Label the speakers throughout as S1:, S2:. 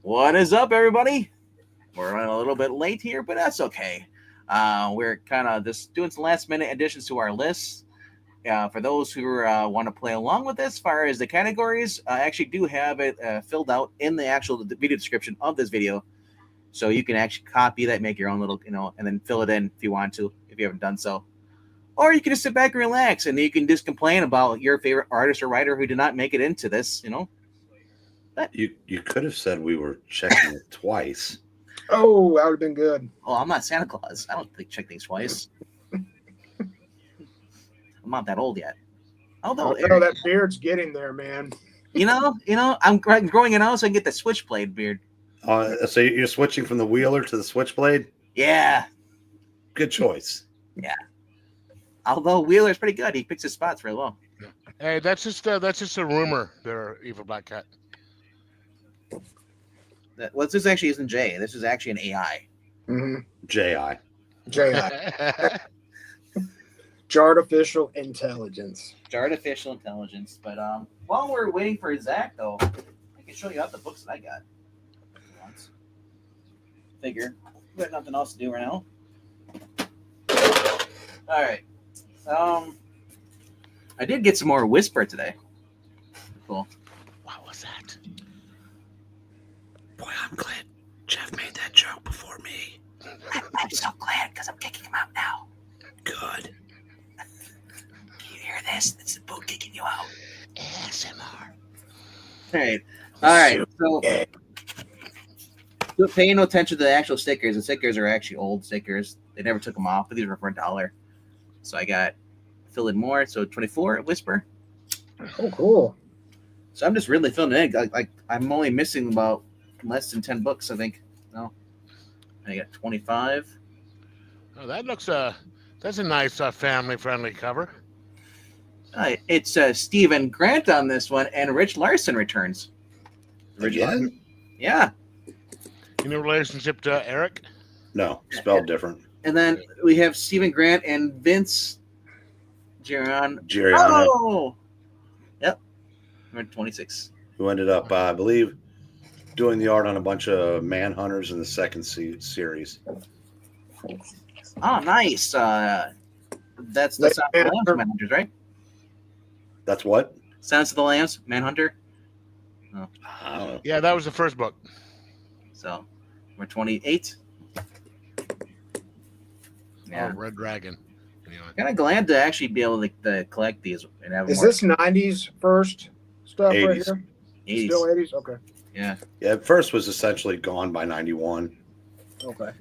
S1: What is up, everybody? We're running a little bit late here, but that's okay. We're kind of just doing some last minute additions to our list. For those who want to play along with this, as far as the categories, I actually do have it filled out in the actual video description of this video. So you can actually copy that, make your own little, and then fill it in if you want to, if you haven't done so. Or you can just sit back and relax, and you can just complain about your favorite artist or writer who did not make it into this,
S2: You could have said we were checking it twice.
S3: Oh, that would have been good.
S1: Oh, I'm not Santa Claus. I don't check things twice. I'm not that old yet. Although
S3: that beard's getting there, man.
S1: I'm growing it out so I can get the switchblade beard.
S2: So you're switching from the Wheeler to the Switchblade?
S1: Yeah.
S2: Good choice.
S1: Yeah. Although Wheeler's pretty good. He picks his spots really well.
S4: Hey, that's just a rumor there, Evil Black Cat.
S1: This actually isn't Jay. This is actually an AI.
S3: Mm-hmm.
S2: J.I.
S3: Jartificial intelligence.
S1: Artificial intelligence. But while we're waiting for Zach, though, I can show you out the books that I got. Figure. We got nothing else to do right now. All right. I did get some more Whisper today. Cool.
S4: What was that?
S2: Boy, I'm glad Jeff made that joke before me.
S1: I'm so glad because I'm kicking him out now.
S2: Good.
S1: Can you hear this? It's the boot kicking you out.
S4: ASMR.
S1: All right. So, paying no attention to the actual stickers. The stickers are actually old stickers. They never took them off, but these were for $1. So I got fill in more. So 24 Whisper.
S3: Oh, cool.
S1: So I'm just really filling it in. Like I'm only missing about less than 10 books, I think. No, I got 25.
S4: Oh, that looks that's a nice family-friendly cover.
S1: It's Stephen Grant on this one, and Rich Larson returns.
S2: Again?
S1: Yeah.
S4: Any relationship to Eric?
S2: No, spelled different.
S1: And then we have Stephen Grant and Vince Giron.
S2: Giuliano,
S1: Oh! Yep. Number 26.
S2: who ended up, I believe, doing the art on a bunch of Manhunters in the second series.
S1: Oh, nice. That's the Sounds of the Lambs Manhunters, right?
S2: That's what?
S1: Sounds of the Lambs Manhunter. Oh.
S2: I don't know.
S4: Yeah, that was the first book.
S1: So, we're 28. Yeah.
S4: Oh, Red Dragon. Anyway.
S1: Kind of glad to actually be able to collect these and have
S3: Is
S1: more.
S3: this 90s first stuff
S2: 80s.
S3: right here?
S1: 80s.
S3: Still 80s? Okay.
S1: Yeah.
S2: Yeah, first was essentially gone by 91.
S3: Okay.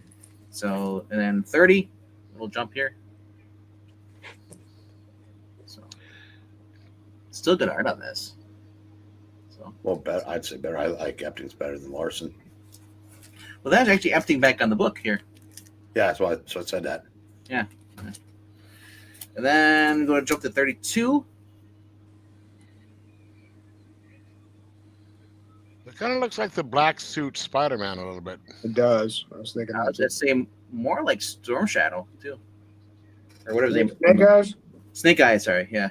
S1: So, and then 30. We'll jump here. So, still good art on this. So,
S2: Well, I'd say better. I like Epting's better than Larson.
S1: well, that's actually emptying back on the book here.
S2: Yeah, so I said that.
S1: Yeah. And then go to jump to 32.
S4: It kind of looks like the black suit Spider-Man a little bit.
S3: It does. I was thinking that.
S1: That same more like Storm Shadow too, or whatever his name.
S3: Snake Eyes?
S1: Snake Eyes. Sorry, yeah.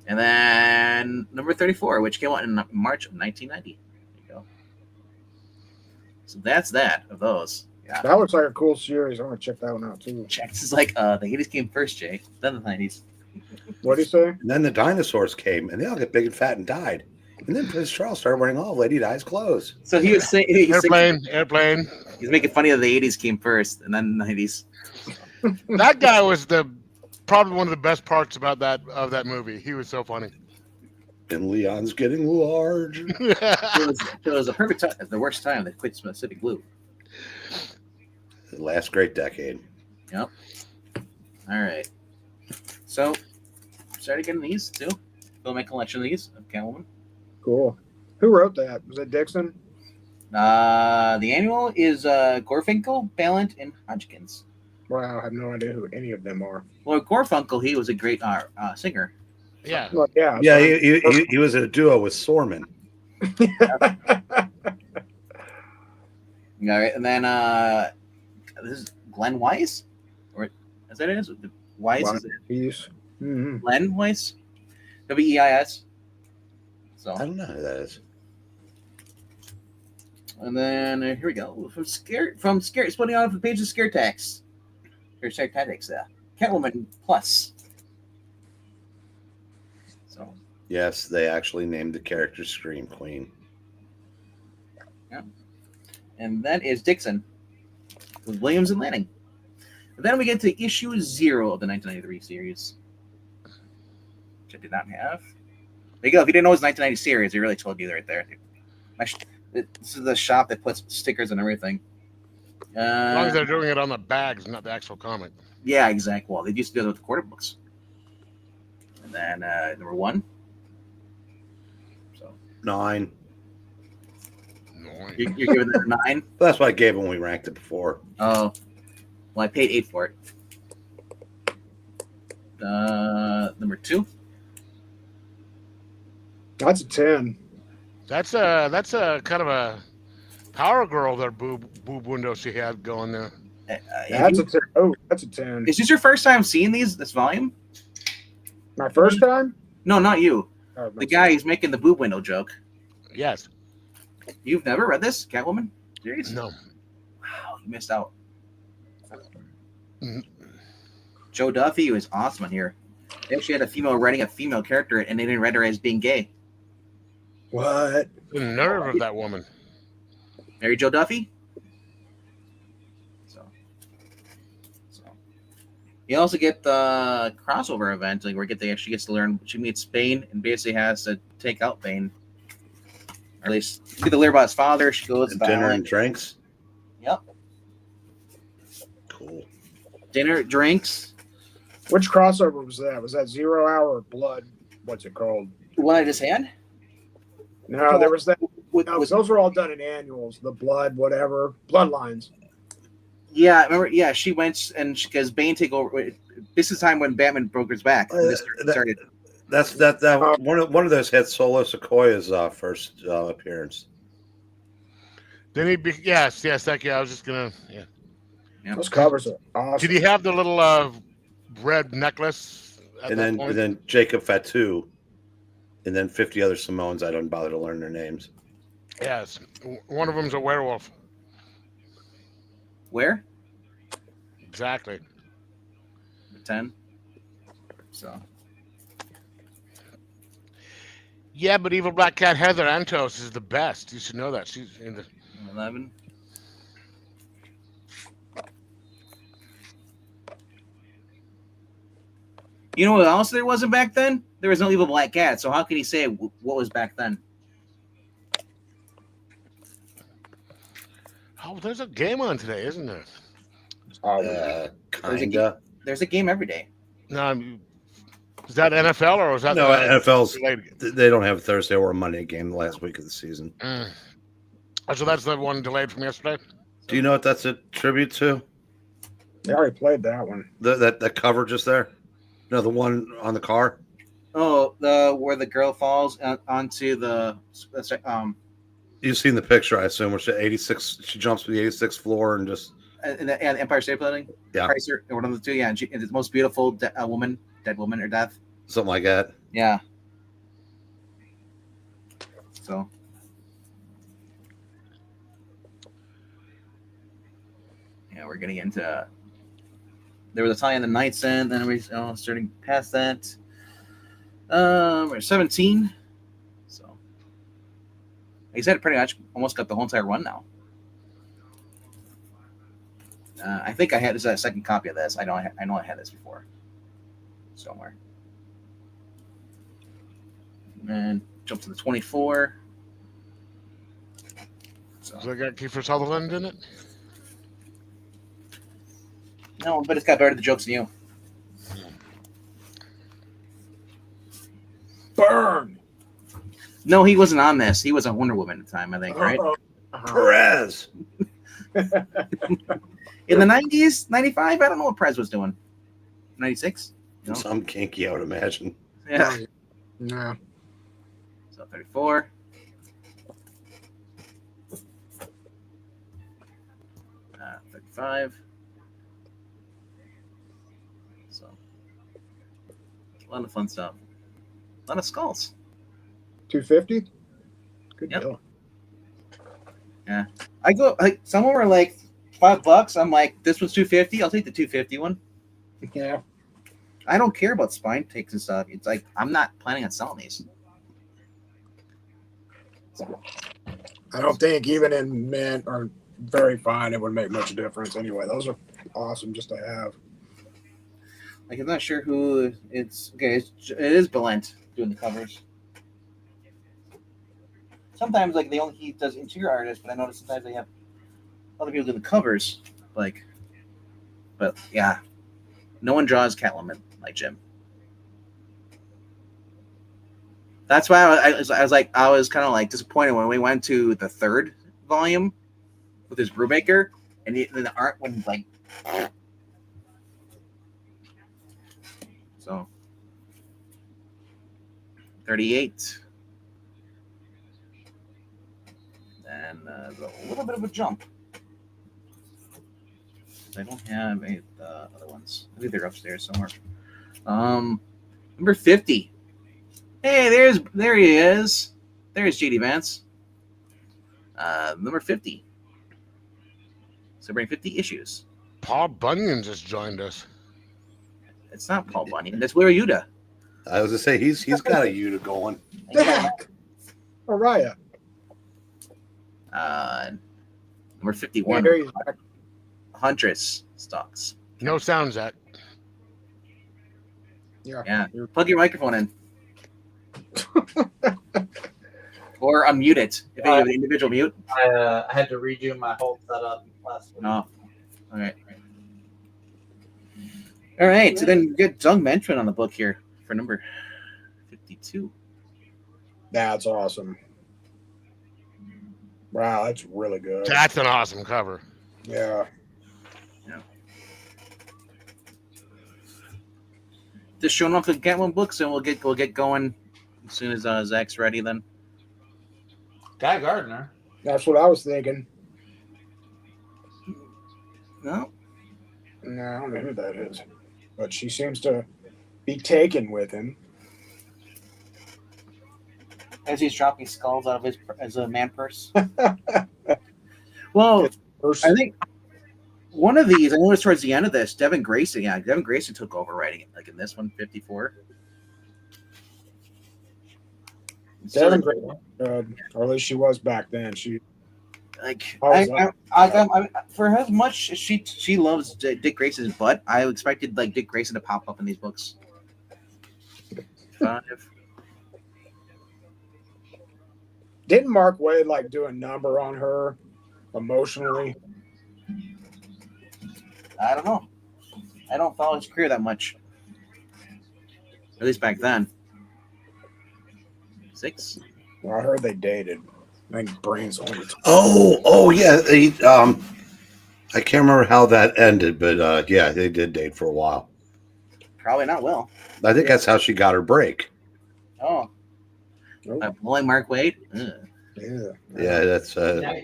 S1: And then number 34, which came out in March of 1990. There you go. So that's that of those. Yeah.
S3: That looks like a cool series. I want to check that one out too.
S1: Check. This is like the 80s came first, Jay. Then the 90s.
S3: What do you say?
S2: And then the dinosaurs came, and they all got big and fat and died. And then Prince Charles started wearing all Lady Di's clothes.
S1: So he was saying
S4: Airplane.
S1: he's making funny of the 80s came first, and then the 90s.
S4: That guy was probably one of the best parts about that movie. He was so funny.
S2: And Leon's getting large.
S1: It was a perfect time. The worst time they quit Pacific Blue.
S2: The last great decade.
S1: Yep. All right. So, started getting these too. Build my collection of these of Catwoman.
S3: Cool. Who wrote that? Was it Dixon?
S1: The annual is Gorfinkel, Ballant, and Hodgkins.
S3: Wow, I have no idea who any of them are.
S1: Well, Gorfinkel, he was a great singer.
S4: Yeah.
S3: Well, yeah.
S2: Yeah, he was in a duo with Sorman.
S1: All right, and then this is Glenn Weiss, or is that it? Weiss? Is it
S3: Mm-hmm.
S1: Glenn Weiss? Weis. So
S2: I don't know who that is.
S1: And then here we go from Scare splitting out of the page of Scare Tactics. Or Scare Tactics, Catwoman Plus. So
S2: Yes, they actually named the character Scream Queen.
S1: and that is Dixon with Williams and Lanning. And then we get to issue 0 of the 1993 series, which I did not have. There you go. If you didn't know it was 1990 series, they really told you right there. This is the shop that puts stickers and everything.
S4: As long as they're doing it on the bags, not the actual comic.
S1: Yeah, exactly. Well, they used to do it with the quarter books. And then number 1. So
S2: 9.
S4: No.
S1: you're giving it a 9.
S2: That's what I gave when we ranked it before.
S1: Oh, well, I paid 8 for it. Number 2.
S3: That's a 10.
S4: That's a kind of a Power Girl there boob window she had going there.
S3: That's a 10. Oh, that's a 10.
S1: Is this your first time seeing this volume?
S3: My first time?
S1: No, not you.
S3: Oh,
S1: The guy who's making the boob window joke.
S4: Yes.
S1: You've never read this Catwoman series?
S4: No.
S1: Wow, you missed out.
S4: Mhm.
S1: Joe Duffy was awesome in here. They actually had a female writing a female character, and they didn't write her as being gay.
S3: What?
S4: The nerve of that woman.
S1: Mary Jo Duffy. So you also get the crossover event, like where actually gets to learn. She meets Bane and basically has to take out Bane, or at least you get to learn about his father. She goes to the
S2: Dinner
S1: island.
S2: and drinks.
S1: Yep,
S2: Cool.
S1: dinner, drinks.
S3: Which crossover was that? Was that 0 Hour Blood? What's it called?
S1: The one I just had.
S3: No, there was that.
S1: With,
S3: No, those were all done in annuals. The Blood, whatever. Bloodlines.
S1: yeah, remember? Yeah, she went and because Bane take over. This is the time when Batman broke his back. And this started.
S2: That's one of those had Solo Sequoia's first appearance.
S4: Then he be yes, thank you. I was just gonna
S1: Yeah.
S3: Those covers are awesome.
S4: Did he have the little red necklace at
S2: And
S4: that
S2: then
S4: point?
S2: and then Jacob Fatu, and then 50 other Samoans. I don't bother to learn their names.
S4: Yes. One of them's a werewolf.
S1: Where?
S4: Exactly.
S1: 10. So
S4: Yeah, but Evil Black Cat Heather Antos is the best. You should know that. She's in the
S1: 11. You know what else there wasn't back then? There was no Evil Black Cat. So how can he say what was back then?
S4: Oh, there's a game on today, isn't there?
S2: Kinda.
S1: There's a game every day.
S4: No, is that NFL or was that
S2: No, NFL's.
S4: related?
S2: They don't have a Thursday or a Monday game the last week of the season.
S4: Oh, so that's the one delayed from yesterday.
S2: Do you know what that's a tribute to?
S3: They already played that one.
S2: That cover just there? No, the one on the car.
S1: Oh, the where the girl falls onto the
S2: You've seen the picture, I assume, where she 86. She jumps to the 86th floor and just.
S1: in the Empire State Building.
S2: Yeah.
S1: Chrysler, or one of the two. Yeah, and it's the most beautiful dead woman or death.
S2: Something like that.
S1: Yeah. So. Yeah, we're getting into. There was a tie in the Night's End, then we starting past that. We're 17. So. He said pretty much almost got the whole entire run now. I think I had this a second copy of this. I know I had this before. Somewhere. And jump to the 24. So,
S4: Does that got Kiefer Sutherland in it?
S1: no, but it's got better the jokes than you.
S3: Burn.
S1: No, he wasn't on this. He was on Wonder Woman at the time, I think, right?
S2: Perez.
S1: In the 90s, 95, I don't know what Perez was doing. 96? No.
S2: Some kinky, I would imagine.
S1: Yeah.
S3: No.
S1: So 34. Uh, 35. So a lot of fun stuff. A lot of skulls.
S3: 250. Good
S1: Yep.
S3: deal.
S1: I go like some of them are like $5. I'm like, this one's $250. I'll take the $250 one.
S3: Yeah.
S1: I don't care about spine takes and stuff. It's like I'm not planning on selling these.
S3: I don't think even in mint or very fine it would make much difference anyway. Those are awesome just to have.
S1: Like I'm not sure who it's. Okay, it is Belent doing the covers. Sometimes like he does interior artists, but I notice sometimes they have other people doing the covers. Like, but yeah, no one draws Catwoman like Jim. That's why I was kind of like disappointed when we went to the third volume with his Brubaker, and the art went like. So 38. And a little bit of a jump. I don't have any of the other ones. I think they're upstairs somewhere. Number 50. Hey, there he is. There's JD Vance. Number 50. So bring 50 issues.
S4: Paul Bunyan just joined us.
S1: It's not Paul Bunyan. That's Where Yuta.
S2: I was gonna say he's got a Yuta going.
S3: Araya.
S1: Number 51.
S3: Yeah,
S1: Huntress stocks.
S4: No sound, Zach.
S1: Yeah. Plug your microphone in. Or unmute it if you have an individual mute.
S5: I had to redo my whole setup last week.
S1: No. Okay. All right. So then we get Doug Mention on the book here for number 52.
S3: That's awesome. Wow, that's really good.
S4: That's an awesome cover.
S3: Yeah.
S1: Just showing off the Catwoman books, and we'll get going as soon as Zach's ready. Then
S5: Guy Gardner.
S3: That's what I was thinking.
S1: no,
S3: I don't know who that is. But she seems to be taken with him.
S1: as he's dropping skulls out of his man purse. Well, I think one of these I noticed towards the end of this, Devin Grayson. Yeah, Devin Grayson took over writing it, like in this one, 54.
S3: Devin Grayson, or at least she was back then. She
S1: like
S3: I
S1: for as much as she loves Dick Grayson's butt, I expected like Dick Grayson to pop up in these books. 5.
S3: didn't Mark Waid like do a number on her emotionally?
S1: I don't know. I don't follow his career that much. At least back then. 6.
S3: Well, I heard they dated. I think Brain's only.
S2: Oh yeah. I can't remember how that ended, but yeah, they did date for a while.
S1: Probably not well.
S2: I think that's how she got her break.
S1: Oh. Boy, Mark Waid? Ugh.
S3: Yeah.
S2: Yeah, that's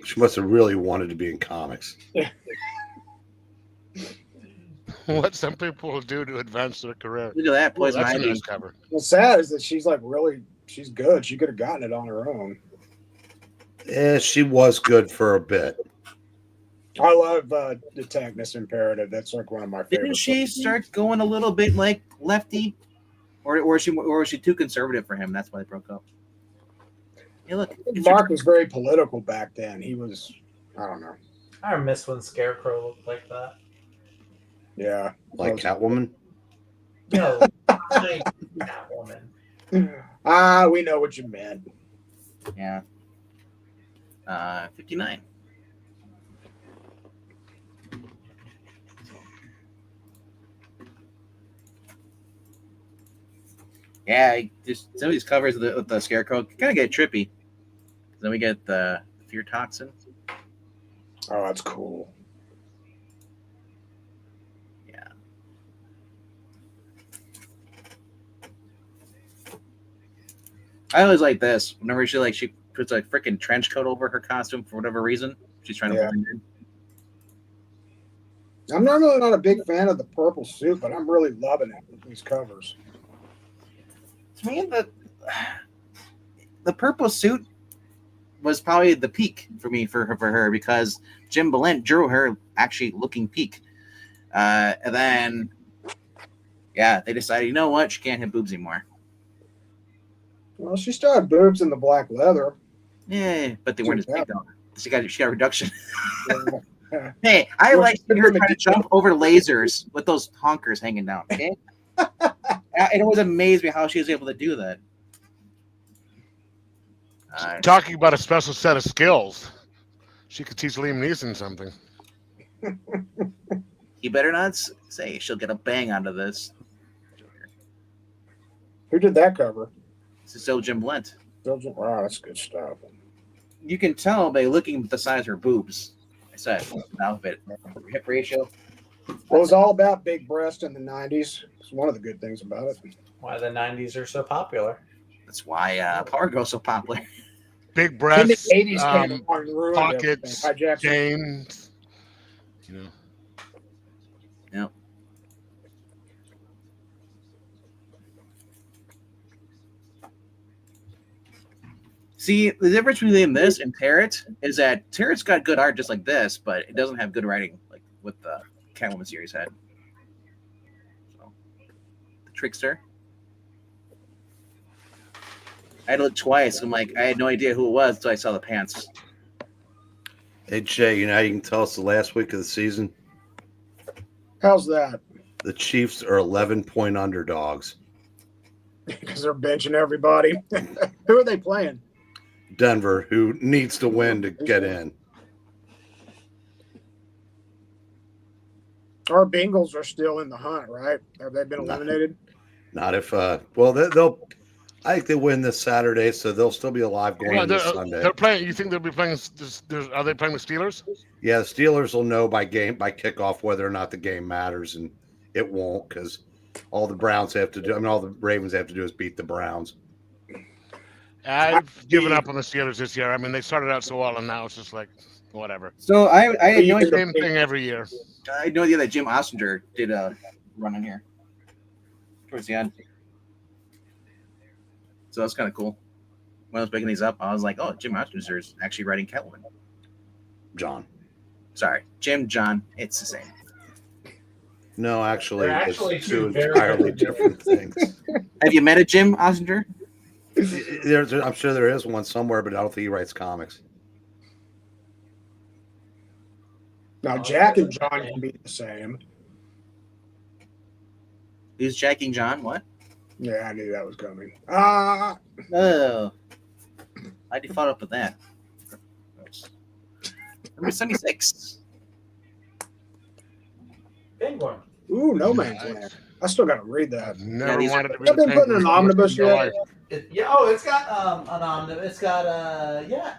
S2: she must have really wanted to be in comics.
S4: What some people will do to advance their career.
S1: Look at that.
S4: Well,
S1: Poison
S4: that's a
S1: Ivy.
S4: nice cover.
S3: What's sad is that she's like she's good. She could have gotten it on her own.
S2: Yeah, she was good for a bit.
S3: I love Detectus Imperative. That's like one of my favorites.
S1: Didn't she start going a little bit like lefty? Or was she too conservative for him? That's why they broke up. Hey, look.
S3: Mark was very political back then. He was, I don't know.
S5: I miss when Scarecrow looked like that.
S3: Yeah.
S2: Like Catwoman.
S5: You know, like Catwoman.
S3: We know what you meant.
S1: Yeah. 59. Yeah, just some of these covers with the Scarecrow kind of get trippy. Then we get the Fear Toxin.
S3: Oh, that's cool.
S1: Yeah. I always like this. Whenever she puts a freaking trench coat over her costume for whatever reason, she's trying to blend in.
S3: I'm normally not a big fan of the purple suit, but I'm really loving it with these covers.
S1: To me, the purple suit was probably the peak for me for her because Jim Balint drew her actually looking peak. And then, yeah, they decided, you know what? She can't hit boobs anymore.
S3: Well, she still had boobs in the black leather.
S1: Yeah, but they weren't as big though. She got a reduction.
S3: Yeah.
S1: Hey, I
S3: Well,
S1: like
S3: she's been
S1: her
S3: doing
S1: trying to
S3: the-
S1: jump over lasers with those honkers hanging down. Okay, and it was amazed me how she was able to do that.
S4: Talking about a special set of skills, she could teach Liam Neeson something.
S1: You better not say she'll get a bang out of this.
S3: Who did that cover?
S1: This is still Jim Blent.
S3: Wow, that's good stuff.
S1: You can tell by looking at the size of her boobs. I said, outfit, hip ratio.
S3: Well, it was all about big breast in the 90s. It's one of the good things about it.
S5: Why the 90s are so popular.
S1: That's why Power Girl's so popular.
S4: Big
S3: In the
S4: breasts,
S3: 80s came along and ruined
S4: pockets,
S3: everything. Hijacked
S4: chains. You know,
S1: Yep. See, the difference between this and Tarot is that Tarot's got good art just like this, but it doesn't have good writing like what the Catwoman series had. So, the Trickster. I had to look twice. I'm like, I had no idea who it was until I saw the pants.
S2: Hey Jay, you know how you can tell it's the last week of the season?
S3: How's that?
S2: The Chiefs are 11-point underdogs.
S3: Because they're benching everybody. Who are they playing?
S2: Denver, who needs to win to get in.
S3: Our Bengals are still in the hunt, right? Have they been
S2: No.
S3: eliminated?
S2: Not if well they'll I think they win this Saturday, so they'll still be alive going into Sunday.
S4: they're playing. You think they'll be playing? Are they playing the Steelers?
S2: Yeah, the Steelers will know by kickoff whether or not the game matters, and it won't because all the Browns have to do. I mean, all the Ravens have to do is beat the Browns.
S4: I've given up on the Steelers this year. I mean, they started out so well, and now it's just like whatever.
S1: So I had no idea.
S4: Same thing every year.
S1: I had no idea that Jim Ostringer did a run in here towards the end. So that's kind of cool. When I was picking these up, I was like, "Oh, Jim Ostringer is actually writing Catwoman."
S2: John.
S1: Sorry, Jim, John, it's the same.
S2: No, actually,
S5: They're actually
S2: it's
S5: two
S2: two
S5: very
S2: entirely
S5: different
S2: different things.
S1: Have you met a Jim Ostringer?
S2: I'm sure there is one somewhere, but I don't think he writes comics.
S3: Now, Jack and John can be the same.
S1: Who's Jackie John? What?
S3: Yeah, I knew that was coming.
S1: Oh, I did follow up with that. Number 76.
S5: Penguin.
S3: Ooh, No Man's Land. I still got to read that.
S4: I've never
S1: these are-
S4: wanted to be.
S3: Have
S4: the
S3: been putting an
S4: Penguin
S3: omnibus
S4: in my
S3: yet?
S4: life.
S5: It's got an omnibus. It's got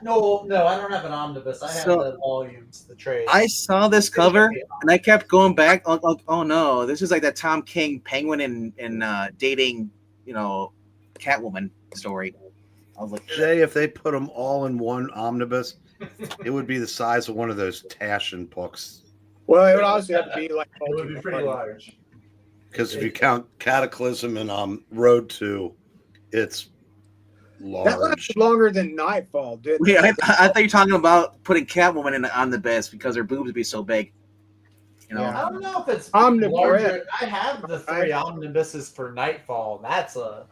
S5: no, I don't have an omnibus. I have
S1: So-
S5: the volumes, the trade.
S1: I saw this cover and I kept going back. Oh no, this is like that Tom King Penguin in dating, Catwoman story. I was like,
S2: Jay, if they put them all in one omnibus, it would be the size of one of those Taschen books.
S3: Well, it would honestly have to be like
S5: It would be pretty large.
S2: Because if you count Cataclysm and Road 2, it's
S3: That
S2: large.
S3: lasted longer than Nightfall, didn't
S1: wait,
S3: it?
S1: I thought you were talking about putting Catwoman on the best because her boobs would be so big.
S3: Yeah.
S5: I don't know if it's
S3: Omnibus.
S5: larger. I have the 3 omnibuses for Nightfall. That's
S1: All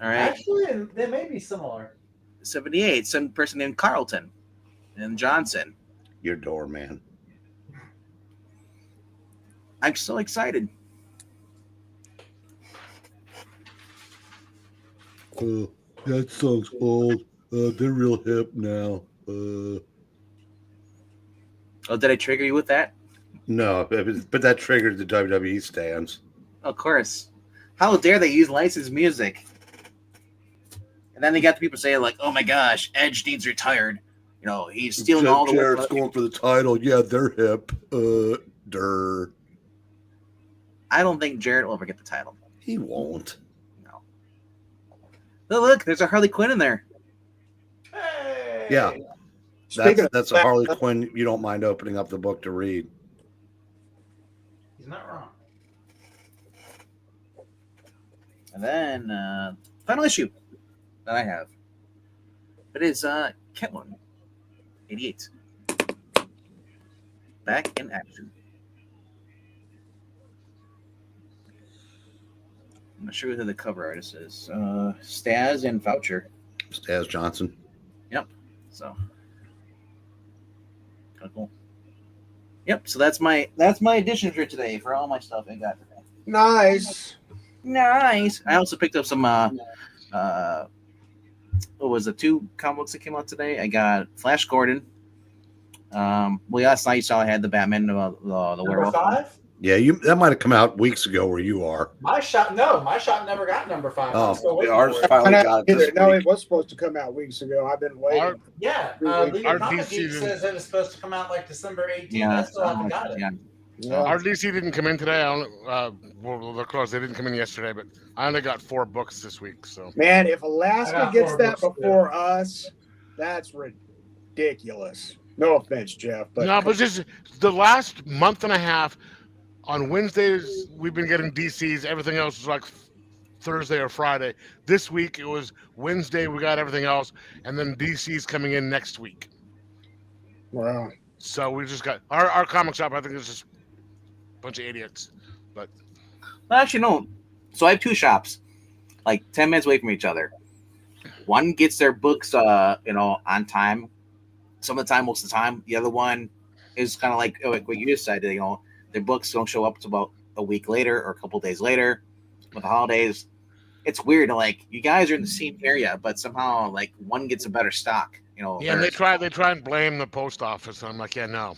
S1: right.
S5: actually they may be similar.
S1: 78. Some person named Carlton and Johnson.
S2: Your doorman.
S1: I'm so excited.
S2: That song's old. They're real hip now.
S1: Oh, did I trigger you with that?
S2: No, but that triggered the WWE stands.
S1: Of course. How dare they use licensed music? And then they got the people saying like, "Oh my gosh, Edge needs retired. He's stealing all the
S2: Jarrett's going for the title. Yeah, they're hip. Durr.
S1: I don't think Jarrett will ever get the title.
S2: He won't.
S1: No. Oh, look, there's a Harley Quinn in there.
S5: Hey!
S2: Yeah.
S3: Speaking of
S2: That's a Harley Quinn you don't mind opening up the book to read.
S5: He's not wrong.
S1: And then final issue that I have. It is Ketlin, 88. Back in action. I'm not sure who the cover artist is. Staz and Voucher.
S2: Staz Johnson.
S1: Yep. So kind of cool. Yep. So that's my addition for today for all my stuff I got today.
S3: Nice.
S1: Nice. I also picked up some what was the 2 comic books that came out today? I got Flash Gordon. Well, last night you saw I had the Batman, the
S5: Number
S1: werewolf.
S5: 5.
S2: Yeah, that might have come out weeks ago where you are.
S5: My shop never got number 5.
S2: Oh,
S5: I'm still waiting
S6: Ours
S5: for it.
S6: finally got it this
S3: No,
S6: week.
S3: it was supposed to come out weeks ago. I've been waiting.
S5: Yeah,
S3: Our
S5: League of Comic
S4: DC
S5: Geek says it was supposed to come out like December 18th.
S1: Yeah,
S5: I still haven't got it.
S1: yeah.
S3: Yeah.
S4: Our DC didn't come in today. I only, well, they're closed. They didn't come in yesterday, but I only got 4 books this week. So
S3: Man, if
S5: I
S3: Alaska
S5: got
S3: gets
S5: 4
S3: that
S5: books,
S3: before us, that's ridiculous. No offense, Jeff, but
S4: no, but just the last month and a half. On Wednesdays, we've been getting DCs. Everything else was like Thursday or Friday. This week, it was Wednesday. We got everything else. And then DC's coming in next week.
S3: wow.
S4: So we just got our comic shop. I think is just a bunch of idiots. But
S1: Well, actually, no. So I have 2 shops, like 10 minutes away from each other. One gets their books, on time. Some of the time, most of the time. The other one is kind of like what you just said. Their books don't show up until about a week later or a couple days later. With the holidays, it's weird. Like you guys are in the same area, but somehow like one gets a better stock.
S4: yeah, and they try and blame the post office. And I'm like, yeah, no.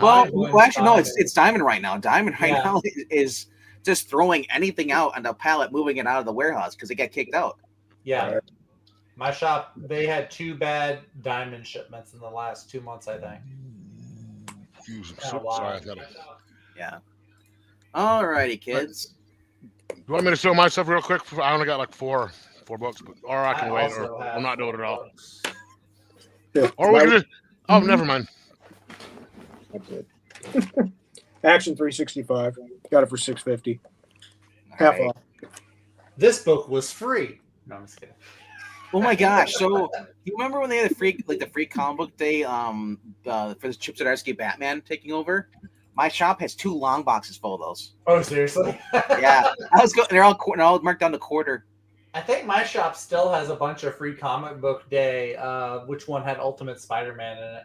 S1: Well, actually, no. It's Diamond right now. Diamond right
S5: Yeah.
S1: now is just throwing anything out on the pallet, moving it out of the warehouse because it got kicked out.
S5: Yeah. My shop, they had 2 bad diamond shipments in the last 2 months, I think.
S4: Jeez, I'm
S5: Yeah,
S4: so
S5: wow.
S4: sorry. I thought
S1: Yeah. All righty, kids.
S4: You want me to show my stuff real quick? I only got like four books, or I can wait,
S5: also
S4: or
S5: have
S4: I'm not doing it at all.
S5: books.
S3: Yeah.
S4: Or we can just. Oh, never mind.
S3: That's it. Action 365. Got it for $6.50. Half
S1: All right.
S3: off.
S5: This book was free. No, I'm just kidding.
S1: Oh my gosh! So you remember when they had the free comic book day for the Chip Zdarsky Batman taking over? My shop has 2 long boxes full of those.
S5: Oh, seriously?
S1: Yeah, they're all marked down to quarter.
S5: I think my shop still has a bunch of free comic book day. Which one had Ultimate Spider-Man in it?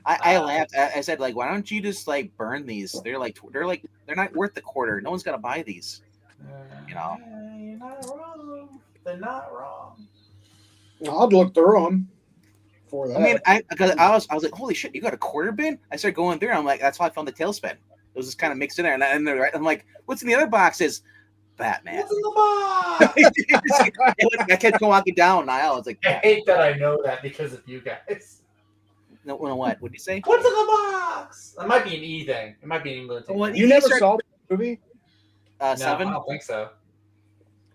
S1: I laughed. I said like, why don't you just like burn these? They're not worth the quarter. No one's gonna buy these. You know.
S5: You're not wrong. They're not wrong.
S3: I'll look through them for that.
S1: I mean, because I was like, holy shit, you got a quarter bin? I started going through. I'm like, that's how I found the Tailspin. It was just kind of mixed in there, and I'm like, what's in the other boxes? Batman.
S5: What's in the box?
S1: I kept walking down the aisle. I was like,
S5: I hate that I know that because of you guys.
S1: no, what? What'd you say?
S5: What's in the box? That might be an E thing. It might be an England thing.
S1: What?
S3: you never saw the movie?
S5: No,
S1: 7?
S5: I don't think so.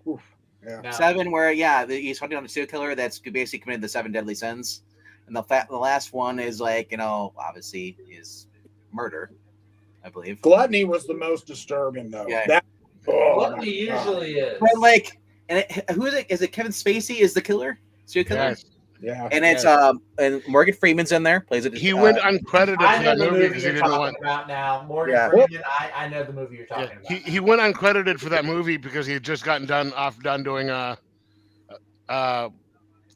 S3: Oof, yeah.
S5: No.
S1: 7, where he's hunting on a serial killer that's basically committed the 7 deadly sins, and the last one is like obviously is murder, I believe.
S3: Gluttony was the most disturbing, though.
S1: Yeah.
S5: Gluttony usually is.
S1: But like, who is it? Is it Kevin Spacey? Is the killer serial killer?
S4: Yes.
S3: Yeah.
S1: And it's and Morgan Freeman's in there, plays it.
S4: He went uncredited
S5: I
S4: for
S5: know
S4: that
S5: the
S4: movie
S5: movie
S4: because he
S5: you're
S4: didn't
S5: talking
S4: want.
S5: about now. Morgan
S1: Yeah.
S5: Freeman, I know the movie you're talking
S4: Yeah,
S5: about.
S4: he went uncredited for that movie because he had just gotten done doing The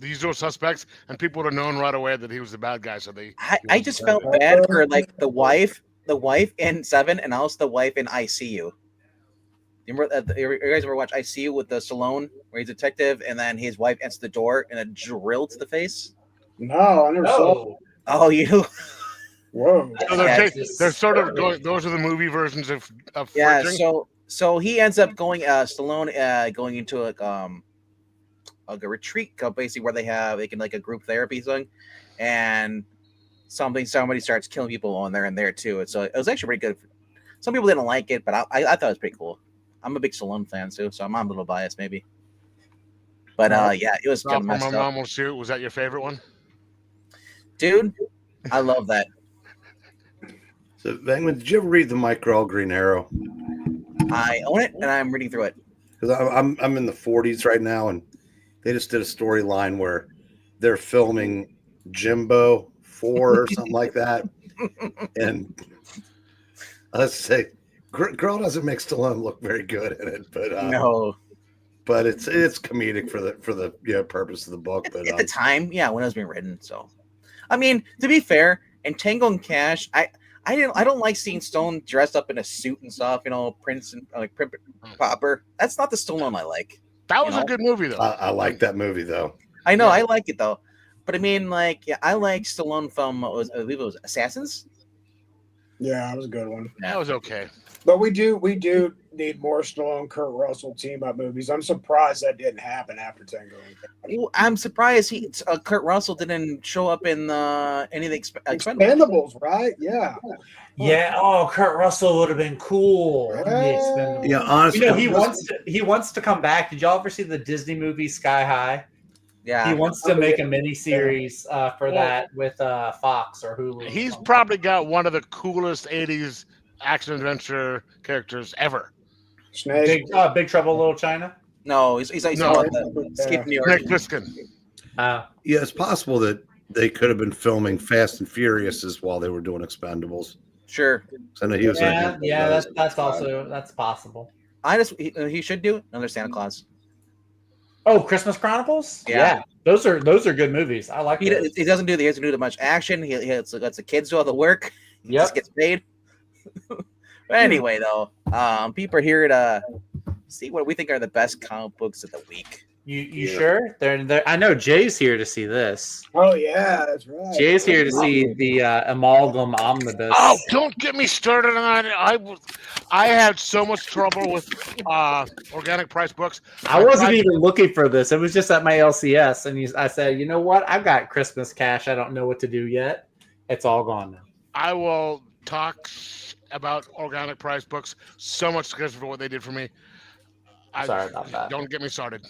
S4: Usual Suspects, and people would have known right away that he was the bad guy. So
S1: I just felt bad for like the wife in 7, and also the wife in ICU. You remember, you guys ever watch ICU with the Stallone, where he's a detective, and then his wife answers the door and a drill to the face?
S3: No, I never saw it.
S5: No.
S1: Oh, you?
S3: Whoa.
S4: So they're sort of going. Those are the movie versions of
S1: Yeah.
S4: Fridging.
S1: So he ends up going, Stallone, going into a retreat, basically where they can like a group therapy thing, and somebody starts killing people on there and there too. So it was actually pretty good. Some people didn't like it, but I thought it was pretty cool. I'm a big Stallone fan too, so I'm a little biased maybe. But yeah, it was kind
S4: Not
S1: of
S4: for
S1: messed
S4: my
S1: up.
S4: mom will shoot. Was that your favorite one?
S1: Dude, I love that.
S2: So, Vangman, did you ever read the Mike Grell Green Arrow?
S1: I own it, and I'm reading through it.
S2: Because I'm in the 40s right now, and they just did a storyline where they're filming Jimbo 4 or something like that. And let's say Girl doesn't make Stallone look very good in it, but
S1: No,
S2: but it's comedic for the purpose of the book. But
S1: at the time, yeah, when it was being written. So, I mean, to be fair, in Tango and Cash, I don't like seeing Stone dressed up in a suit and stuff. Prince and like Popper. That's not the Stallone I like.
S4: That was a good movie, though.
S2: I like that movie though.
S1: I know I like it though, but I mean, like, yeah, I like Stallone from I believe it was Assassins.
S3: Yeah, that was a good one.
S4: That was okay.
S3: But we do need more Stallone, Kurt Russell team up movies. I'm surprised that didn't happen after Tango and Cash.
S1: Well, I'm surprised Kurt Russell didn't show up in any of the Expendables.
S3: Expendables, right? Yeah.
S5: Yeah. Oh, Kurt Russell would have been cool. in The Expendables.
S2: Yeah, honestly,
S5: he wants to come back. Did y'all ever see the Disney movie Sky High?
S1: Yeah,
S5: He wants to make a mini series for that with Fox or Hulu.
S4: He's probably got one of the coolest 80s action adventure characters ever.
S3: Snake.
S5: Big Trouble in Little China.
S1: no, he's
S4: No.
S1: about the Escape from New York.
S4: Nick Plissken.
S5: Uh,
S2: yeah, it's possible that they could have been filming Fast and Furious while they were doing Expendables.
S1: Sure,
S2: So I know he was.
S5: that's possible.
S1: he should do another Santa Claus.
S5: Oh, Christmas Chronicles.
S1: Yeah.
S5: those are good movies. I like.
S1: He
S5: those.
S1: doesn't do much action. He lets the kids do all the work. He just gets paid. But anyway, though, people are here to see what we think are the best comic books of the week.
S5: You sure? They're I know Jay's here to see this.
S3: Oh yeah, that's right.
S5: Jay's here to see the Amalgam Omnibus.
S4: Oh, don't get me started on that. I had so much trouble with organic price books.
S5: I wasn't even looking for this. It was just at my LCS, and I said, you know what? I've got Christmas cash. I don't know what to do yet. It's all gone now.
S4: I will talk about organic price books so much because of what they did for me.
S5: Sorry about that.
S4: Don't get me started.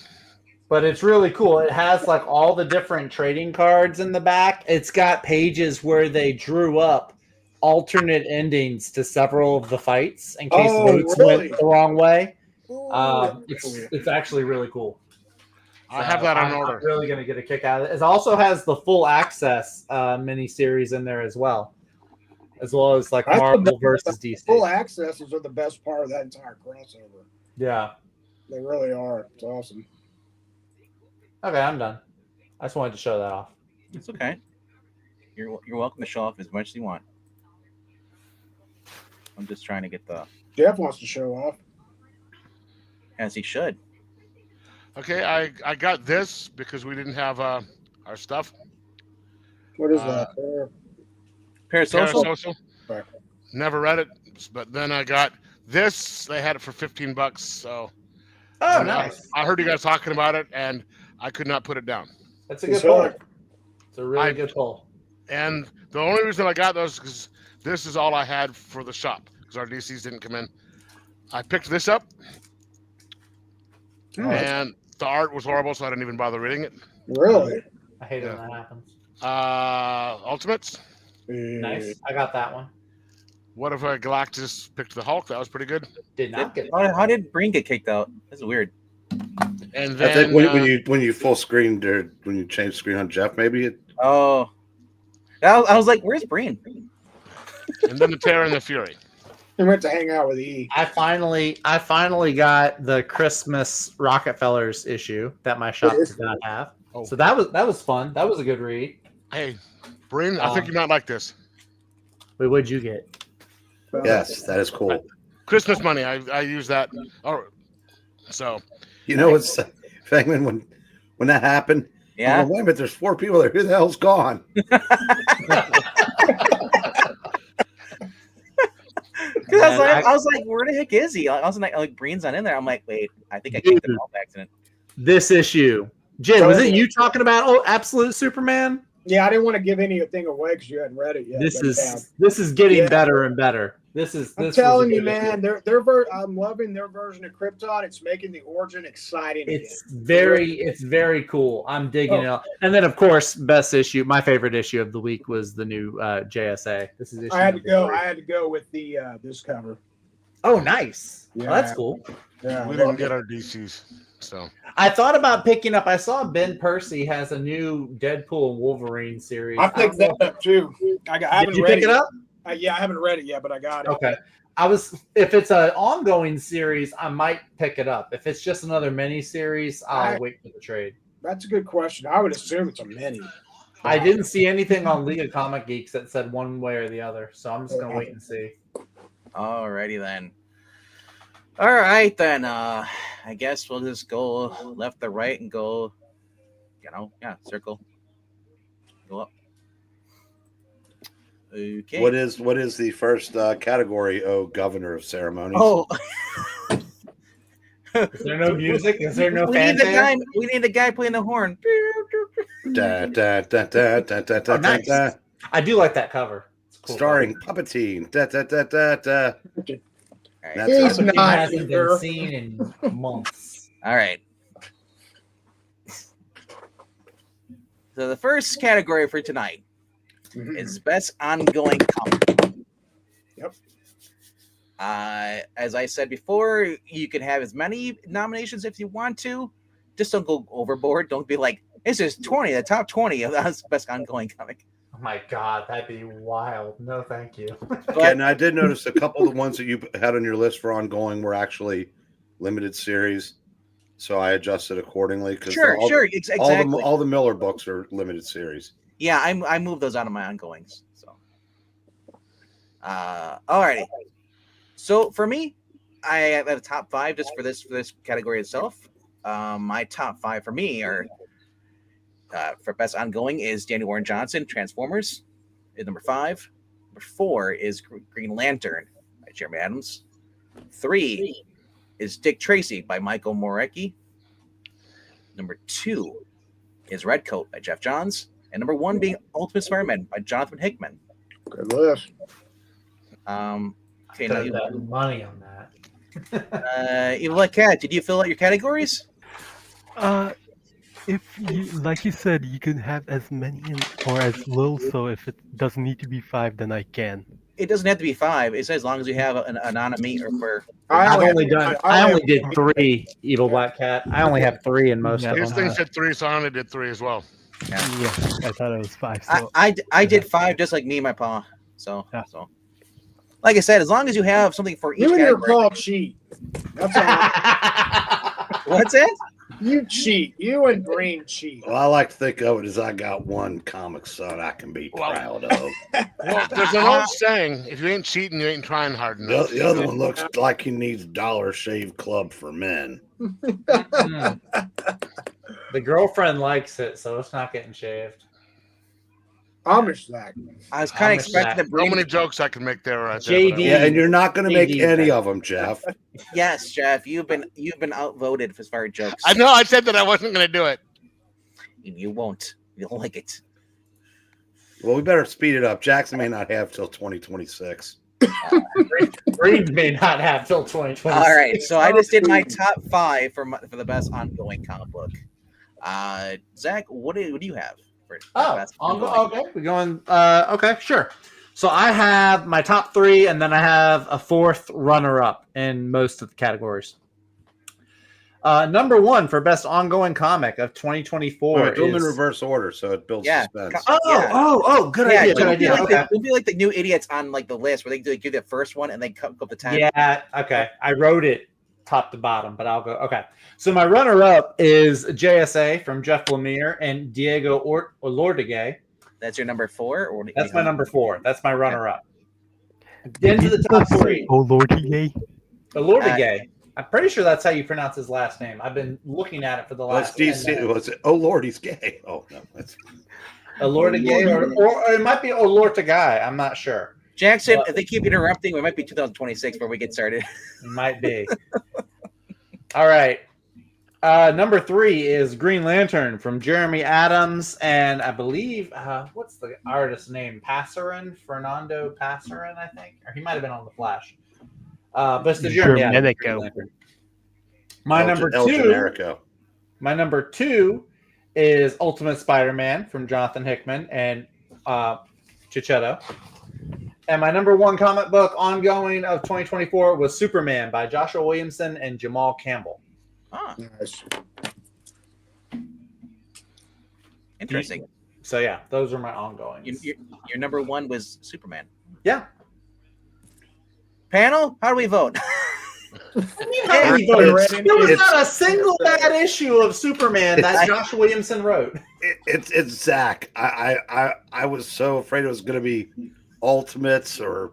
S5: But it's really cool. It has like all the different trading cards in the back. It's got pages where they drew up alternate endings to several of the fights in case votes went the wrong way. It's actually really cool.
S4: I have that on
S5: I'm
S4: order.
S5: really going to get a kick out of it. It also has the full access mini series in there as well as like
S3: That's
S5: Marvel versus DC.
S3: Full accesses are the best part of that entire crossover.
S5: Yeah.
S3: They really are. It's awesome.
S5: Okay, I'm done. I just wanted to show that off.
S1: It's okay. You're welcome to show off as much as you want. I'm just trying to get the
S3: Jeff wants to show off.
S1: as he should.
S4: Okay, I got this because we didn't have our stuff.
S3: What is that?
S1: Parasocial.
S4: Parasocial.
S3: Right.
S4: Never read it, but then I got this. They had it for $15. So
S5: Oh,
S4: and
S5: nice.
S4: I heard you guys talking about it, and I could not put it down.
S5: That's a good pull. It's a really good pull.
S4: And the only reason I got those is because this is all I had for the shop because our DCs didn't come in. I picked this up, and the art was horrible, so I didn't even bother reading it.
S3: Really?
S5: I hate it when that happens.
S4: Ultimates.
S5: Nice. I got that one.
S4: What if Galactus picked the Hulk? That was pretty good.
S5: Did not get
S1: How did Breen get kicked out? That's weird.
S4: And
S2: I
S4: then
S2: think when you full screened or when you change screen on Jeff, maybe it.
S1: Oh, I was like, "Where's Breen?"
S4: and then the Terror and the Fury.
S3: He went to hang out with E.
S5: I finally got the Christmas Rockefellers issue that my shop did not have.
S4: Oh.
S5: So that was fun. That was a good read.
S4: Hey, Breen, I think you might like this.
S5: Wait, what'd you get?
S2: Yes, that is cool.
S4: Christmas money. I use that. Oh, so
S2: You know what's Fangman when that happened?
S1: Yeah.
S2: I'm going, wait a minute, there's 4 people there. Who the hell's gone?
S1: Because I was like, where the heck is he? I was like, Breen's not in there. I'm like, wait, I think I kicked him off by accident.
S5: This issue. Jim, was it you talking about Absolute Superman?
S3: Yeah, I didn't want to give anything away because you hadn't read it yet.
S5: This is getting better and better.
S3: I'm telling you, man, I'm loving their version of Krypton. It's making the origin exciting.
S5: It's very cool. I'm digging it. And then, of course, my favorite issue of the week was the new JSA. This is issue.
S3: I had to go with this cover.
S5: Oh, nice.
S3: Yeah.
S5: Well, that's cool.
S3: Yeah,
S4: we didn't get our DCs. So
S5: I thought about picking up. I saw Ben Percy has a new Deadpool and Wolverine series.
S3: I picked that up too. I
S5: Did
S3: haven't
S5: you
S3: read
S5: pick it
S3: yet.
S5: up?
S3: Yeah, I haven't read it yet, but I got it.
S5: Okay. If it's an ongoing series, I might pick it up. If it's just another mini series, I'll wait for the trade.
S3: That's a good question. I would assume it's a mini.
S5: I didn't see anything on League of Comic Geeks that said one way or the other, so I'm just gonna wait and see.
S1: Alrighty then. All right then. I guess we'll just go left to right and go. Circle. Go up. Okay.
S2: What is the first category? Oh, governor of ceremonies.
S1: Oh.
S5: Is there no music? Is there no
S1: we need
S5: fanfare?
S1: we need the guy playing the horn.
S2: Da, da, da, da, da, da, da,
S5: Nice.
S2: da.
S5: I do like that cover. It's a cool
S2: Starring Puppeteen. Da, da, da, da, da.
S1: All right.
S2: That's
S3: He's
S2: how
S5: cover.
S3: not
S5: It hasn't
S3: here.
S5: been seen in months.
S1: All right. So the first category for tonight is best ongoing comic.
S3: Yep.
S1: As I said before, you can have as many nominations if you want to. Just don't go overboard. Don't be like, this is 20, the top 20 of the best ongoing comic.
S5: Oh my god, that'd be wild. No, thank you.
S2: Yeah, and I did notice a couple of the ones that you had on your list for ongoing were actually limited series. So I adjusted accordingly.
S1: Sure, exactly.
S2: All the Miller books are limited series.
S1: Yeah, I moved those out of my ongoings. So, alrighty. So for me, I have a top 5 just for this category itself. My top 5 for me are for best ongoing is Daniel Warren Johnson, Transformers, is number 5. Number 4 is Green Lantern by Jeremy Adams. 3 is Dick Tracy by Michael Morecki. Number 2 is Redcoat by Jeff Johns. And number 1 being Ultimate Spider-Man by Jonathan Hickman.
S3: Good list.
S1: Okay,
S5: Could
S1: now
S5: have bet money on that.
S1: Evil Like Cat, did you fill out your categories?
S6: If you, like you said, you can have as many or as little. So if it doesn't need to be 5, then I can.
S1: It doesn't have to be 5. It says as long as you have an anonymity or for.
S5: I only
S3: have-
S5: did 3 Evil Black Cat. I only have 3 in most
S6: Yeah.
S5: of
S4: his
S5: them.
S4: thing said 3, so I only did 3 as well.
S6: Yeah, I thought it was 5. So
S1: I did 5 just like me and my pa. So
S6: Yeah.
S1: so. Like I said, as long as you have something for each
S3: You and your
S1: category.
S3: Paul cheat. That's all.
S1: What's it?
S3: You cheat. You and Green cheat.
S2: Well, I like to think of it as I got one comic son I can be
S4: Well-
S2: proud of.
S4: Well, there's an old saying: if you ain't cheating, you ain't trying hard
S2: The,
S4: enough.
S2: the other one looks like he needs Dollar Shave Club for men.
S5: Mm. The girlfriend likes it, so it's not getting shaved.
S3: Amish Zach.
S1: I was kind
S5: How
S1: of
S5: much
S1: expecting
S5: that?
S1: to
S4: So
S1: bring.
S4: many jokes I can make there. Right
S5: JD.
S4: there,
S2: Yeah, and you're not going to make
S5: AD,
S2: any
S5: right?
S2: of them, Jeff.
S1: Yes, Jeff, you've been outvoted as far as jokes.
S4: I know. I said that I wasn't going to do it.
S1: You won't. You'll like it.
S2: Well, we better speed it up. Jackson may not have till 2026.
S5: Green may not have till 2020.
S1: All right, so I just did my top 5 for the best ongoing comic book. Zach, what do you have for
S5: Oh,
S1: best
S5: okay. We're going. Okay, sure. So I have my top 3, and then I have a 4th runner-up in most of the categories. Number 1 for best ongoing comic of 2024
S2: All right, do them in
S5: is.
S2: reverse order so it builds
S1: Yeah.
S2: suspense.
S5: Good
S1: Yeah,
S5: idea. Good
S1: don't
S5: idea.
S1: be, like
S5: Okay.
S1: don't be like the new idiots on like the list where they do the first one and they cut up the 10.
S5: Yeah, okay. I wrote it top to bottom, but I'll go. Okay. So my runner-up is JSA from Jeff Lemire and Diego Olortegay.
S1: That's your number 4, or
S5: That's my number 4. That's my runner-up. Into the top 3.
S6: Oh lordy, yay!
S5: Olortegay. I'm pretty sure that's how you pronounce his last name. I've been looking at it for the
S2: Well, it's
S5: last 10
S2: DC.
S5: minutes.
S2: Was it? Oh Lord, he's gay. Oh no, that's
S5: Olortegay, or it might be Olortegay. I'm not sure.
S1: Jackson,
S5: But-
S1: if they keep interrupting, we might be 2026 where we get started.
S5: It might be. All right. Number 3 is Green Lantern from Jeremy Adams, and I believe what's the artist's name? Fernando Passarin, I think, or he might have been on the Flash. But it's the Jeremy Adams
S6: Germanico.
S5: Green Lantern. My
S2: El
S5: number two is Ultimate Spider-Man from Jonathan Hickman and Chichetto. And my number 1 comic book ongoing of 2024 was Superman by Joshua Williamson and Jamal Campbell.
S1: Ah,
S3: Nice.
S1: interesting.
S5: So yeah, those are my ongoing.
S1: Your number one was Superman.
S5: Yeah.
S1: Panel, how do we vote?
S5: How many votes? There was
S2: It's-
S5: not a single bad issue of Superman that Josh Williamson wrote.
S2: It's Zach. I was so afraid it was going to be Ultimates or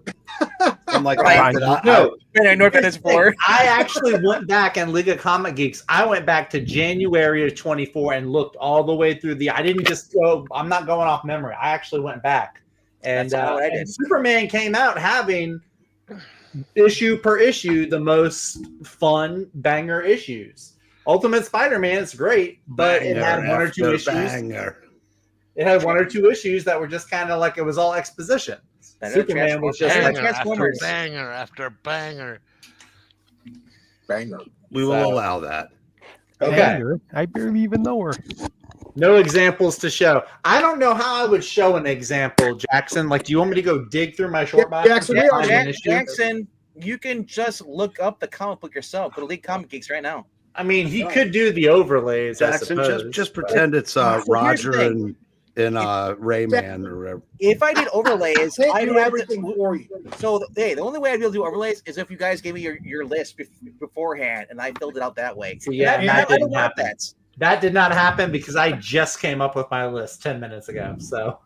S2: something like
S1: Right.
S2: that.
S1: North Fantasy 4.
S5: I actually went back in League of Comic Geeks. I went back to January of 24 and looked all the way through I didn't just go, I'm not going off memory. I actually went back. And,
S1: That's what I did.
S5: and Superman came out having issue per issue the most fun banger issues. Ultimate Spider-Man is great, but it had one or two issues.
S2: Banger.
S5: It had one or two issues that were just kind of like it was all exposition. Superman was just
S1: Banger
S5: like
S1: after Transformers.
S4: Banger after banger.
S3: Banger.
S2: We will
S5: So-
S2: allow that.
S5: okay.
S6: I barely even know her.
S5: No examples to show. I don't know how I would show an example, Jackson. Like, do you want me to go dig through my short box?
S3: Jackson,
S5: and
S3: we
S5: find
S3: are-
S5: an issue?
S1: Jackson, you can just look up the comic book yourself. Go to League Comic Geeks right now.
S5: I mean, he could do the overlays. I
S2: Jackson,
S5: suppose,
S2: just
S5: but-
S2: pretend it's
S1: So here's
S2: Roger
S1: the
S2: and Rayman or whatever.
S1: If I did overlays,
S3: Can't
S1: I'd
S3: do
S1: have
S3: everything
S1: to.
S3: for you.
S1: So the only way I'd be able to do overlays is if you guys gave me your list beforehand, and I filled it out that way.
S5: See, yeah,
S1: And
S5: that
S1: I don't
S5: didn't
S1: want
S5: happen.
S1: that.
S5: That did not happen because I just came up with my list 10 minutes ago. So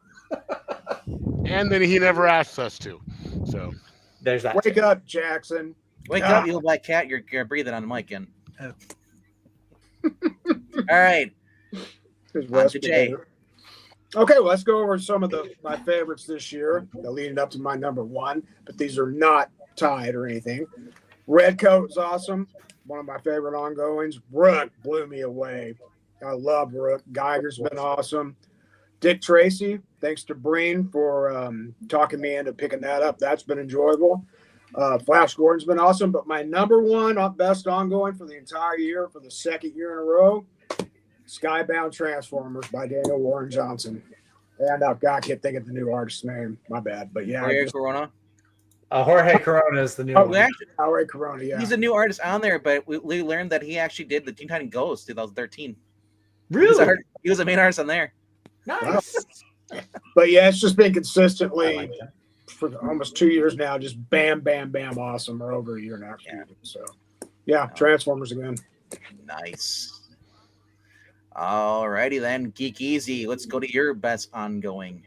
S4: And then he never asked us to. So
S5: there's that.
S3: Wake up, Jackson.
S1: Wake
S3: Ah.
S1: up, you little black cat! You're breathing on the mic again. All right.
S3: His
S1: On to Jay.
S3: respirator. Okay, well, let's go over some of my favorites this year, leading up to my number one, but these are not tied or anything. Redcoat is awesome. One of my favorite ongoings. Rook blew me away. I love Rook. Geiger's been awesome. Dick Tracy, thanks to Breen for talking me into picking that up. That's been enjoyable. Flash Gordon's been awesome, but my number one best ongoing for the entire year, for the second year in a row, Skybound Transformers by Daniel Warren Johnson. And God, I can't think of the new artist's name. My bad. But yeah,
S1: Jorge Corona.
S5: Jorge Corona is the new
S3: Oh,
S5: one.
S1: We actually,
S3: Howard Corona, yeah.
S1: he's a new artist on there, but we learned that he actually did the Teen Titan Ghost 2013.
S5: Really?
S1: He was a main artist on there.
S5: Nice.
S3: But yeah, it's just been
S5: I
S3: consistently
S5: like that.
S3: for almost 2 years now, just bam, bam, bam, awesome, or over a year now.
S1: Yeah.
S3: So yeah, Transformers again.
S1: Nice. Alrighty then, Geek Easy. Let's go to your best ongoing.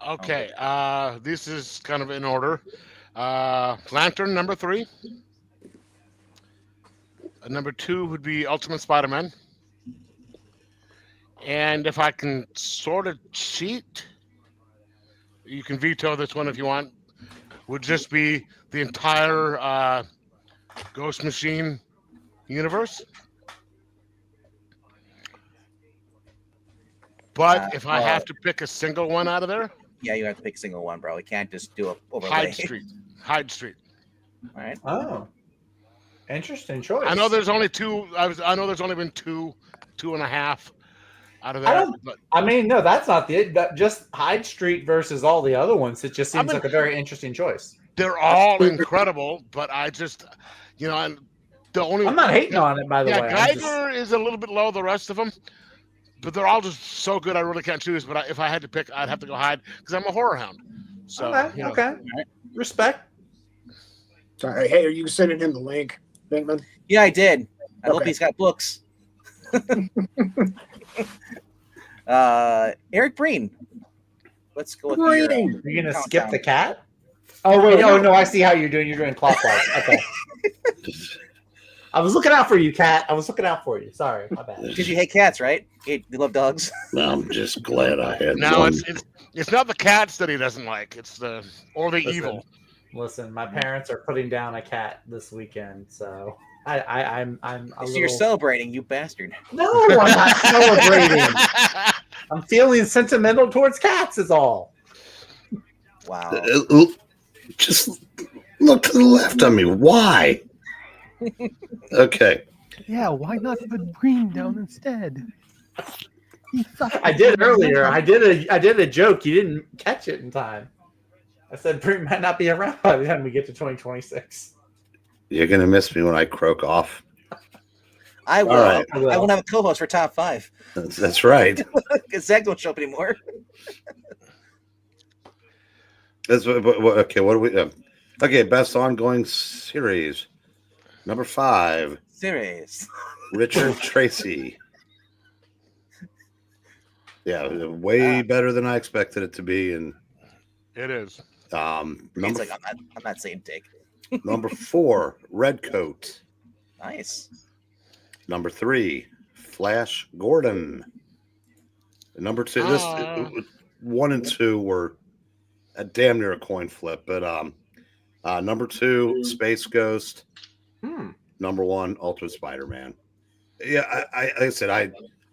S4: okay. This is kind of in order. Lantern number 3. Number 2 would be Ultimate Spider-Man. And if I can sort of cheat, you can veto this one if you want, would just be the entire Ghost Machine universe. But if I have to pick a single one out of there,
S1: Yeah, you have to pick a single one, bro. You can't just do a overlay.
S4: Hyde Street. Hyde Street.
S1: All right.
S5: Oh, interesting choice.
S4: I know there's only two. I know there's only been two and a half out of
S5: I
S4: there.
S5: don't-
S4: But
S5: I mean, no, that's not just Hyde Street versus all the other ones. It just
S4: I
S5: seems
S4: mean-
S5: like a very interesting choice.
S4: they're all incredible. But I just, and the only
S5: I'm not hating on it, by the
S4: Yeah,
S5: way. I'm
S4: Geiger
S5: just-
S4: is a little bit low. The rest of them, but they're all just so good. I really can't choose. But if I had to pick, I'd have to go Hyde because I'm a horror hound. So
S5: okay, okay. Respect.
S3: Sorry, hey, are you sending him the link, Pinkman?
S1: Yeah, I did. I hope
S3: Okay.
S1: he's got books. Eric Breen. Let's go with your,
S3: Breen.
S5: You're gonna
S1: Countdown.
S5: skip the cat? Oh wait, oh no, I see how you're doing. You're doing clockwise. Okay. I was looking out for you, cat. I was looking out for you. Sorry, my bad.
S1: because you hate cats, right? You love dogs.
S2: I'm just glad I had
S4: now
S2: one.
S4: it's not the cats that he doesn't like. It's the
S5: Listen.
S4: evil.
S5: Listen, my parents are putting down a cat this weekend, so I'm a
S1: So
S5: little.
S1: you're celebrating, you bastard.
S5: No, I'm not celebrating. I'm feeling sentimental towards cats. Is all.
S1: Wow.
S2: Just look to the left of me. Why? Okay.
S6: Yeah, why not put Green down instead? He sucks.
S5: I did earlier. I did a joke. You didn't catch it in time. I said Bree might not be around by the time we get to 2026.
S2: You're going to miss me when I croak off.
S1: I will.
S2: All right.
S1: I won't have a co-host for top 5
S2: That's right.
S1: because Zach don't show up anymore.
S2: Okay, what do we? Okay, best ongoing series. Number 5,
S1: Series.
S2: Richard Tracy. Yeah, way better than I expected it to be, and
S4: It is.
S1: It's
S2: number
S1: like on that same take.
S2: number 4, Redcoat.
S1: Nice.
S2: Number 3, Flash Gordon. And number 2, this
S4: Ah.
S2: 1 and 2 were a damn near a coin flip, but number 2, Space Ghost. Number 1, Ultimate Spider-Man. Yeah, like I said,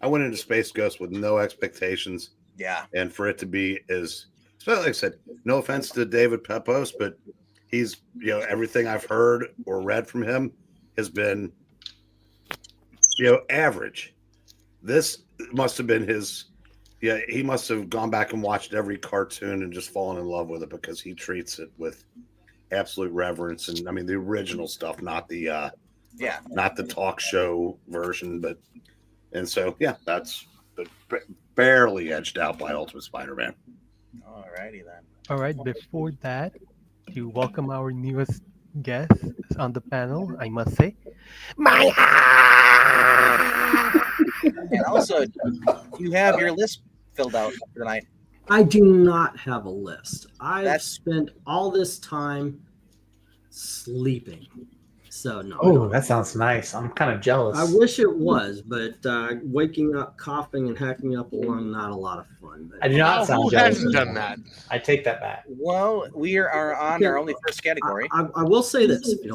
S2: I went into Space Ghost with no expectations,
S1: Yeah.
S2: and for it to be as, like I said, no offense to David Pepos, but he's, everything I've heard or read from him has been, average. This must have been his. Yeah, he must have gone back and watched every cartoon and just fallen in love with it because he treats it with absolute reverence. And I mean, the original stuff, not the not the talk show version, and so that's barely edged out by Ultimate Spider-Man.
S1: Alrighty then.
S6: All right, before that, to welcome our newest guest on the panel, I must say, my
S1: And also, you have your list filled out for tonight.
S7: I do not have a list. I've
S1: That's-
S7: spent all this time sleeping. So no.
S5: Oh, that sounds nice. I'm kind of jealous.
S7: I wish it was, but waking up, coughing, and hacking up a lung, not a lot of fun. But
S5: I do not sound
S4: Who
S5: jealous.
S4: hasn't done that?
S5: I take that back.
S1: Well, we are on our only first category.
S7: I will say this, if you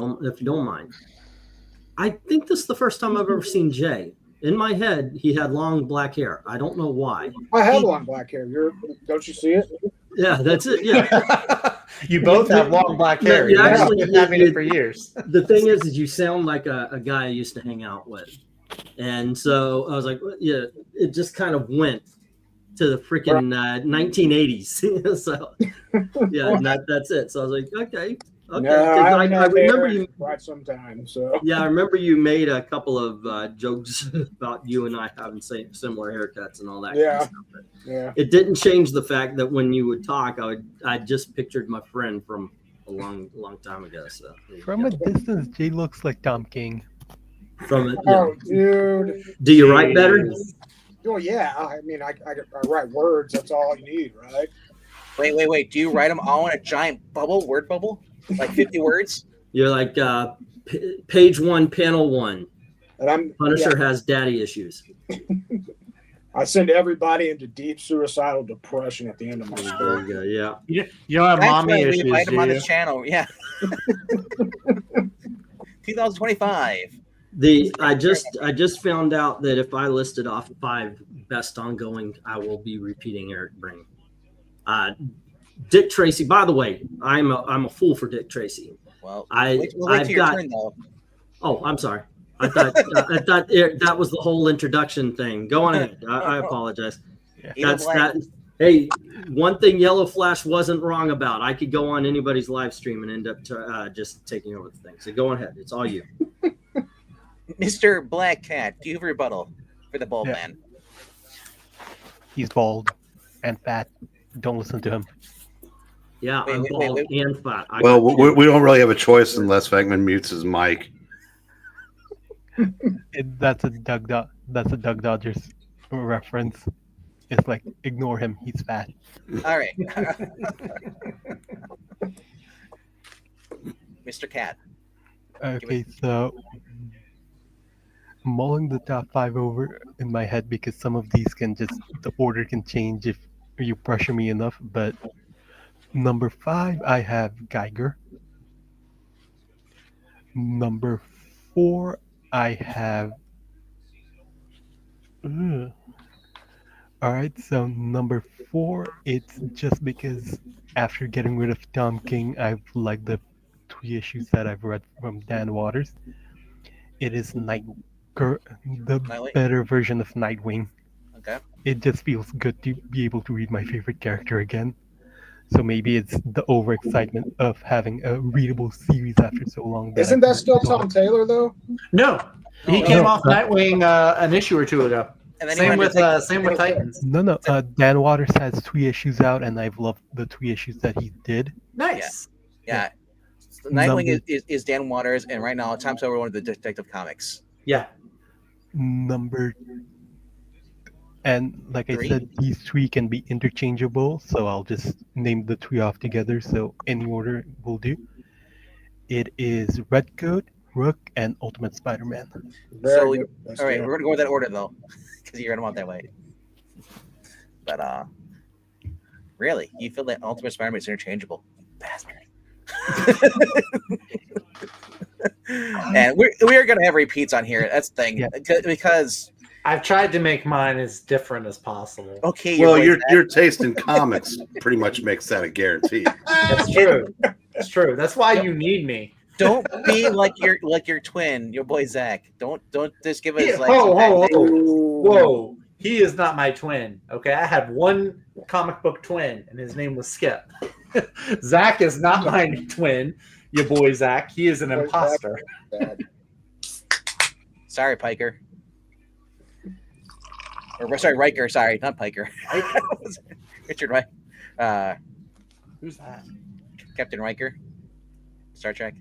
S7: don't mind. I think this is the first time I've ever seen Jay. In my head, he had long black hair. I don't know why.
S3: I have long black hair. Don't you see it?
S7: Yeah, that's it. Yeah.
S5: You both have long black hair.
S7: You
S5: You've
S7: actually-
S5: been having it for years.
S7: The thing is you sound like a guy I used to hang out with. And so I was like, well, yeah, it just kind of went to the freaking 1980s. So, yeah, and that's it. So I was like, okay.
S3: No,
S7: 'Cause
S3: I
S7: I remember you.
S3: quite some time. So
S7: Yeah, I remember you made a couple of jokes about you and I having similar haircuts and all that.
S3: Yeah.
S7: Kind of stuff. But
S3: yeah.
S7: it didn't change the fact that when you would talk, I just pictured my friend from a long time ago. So
S6: from a distance, Jay looks like Tom King.
S7: from
S3: Oh, dude.
S7: do you write better?
S3: Oh yeah. I mean, I write words. That's all you need, right?
S1: Wait. Do you write them all in a giant word bubble? Like 50 words?
S7: You're like page 1, panel 1.
S3: And
S7: Punisher has daddy issues.
S3: I send everybody into deep suicidal depression at the end of my
S7: There
S3: story.
S7: you go. Yeah.
S5: You don't have
S1: That's
S5: mommy
S1: why we
S5: issues,
S1: invite
S5: do
S1: him on
S5: you?
S1: the channel. Yeah. 2025.
S7: I just found out that if I listed off 5 best ongoing, I will be repeating Eric Brain. Dick Tracy. By the way, I'm a fool for Dick Tracy.
S1: Well,
S7: I've
S1: wait till your
S7: got.
S1: turn, though.
S7: Oh, I'm sorry. I thought that was the whole introduction thing. Go on ahead. I apologize.
S1: Evil
S7: That's
S1: Black.
S7: that. Hey, one thing Yellow Flash wasn't wrong about. I could go on anybody's live stream and end up just taking over the thing. So go on ahead. It's all you.
S1: Mr. Black Cat, do you have a rebuttal for the bald
S6: Yeah.
S1: man?
S6: He's bald and fat. Don't listen to him.
S7: Yeah,
S1: Wait,
S7: I'm
S1: wait,
S7: bald
S1: wait.
S7: and fat.
S2: Well, we don't really have a choice unless Vegman mutes his mic.
S6: That's a Doug Dodgers reference. It's like, ignore him. He's fat.
S1: All right. Mr. Cat.
S6: Okay, so mulling the top 5 over in my head because some of these the order can change if you pressure me enough. But number 5, I have Geiger. Number 4, I have. Ugh. All right, so number 4, it's just because after getting rid of Tom King, I've liked the 3 issues that I've read from Dan Waters. It is the
S1: Nightwing?
S6: better version of Nightwing.
S1: Okay.
S6: It just feels good to be able to read my favorite character again. So maybe it's the overexcitement of having a readable series after so long.
S3: Isn't that still Tom Taylor though?
S5: No, he
S1: No,
S5: came
S6: no,
S5: off Nightwing an issue or two ago.
S1: And then he
S5: Same
S1: went to
S5: with same with Titans.
S6: No. Dan Waters has 3 issues out, and I've loved the 3 issues that he did.
S5: Nice.
S1: Yeah. Nightwing
S6: Number-
S1: is Dan Waters, and right now Tom Silver one of the Detective Comics.
S5: Yeah.
S6: Number, and like I
S1: 3?
S6: said, these 3 can be interchangeable, so I'll just name the 3 off together. So any order will do. It is Redcoat, Rook, and Ultimate Spider-Man.
S3: Very
S1: So,
S3: good. That's
S1: All right,
S3: good.
S1: we're gonna go with that order though, because you read them out that way. But really, you feel that Ultimate Spider-Man is interchangeable, bastard. And we are gonna have repeats on here. That's the thing,
S6: Yeah.
S1: because
S5: I've tried to make mine as different as possible.
S1: okay,
S2: Well,
S1: boy
S2: your taste in comics pretty much makes that a guarantee.
S5: That's true. It's true. That's why you need me.
S1: don't be like your twin, your boy Zach. Don't just give us like
S5: Whoa,
S1: some bad
S5: whoa,
S1: things.
S5: whoa, whoa! He is not my twin. Okay, I had one comic book twin, and his name was Skip. Zach is not my twin. Your boy Zach. He is an
S3: Boy, Zach.
S5: imposter.
S1: Sorry, Piker. Or sorry, Riker. Sorry, not Piker. Richard Riker.
S5: Who's that?
S1: Captain Riker. Star Trek.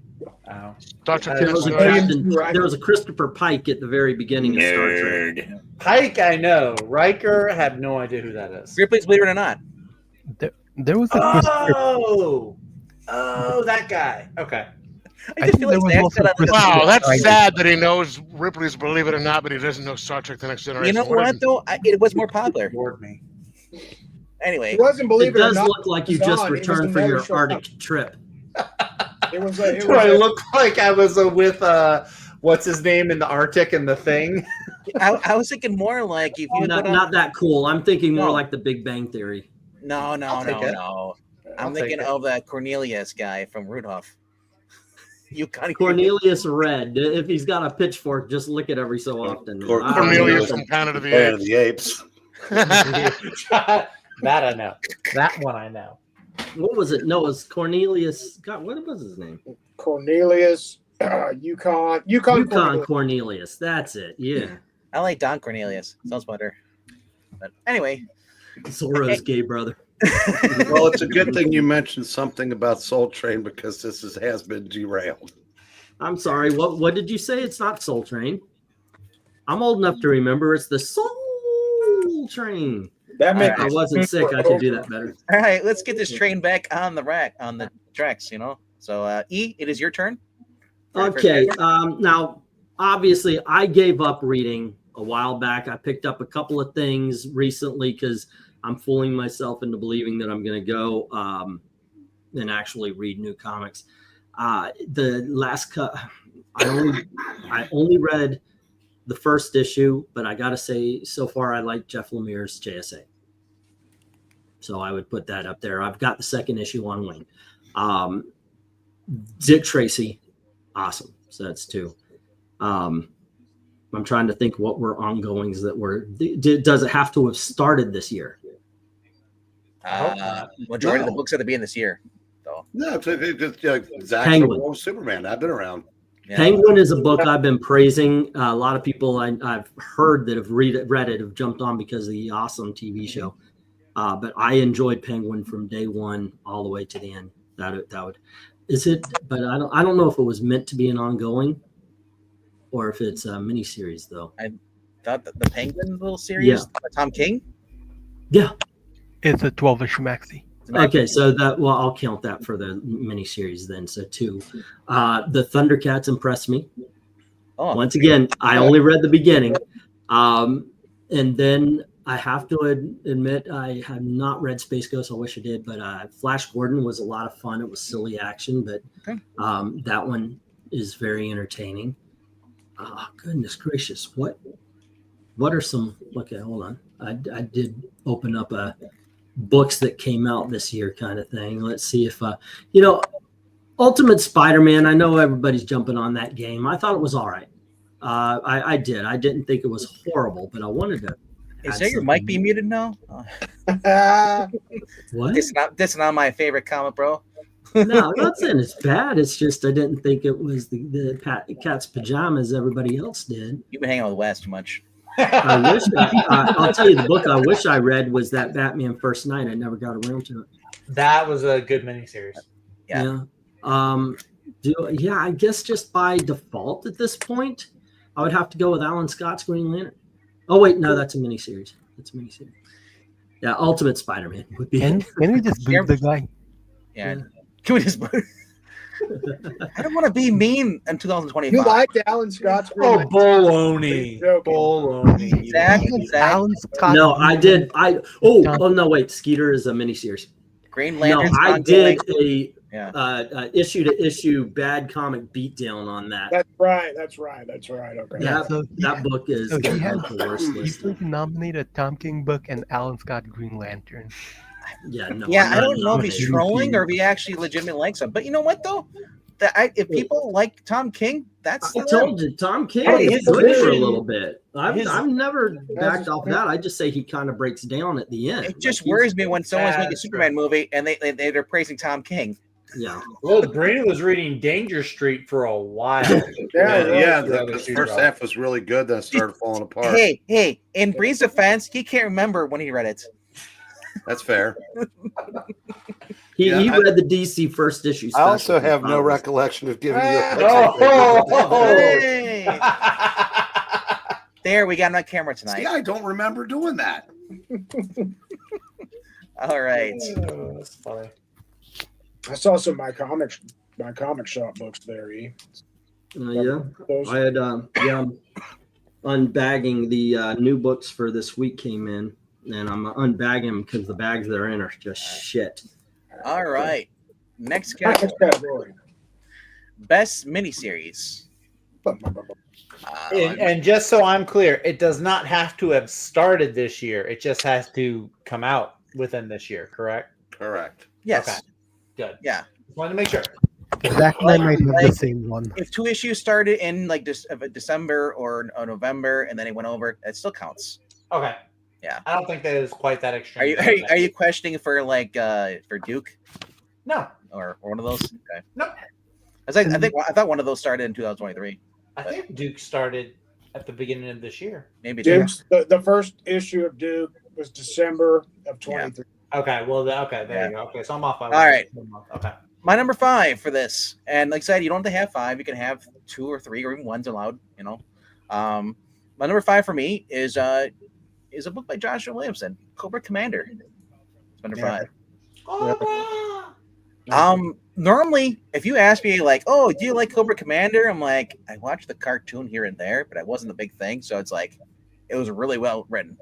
S5: Oh.
S4: Star Trek
S7: There was, a
S3: William
S7: Captain,
S3: Riker.
S7: there was a Christopher Pike at the very beginning of Star Trek.
S5: Pike, I know. Riker, I have no idea who that is.
S1: Ripley's Believe It or Not.
S6: There was a Christopher.
S5: Oh, that guy. Okay.
S1: I just feel like
S6: there was
S1: Zach's
S6: also
S1: got a-
S6: Christopher
S4: Wow, that's
S6: Pike.
S4: sad that he knows Ripley's Believe It or Not, but he doesn't know Star Trek: The Next Generation.
S1: You know what though? It was more popular.
S5: Bored me.
S1: Anyway,
S3: It wasn't
S7: It
S3: believe it, or
S7: does
S3: not.
S7: look like you
S3: it was
S7: just
S3: on. It was
S7: returned for
S3: another
S7: your
S3: show.
S7: Arctic trip.
S3: It was.
S5: Do I look like I was with what's his name in the Arctic and the Thing?
S1: I was thinking more like if you
S7: Not,
S1: put on,
S7: not that cool. I'm thinking more
S1: No.
S7: like the Big Bang Theory.
S1: no.
S5: I'll take it.
S1: I'm
S5: I'll take
S1: thinking
S5: it.
S1: of that Cornelius guy from Rudolph. You kind of
S7: Cornelius Red. If he's got a pitchfork, just lick it every so often.
S2: Cor-
S7: I don't
S4: Cornelius
S7: know.
S4: from Planet of the
S2: Planet of
S4: Apes.
S2: the Apes.
S5: That I know. That one I know.
S7: What was it? No, it was Cornelius. God, what was his name?
S3: Cornelius, Yukon
S7: Yukon
S3: Cornelius.
S7: Cornelius. That's it. Yeah.
S1: I like Don Cornelius. Sounds better. But anyway,
S7: Zorro's gay brother.
S2: Well, it's a good thing you mentioned something about Soul Train because has been derailed.
S7: I'm sorry. What did you say? It's not Soul Train. I'm old enough to remember. It's the Soul Train.
S3: That
S7: If
S3: makes
S7: I wasn't sick, I could do that better.
S1: all right, let's get this train back on the tracks. So E, it is your turn.
S7: Okay. Now, obviously, I gave up reading a while back. I picked up a couple of things recently because I'm fooling myself into believing that I'm going to go and actually read new comics. The last I only read the first issue, but I got to say, so far, I like Jeff Lemire's JSA. So I would put that up there. I've got the second issue on wing. Dick Tracy, awesome. So that's 2. I'm trying to think what were ongoings that were. Does it have to have started this year?
S1: Majority of the
S2: No.
S1: books at the beginning this year. So
S2: No, it's Zach
S7: Penguin.
S2: from Superman. I've been around.
S1: yeah.
S7: Penguin is a book I've been praising. A lot of people I've heard that have read it have jumped on because of the awesome TV show. But I enjoyed Penguin from day one all the way to the end. That would is it? But I don't know if it was meant to be an ongoing, or if it's a miniseries though.
S1: Thought the Penguin little series,
S7: Yeah.
S1: Tom King.
S6: It's a 12-issue maxi.
S7: Okay, so I'll count that for the miniseries then. So 2. The Thundercats impressed me.
S1: Oh,
S7: Once again, I only read the beginning. And then I have to admit, I have not read Space Ghost. I wish I did, but Flash Gordon was a lot of fun. It was silly action, but
S1: Okay.
S7: that one is very entertaining. Oh, goodness gracious. What are some, okay, hold on. I did open up books that came out this year kind of thing. Let's see if, Ultimate Spider-Man, I know everybody's jumping on that game. I thought it was all right. I did. I didn't think it was horrible, but I wanted to
S1: Is
S7: had
S1: there your
S7: something-
S1: mic being muted now? Oh,
S7: What?
S1: this not my favorite comic, bro.
S7: No, I'm not saying it's bad. It's just I didn't think it was the cat's pajamas everybody else did.
S1: You've been hanging out with Wes too much.
S7: I wish I'll tell you the book I wish I read was that Batman First Night. I never got around to it.
S5: That was a good miniseries.
S1: Yeah.
S7: I guess just by default at this point, I would have to go with Alan Scott's Green Lantern. Oh wait, no, that's a miniseries. That's a miniseries. Yeah, Ultimate Spider-Man would be.
S6: Can we just boot the guy?
S1: Yeah. Can we just? I don't want to be mean in 2025.
S3: You liked Alan Scott's Green
S5: Oh,
S3: Lantern?
S5: baloney.
S3: Joking.
S5: Baloney.
S1: Zach,
S6: Alan Scott.
S7: No, I did. No, wait. Skeeter is a miniseries.
S1: Green
S7: No,
S1: Lantern's
S7: I
S1: ongoing.
S7: did a
S1: Yeah.
S7: issue to issue bad comic beatdown on that.
S3: That's right. Okay.
S7: Yeah.
S6: So
S7: That book is
S6: so he
S7: gonna
S6: has
S7: be the worst list.
S6: he's nominated a Tom King book and Alan Scott Green Lantern.
S7: Yeah, no.
S1: Yeah,
S7: I'm
S1: I
S7: not
S1: don't know if he's
S7: nominated.
S1: trolling or if he actually legitimately likes him. But you know what though? If people like Tom King, that's
S7: I
S1: the
S7: told you, Tom King
S1: Hey,
S7: is
S1: his
S7: good for a
S1: vision-
S7: little bit. I've
S1: his-
S7: never backed off that. I just say he kind of breaks down at the end.
S1: It just
S7: Like,
S1: worries me when someone's making a
S5: That's
S1: Superman movie and they're praising Tom King.
S7: Yeah.
S5: Well, Brady was reading Danger Street for a while.
S2: Yeah,
S5: Yeah,
S2: the
S5: the
S2: first half was really good, then it started falling apart.
S1: Hey, in Bree's defense, he can't remember when he read it.
S2: That's fair.
S7: He
S2: Yeah,
S7: read the DC first issue.
S2: I also
S7: special.
S2: have no recollection of giving you a
S5: Oh.
S1: Hey, there we got him on camera
S2: See,
S1: tonight.
S2: I don't remember doing that.
S1: All right.
S5: Oh, that's funny.
S3: I saw some of my comic shop books there.
S7: Yeah.
S3: Those,
S7: I had I'm unbagging the new books for this week came in, and I'm unbagging them because the bags they're in are just shit.
S1: All right. Next
S3: Next
S1: category,
S3: category.
S1: best miniseries.
S5: And just so I'm clear, it does not have to have started this year. It just has to come out within this year, correct?
S2: Correct.
S1: Yes.
S5: Okay. Good.
S1: Yeah.
S5: Just wanted to make sure.
S6: Zach and I might have
S1: like-
S6: the same one.
S1: If 2 issues started in like December or November and then it went over, it still counts.
S5: Okay.
S1: Yeah.
S5: I don't think that is quite that
S1: Are
S5: extreme.
S1: you are you questioning for like for Duke
S5: No.
S1: or one of those? Okay.
S5: No.
S1: I thought one of those started in 2023.
S5: I think Duke started at the beginning of this year.
S1: Maybe two.
S3: Duke's, the first issue of Duke was December of 23.
S5: Okay. Well, there you go. Okay. So I'm off by
S1: All right.
S5: Okay.
S1: My number 5 for this, and like I said, you don't have to have 5. You can have 2 or 3 or even 1's allowed. You know, my number 5 for me is a book by Joshua Williamson, Cobra Commander. It's number 5. Normally, if you ask me like, "Oh, do you like Cobra Commander?" I'm like, I watched the cartoon here and there, but I wasn't a big thing. So it's like, it was really well written.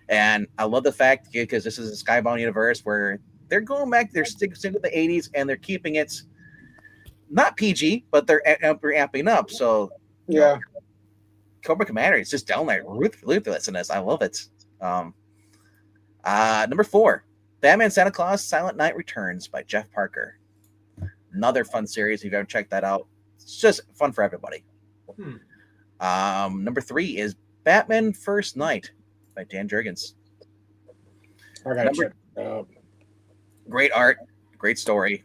S1: And I love the fact because this is a Skybound universe where they're going back, they're sticking with the 80s, and they're keeping it not PG, but they're amping up. So
S3: Yeah.
S1: Cobra Commander is just down there ruthless in this. I love it. Number 4, Batman Santa Claus Silent Night Returns by Jeff Parker. Another fun series. If you've ever checked that out, it's just fun for everybody. Number 3 is Batman First Night by Dan Jurgens.
S3: I gotta check it out.
S1: Great art, great story.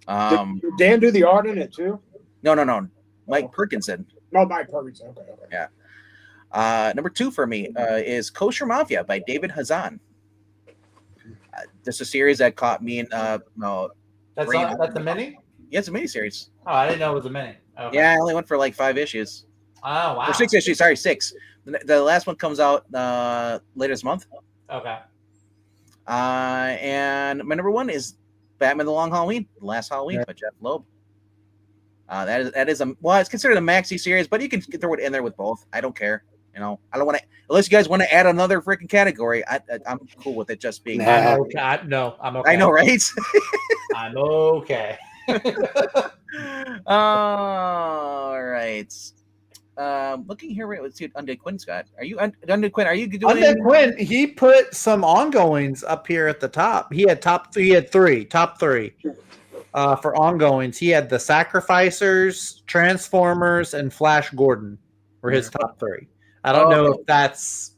S3: Did Dan do the art in it too?
S1: No. Mike Perkinson.
S3: No, Mike Perkins. Okay.
S1: Number 2 for me is Kosher Mafia by David Hazan. This is a series that caught me in
S5: That's a mini?
S1: Yeah, it's a miniseries.
S5: Oh, I didn't know it was a mini. Okay.
S1: Yeah, I only went for like 5 issues.
S5: Oh, wow.
S1: Or 6 issues, sorry, 6. The last one comes out later this month.
S5: Okay.
S1: And my number 1 is Batman the Long Halloween, The Last Halloween by Jeff Loeb. That is it's considered a maxi series, but you can throw it in there with both. I don't care. You know, I don't want to, unless you guys want to add another freaking category. I'm cool with it just being.
S5: I'm okay. I'm okay.
S1: I know, right?
S5: I'm okay.
S1: All right. Looking here, let's see what Undead Quinn's got. Are you Undead Quinn? Are you doing?
S5: Undead Quinn, he put some ongoings up here at the top. He had top 3 for ongoings. He had the Sacrificers, Transformers, and Flash Gordon were his top 3. I don't know if that's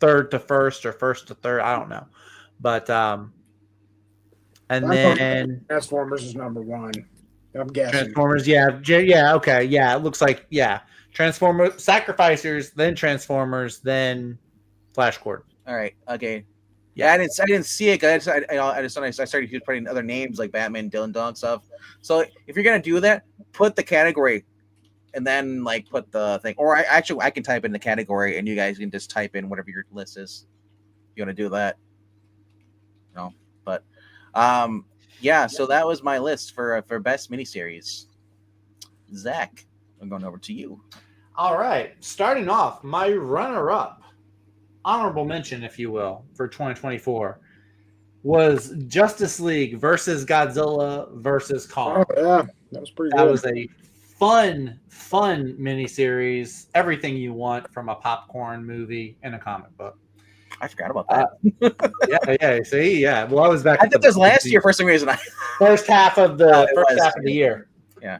S5: third to first or first to third. I don't know, but and then
S3: Transformers is number one. I'm guessing.
S5: Transformers. Yeah, okay, yeah. It looks like Transformers, Sacrificers, then Transformers, then Flash Gordon.
S1: All right. Okay. Yeah, I didn't see it. I started putting other names like Batman, Dylan Dog stuff. So if you're gonna do that, put the category, and then like put the thing. Or I can type in the category, and you guys can just type in whatever your list is. You want to do that? No, but yeah. So that was my list for best miniseries. Zach, I'm going over to you.
S5: All right, starting off, my runner-up, honorable mention, if you will, for 2024 was Justice League versus Godzilla versus Kong.
S3: Oh yeah, that was pretty
S5: That
S3: good.
S5: was a fun miniseries. Everything you want from a popcorn movie and a comic book.
S1: I forgot about that.
S5: Yeah. See, yeah. Well, I was back.
S1: I think that was last year for some reason.
S5: First half of the
S1: Oh, it
S5: first
S1: was.
S5: half of the year.
S1: Yeah.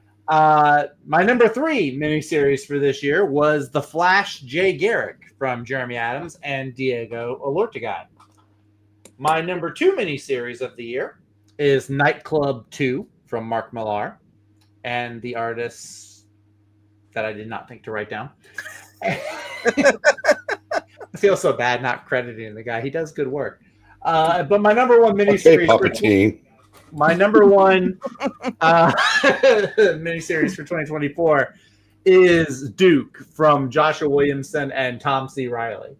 S5: My number 3 miniseries for this year was The Flash Jay Garrick from Jeremy Adams and Diego Olortegui. My number 2 miniseries of the year is Nightclub 2 from Mark Millar and the artists that I did not think to write down. I feel so bad not crediting the guy. He does good work. But my number 1 miniseries my number 1 miniseries for 2024 is Duke from Joshua Williamson and Tom C. Riley.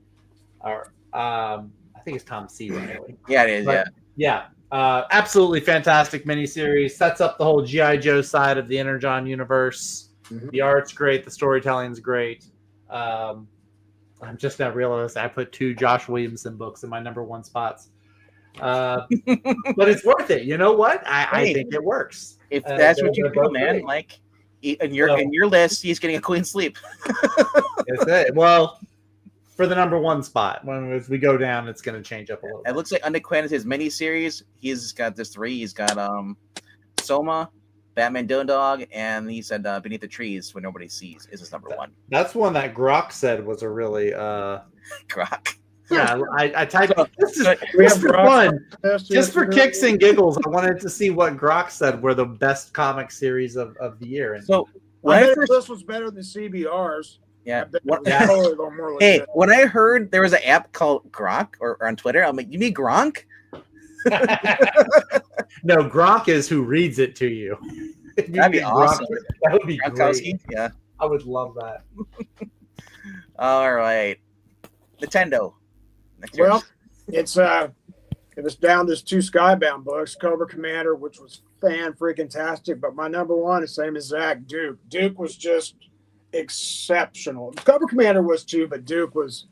S5: Or I think it's Tom C. Riley.
S1: Yeah, it is.
S5: But, yeah. Absolutely fantastic miniseries. Sets up the whole G.I. Joe side of the Energon universe.
S3: Mhm.
S5: The art's great. The storytelling's great. I'm just now realizing I put 2 Josh Williamson books in my number 1 spots. But it's worth it. You know what? I think it works.
S1: If that's what you
S5: they're
S1: do,
S5: both
S1: man,
S5: great.
S1: like in your list, he's getting a queen sleep.
S5: It's it. Well, for the number 1 spot, as we go down, it's going to change up a little
S1: It
S5: bit.
S1: looks like Unacquainted is his miniseries. He's got this 3. He's got Soma, Batman Dylan Dog, and he said Beneath the Trees When Nobody Sees is his number 1.
S5: That's one that Grok said was a really
S1: Grok.
S5: yeah. I typed this is
S3: We
S5: just
S3: have
S5: for
S3: Grok
S5: fun, just for kicks and giggles. I wanted to see what Grok said were the best comic series of the year. And
S1: So
S3: I
S1: when I
S3: bet
S1: first,
S3: this was better than CBR's.
S1: yeah,
S3: I bet
S1: what-
S3: it was totally a little more
S1: hey,
S3: legit.
S1: when I heard there was an app called Grok or on Twitter, I'm like, you mean Gronk?
S5: no, Gronk is who reads it to you. If you
S1: That'd be
S5: mean Gronk,
S1: awesome.
S5: that would be great.
S1: Gronkowski? Yeah.
S5: I would love that.
S1: All right. Nintendo. Next
S3: Well, it was down to 2 Skybound books, Cobra Commander, which was fan-freaking-tastic, but my number 1 is same as Zach, Duke. Duke was just exceptional. Cobra Commander was too, but Duke was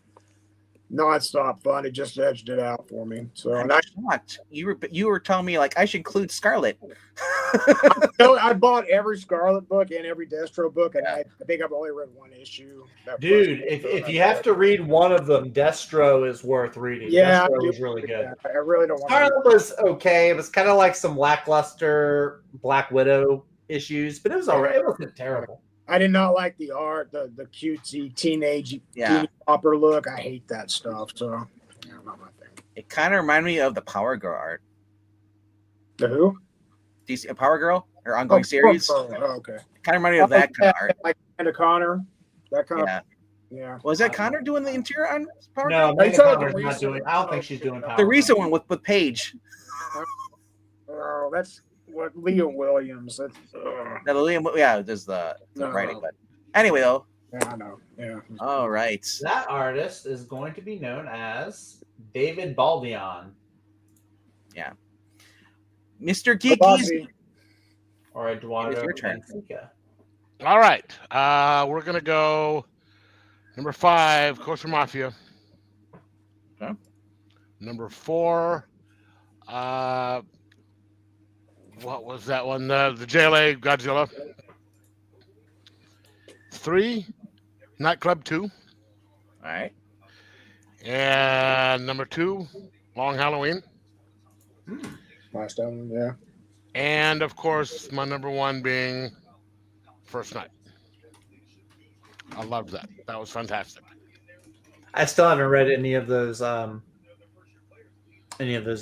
S3: nonstop fun. It just edged it out for me. So
S1: I'm
S3: and I,
S1: shocked. You were telling me like I should include Scarlet.
S3: I bought every Scarlet book and every Destro book, and I think I've only read 1 issue. That
S5: Dude,
S3: first one,
S5: if
S3: so
S5: you have to read one of them, Destro is worth reading.
S3: Yeah, I
S5: Destro
S3: do.
S5: was really good.
S3: I really don't want
S5: Scarlet was okay. It was kind of like some lackluster Black Widow issues, but it was all right. It wasn't terrible.
S3: I did not like the art, the cutesy teenage
S1: Yeah.
S3: popper look. I hate that stuff. So, yeah, not my thing.
S1: It kind of reminded me of the Power Girl art.
S3: The who?
S1: DC Power Girl or ongoing series.
S3: Oh, okay.
S1: Kind of reminded me of that kind of art.
S3: Like Amanda Connor, that kind
S1: Yeah.
S3: of. Yeah.
S1: Was that Connor doing the interior on Power
S5: No,
S1: Girl?
S5: Megan
S3: It's not
S5: Connor's
S3: the
S5: not
S3: recent
S5: doing. I don't think she's doing Power.
S1: The recent
S5: Girl.
S1: one with Paige.
S3: Oh, that's what Leo Williams. That's.
S1: No, Liam, yeah, there's the
S3: No.
S1: writing. But anyway, though.
S3: Yeah, I know. Yeah.
S1: All right.
S5: That artist is going to be known as David Baldion
S1: Mr. Geeky.
S3: Bobby,
S5: or Eduardo
S1: It is your turn.
S5: Benfica.
S4: All right. We're going to go number 5, Kosher Mafia.
S1: Okay.
S4: Number 4, what was that one? The JLA Godzilla. 3, Nightclub 2.
S1: All right.
S4: And number 2, Long Halloween.
S3: last album, yeah.
S4: And of course, my number 1 being First Night. I loved that. That was fantastic.
S5: I still haven't read any of those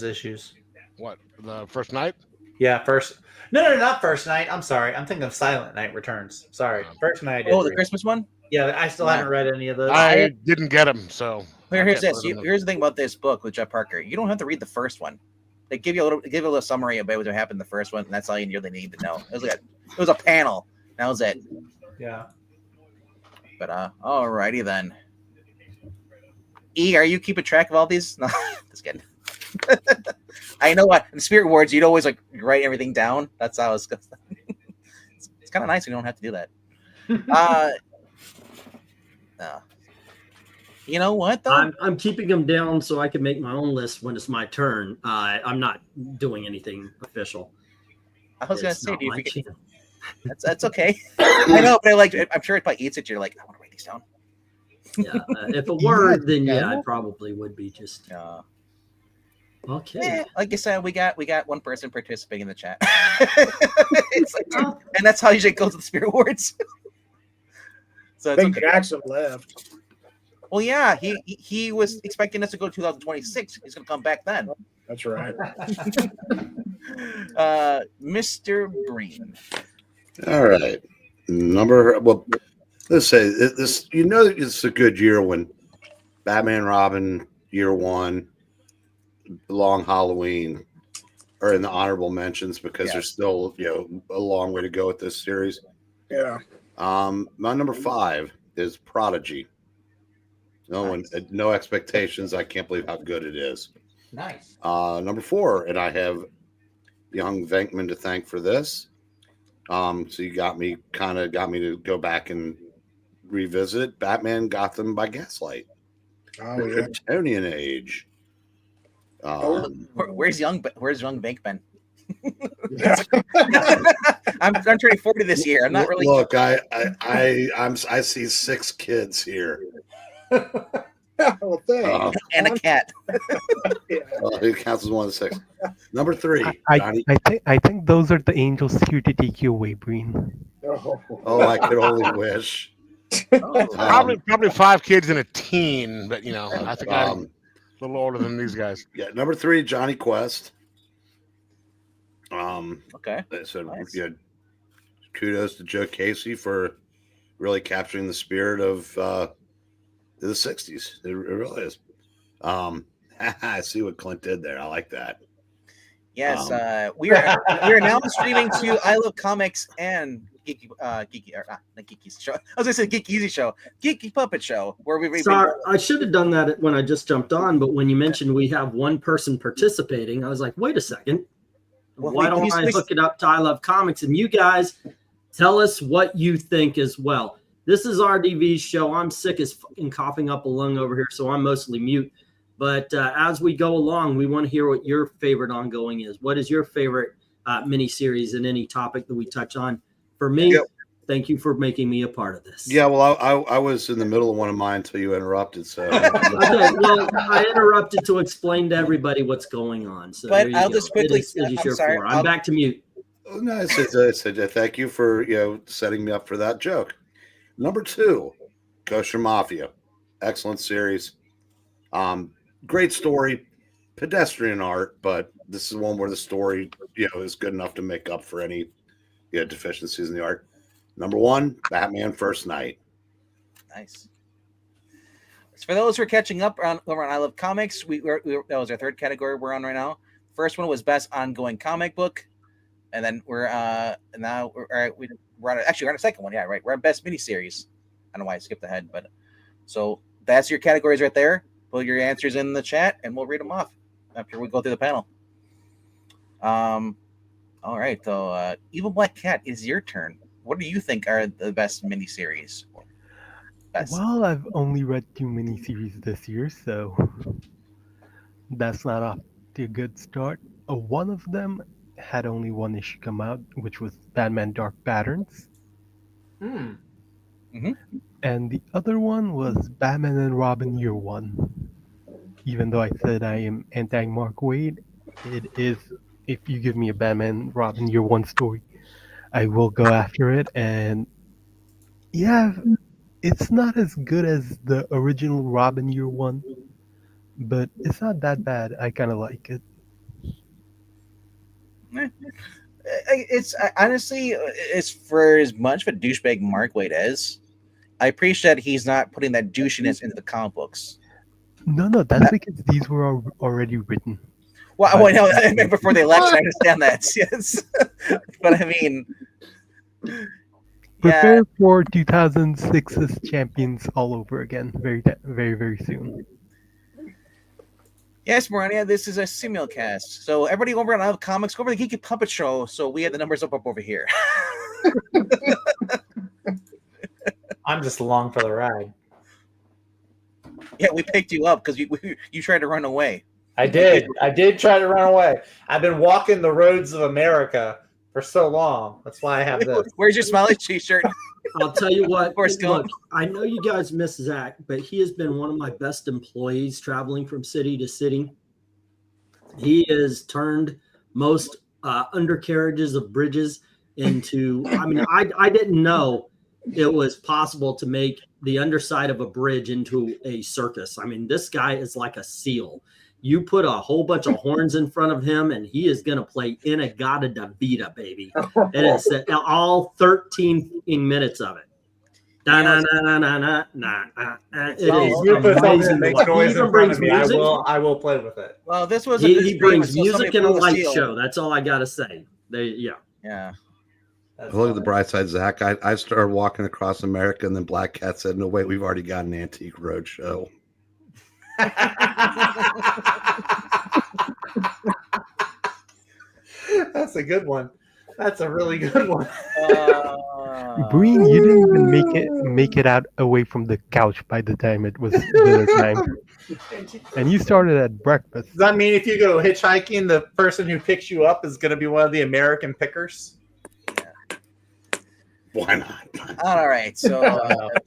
S5: issues.
S4: What, the first night?
S5: Yeah, first. No, not first night. I'm sorry. I'm thinking of Silent Night Returns. Sorry, first night. I did
S1: Oh, the
S5: read.
S1: Christmas one.
S5: Yeah, I still haven't read any of those.
S4: I didn't get them, so.
S1: Here's this. Here's the thing about this book with Jeff Parker. You don't have to read the first one. They give you a little summary about what happened in the first one, and that's all you really need to know. It was a panel. That was it.
S5: Yeah.
S1: But alrighty then. E, are you keeping track of all these? No, just kidding. I know what in Spirit Awards you'd always like write everything down. That's how it's it's kind of nice. We don't have to do that. No. You know what though?
S7: I'm keeping them down so I can make my own list when it's my turn. I'm not doing anything official.
S1: I was gonna
S7: It's
S1: say,
S7: not
S1: do you
S7: my
S1: forget?
S7: channel.
S1: That's okay. I know, but I'm sure it probably eats it. You're like, I want to write these down.
S7: Yeah, if it were, then yeah, I probably would be just okay.
S1: Yeah, like I said, we got one person participating in the chat. It's like, and that's how usually it goes with the Spirit Awards. So
S3: I
S1: it's
S3: think
S1: okay.
S3: Jackson left.
S1: Well, yeah, he was expecting us to go 2026. He's gonna come back then.
S3: That's right.
S1: Mr. Green.
S2: All right. Let's say this. You know, it's a good year when Batman, Robin, year one, Long Halloween are in the honorable mentions because there's still a long way to go with this series.
S3: Yeah.
S2: My number 5 is Prodigy. No expectations. I can't believe how good it is.
S5: Nice.
S2: Number 4, and I have young Venkman to thank for this. So you got me to go back and revisit Batman Gotham by Gaslight.
S3: Oh
S2: The
S3: yeah.
S2: Kryptonian Age.
S1: Where's young Bankman?
S3: Yeah.
S1: I'm turning 40 this year. I'm not really.
S2: Look, I see 6 kids here.
S3: Well, thanks.
S1: And a cat.
S3: Yeah.
S2: Who counts as one of the 6? Number 3, Johnny.
S6: I think those are the angels here to take you away, Breen.
S2: Oh, I could only wish.
S4: Probably 5 kids and a teen, but I think I'm a little older than these guys.
S2: Yeah, number 3, Johnny Quest.
S1: Okay.
S2: So
S1: Nice.
S2: kudos to Joe Casey for really capturing the spirit of the 60s. It really is. I see what Clint did there. I like that.
S1: Yes, we are now streaming to I Love Comics and Geeky not Geeky Show. I was gonna say Geeky Easy Show, Geeky Puppet Show, where we've
S7: Sorry, I should have done that when I just jumped on, but when you mentioned we have one person participating, I was like, wait a second.
S1: Well,
S7: Why don't I hook it up to I Love Comics? And you guys tell us what you think as well. This is RDV's show. I'm sick as fucking coughing up a lung over here, so I'm mostly mute. But as we go along, we want to hear what your favorite ongoing is. What is your favorite miniseries in any topic that we touch on? For me, thank you for making me a part of this.
S2: Yeah, well, I was in the middle of one of mine until you interrupted. So
S7: Okay, well, I interrupted to explain to everybody what's going on. So
S1: But
S7: there you
S1: I'll
S7: go.
S1: just quickly.
S7: I'm
S1: I'm sorry.
S7: I'm back to mute.
S2: no, I said thank you for setting me up for that joke. Number 2, Kosher Mafia, excellent series. Great story, pedestrian art, but this is one where the story is good enough to make up for any deficiencies in the art. Number 1, Batman First Night.
S1: Nice. So for those who are catching up over on I Love Comics, that was our third category we're on right now. First one was best ongoing comic book, and then we're on a second one. Yeah, right. We're on best miniseries. I don't know why I skipped ahead, but so that's your categories right there. Put your answers in the chat, and we'll read them off after we go through the panel. All right, so Evil Black Cat, is your turn. What do you think are the best miniseries?
S6: Well, I've only read 2 miniseries this year, so that's not off to a good start. One of them had only 1 issue come out, which was Batman Dark Patterns. And the other one was Batman and Robin Year One. Even though I said I am anti-Mark Waid, it is, if you give me a Batman Robin Year One story, I will go after it. And yeah, It's not as good as the original Robin Year One, but it's not that bad. I kind of like it.
S1: Honestly, it's for as much of a douchebag Mark Waid is. I appreciate he's not putting that douchiness into the comic books.
S6: No, that's because these were already written.
S1: Well, I know I meant before the election. I understand that, yes, but I mean,
S6: Prepare for 2006's champions all over again, very, very, very soon.
S1: Yes, Marania, this is a simulcast. So everybody over on Love Comics, go over to the Geeky Puppet Show. So we have the numbers up over here.
S5: I'm just along for the ride.
S1: Yeah, we picked you up because you tried to run away.
S5: I did try to run away. I've been walking the roads of America for so long. That's why I have this.
S1: Where's your Smiley t-shirt?
S7: I'll tell you what.
S1: Forrest Gump.
S7: Look, I know you guys miss Zach, but he has been one of my best employees traveling from city to city. He has turned most undercarriages of bridges into. I mean, I didn't know it was possible to make the underside of a bridge into a circus. I mean, this guy is like a seal. You put a whole bunch of horns in front of him, and he is going to play Inagata da Vida, baby. It is all 13 minutes of it. It is amazing. He even brings music.
S5: I will play with it.
S1: Well, this was
S7: He brings music and a light show. That's all I got to say. Yeah.
S2: Look at the bright side, Zach. I started walking across America, and then Black Cat said, "No, wait, we've already got an Antique Roadshow."
S5: That's a good one. That's a really good one.
S6: Breen, you didn't even make it out away from the couch by the time it was dinner time, and you started at breakfast.
S5: Does that mean if you go hitchhiking, the person who picks you up is going to be one of the American pickers?
S2: Why not?
S1: All right, so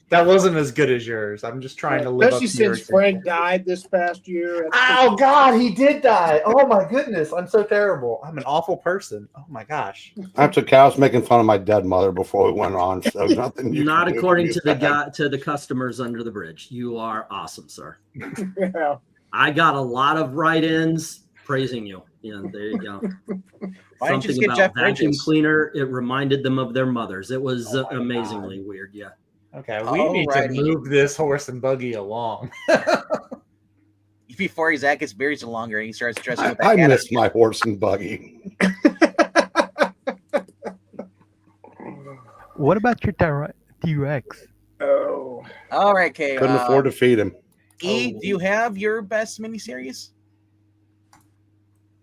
S5: that wasn't as good as yours. I'm just trying to live up
S3: Especially
S5: to yours.
S3: since Frank died this past year.
S5: Oh God, he did die. Oh my goodness, I'm so terrible. I'm an awful person. Oh my gosh.
S2: That's okay. I was making fun of my dead mother before we went on, so nothing.
S7: Not according to the customers under the bridge. You are awesome, sir.
S3: Yeah.
S7: I got a lot of write-ins praising you. Yeah, there you go.
S1: why didn't you just
S7: Something
S1: get
S7: about
S1: Jeff
S7: vacuum
S1: Bridges?
S7: cleaner. It reminded them of their mothers. It was amazingly weird. Yeah.
S5: Okay, we need to
S1: Alrighty.
S5: move this horse and buggy along.
S1: Before Zach gets buried so longer, he starts dressing with that
S2: I
S1: cat
S2: miss my horse and buggy.
S6: What about your T-Rex?
S3: Oh.
S1: All right, okay.
S2: Couldn't afford to feed him.
S1: E, do you have your best miniseries?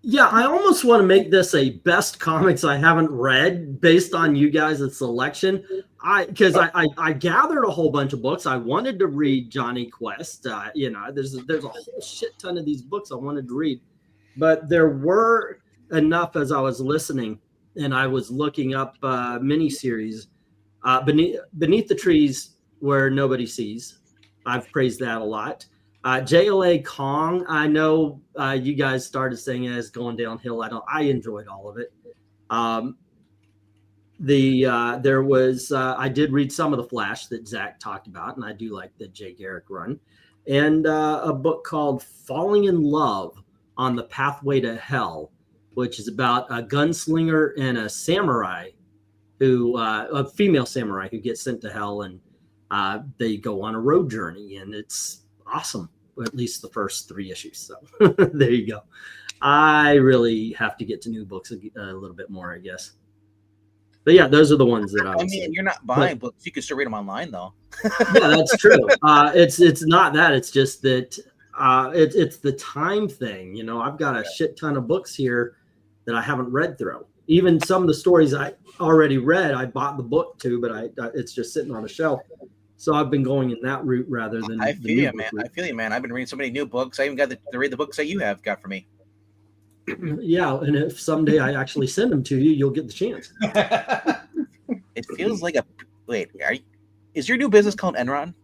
S7: Yeah, I almost want to make this a best comics I haven't read based on you guys' selection. Because I gathered a whole bunch of books. I wanted to read Johnny Quest. There's a whole shit ton of these books I wanted to read, but there were enough as I was listening and I was looking up miniseries. Beneath the Trees Where Nobody Sees. I've praised that a lot. JLA Kong, I know you guys started saying it is going downhill. I enjoyed all of it. There was I did read some of the Flash that Zach talked about, and I do like the Jay Garrick run, and a book called Falling in Love on the Pathway to Hell, which is about a gunslinger and a samurai a female samurai who gets sent to hell, and they go on a road journey, and it's awesome. At least the first 3 issues. So there you go. I really have to get to new books a little bit more, I guess. But yeah, those are the ones that I
S1: mean, you're not buying books. You can still read them online, though.
S7: Yeah, that's true. It's not that. It's just that it's the time thing. You know, I've got a shit ton of books here that I haven't read through. Even some of the stories I already read, I bought the book too, but it's just sitting on a shelf. So I've been going in that route rather than.
S1: I feel you, man. I feel you, man. I've been reading so many new books. I even got to read the books that you have got for me.
S7: Yeah, and if someday I actually send them to you, you'll get the chance.
S1: It feels like is your new business called Enron?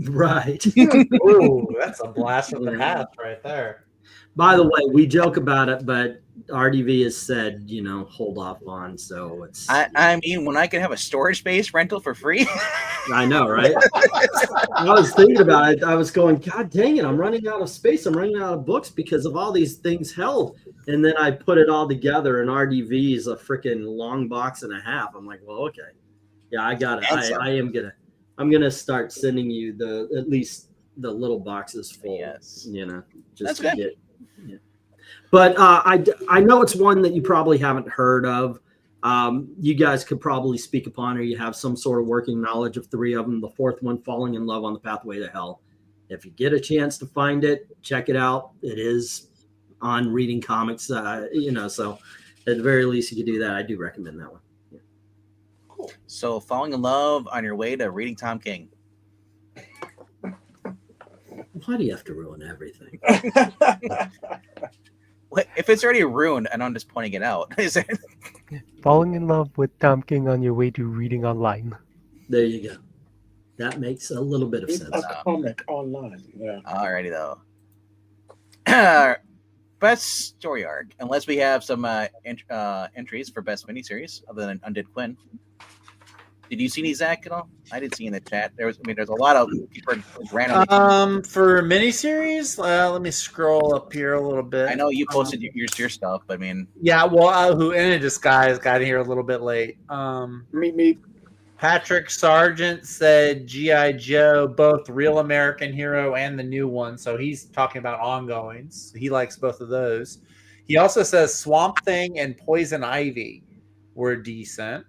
S7: Right.
S5: Ooh, that's a blast from the past right there.
S7: By the way, we joke about it, but RDV has said, hold off on. So it's.
S1: I mean, when I can have a storage space rental for free.
S7: I know, right? I was thinking about it. I was going, God dang it, I'm running out of space. I'm running out of books because of all these things held. And then I put it all together, and RDV is a freaking long box and a half. I'm like, well, okay. Yeah, I got it. I'm gonna start sending you at least the little boxes full.
S1: Yes.
S7: Just
S1: That's
S7: to
S1: good.
S7: get. Yeah. But I know it's one that you probably haven't heard of. You guys could probably speak upon, or you have some sort of working knowledge of three of them. The fourth one, Falling in Love on the Pathway to Hell. If you get a chance to find it, check it out. It is on Reading Comics, so at the very least, you could do that. I do recommend that one. Yeah.
S1: So, Falling in Love on your way to reading Tom King.
S7: Why do you have to ruin everything?
S1: If it's already ruined, and I'm just pointing it out, is it?
S6: Falling in Love with Tom King on your way to reading online.
S7: There you go. That makes a little bit of
S3: Read
S7: sense.
S3: a comic online. Yeah.
S1: Alrighty though. Best story arc, unless we have some entries for best miniseries other than Undid Quinn. Did you see any, Zach, at all? I didn't see in the chat. There's a lot of people randomly.
S5: For miniseries, let me scroll up here a little bit.
S1: I know you posted your stuff, but I mean,
S5: Yeah, well, who in disguise got here a little bit late.
S3: Me.
S5: Patrick Sargent said G.I. Joe, both Real American Hero and the new one. So he's talking about ongoings. He likes both of those. He also says Swamp Thing and Poison Ivy were decent.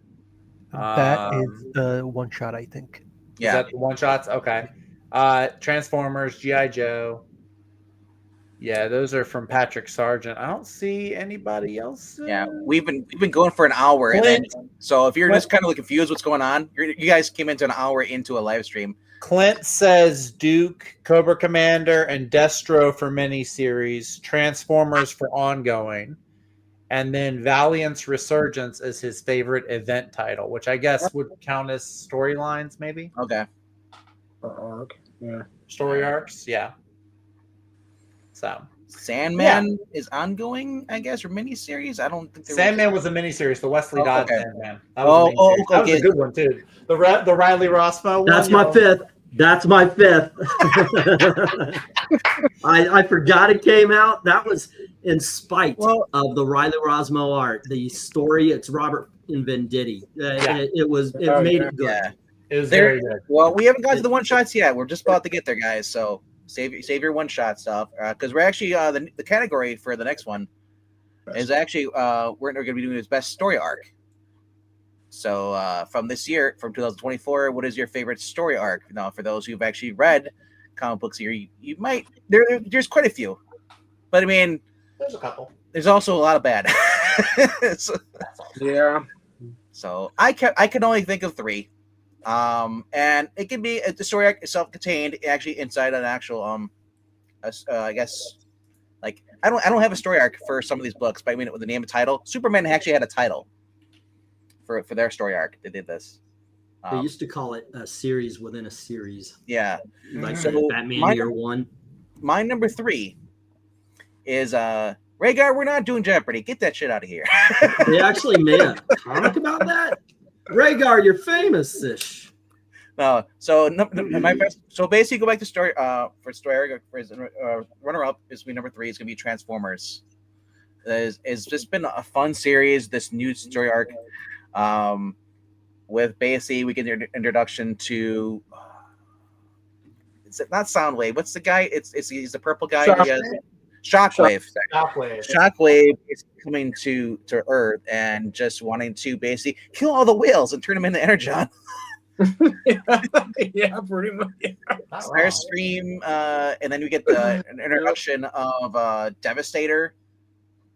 S6: That is the one shot, I think.
S1: yeah.
S5: Is that the one shots? Okay. Transformers, G.I. Joe. Yeah, those are from Patrick Sargent. I don't see anybody else.
S1: Yeah, we've been going for an hour, and then so if you're just kind of confused what's going on, you guys came into an hour into a live stream.
S5: Clint says Duke, Cobra Commander, and Destro for miniseries, Transformers for ongoing, and then Valiant's Resurgence is his favorite event title, which I guess would count as storylines, maybe
S1: Okay,
S3: Arc. Yeah.
S5: story arcs. Yeah. So
S1: Sandman is ongoing, I guess, or miniseries. I don't think
S5: Sandman was a miniseries, the Wesley
S1: Oh,
S5: Dodds
S1: okay.
S5: Sandman. That was a miniseries. That was
S1: okay.
S5: a good one too. The Riley Rossmo one.
S7: That's my fifth. That's my fifth. I forgot it came out. That was in spite of the Riley Rosmo art. The story, it's Robert and Venditti. It made it good.
S1: Yeah.
S5: It was very good.
S1: Well, we haven't got to the one shots yet. We're just about to get there, guys. So save your one shot stuff because we're actually the category for the next one is actually we're going to be doing his best story arc. So from this year, from 2024, what is your favorite story arc? Now, for those who've actually read comic books here, you might there's quite a few, but I mean,
S5: There's a couple.
S1: there's also a lot of bad.
S3: Yeah.
S1: So I can only think of three, and it can be the story arc is self-contained, actually inside an actual I guess like I don't have a story arc for some of these books, but I mean with the name and title. Superman actually had a title for their story arc. They did this.
S7: They used to call it a series within a series,
S1: Yeah.
S7: like
S1: So
S7: Batman Year One.
S1: My number 3 is Rhaegar, we're not doing Jeopardy. Get that shit out of here.
S7: They actually made a comic about that. Rhaegar, you're famous-ish.
S1: No, so my best. So basically, go back to story. For story, for his, runner up is number 3. It's gonna be Transformers. It's just been a fun series. This new story arc, with basically we get an introduction to. It's not Soundwave. What's the guy? He's the purple guy. Shockwave. Shockwave is coming to Earth and just wanting to basically kill all the whales and turn them into Energon.
S3: Yeah, pretty much. Yeah.
S1: Starscream, and then we get the introduction of Devastator.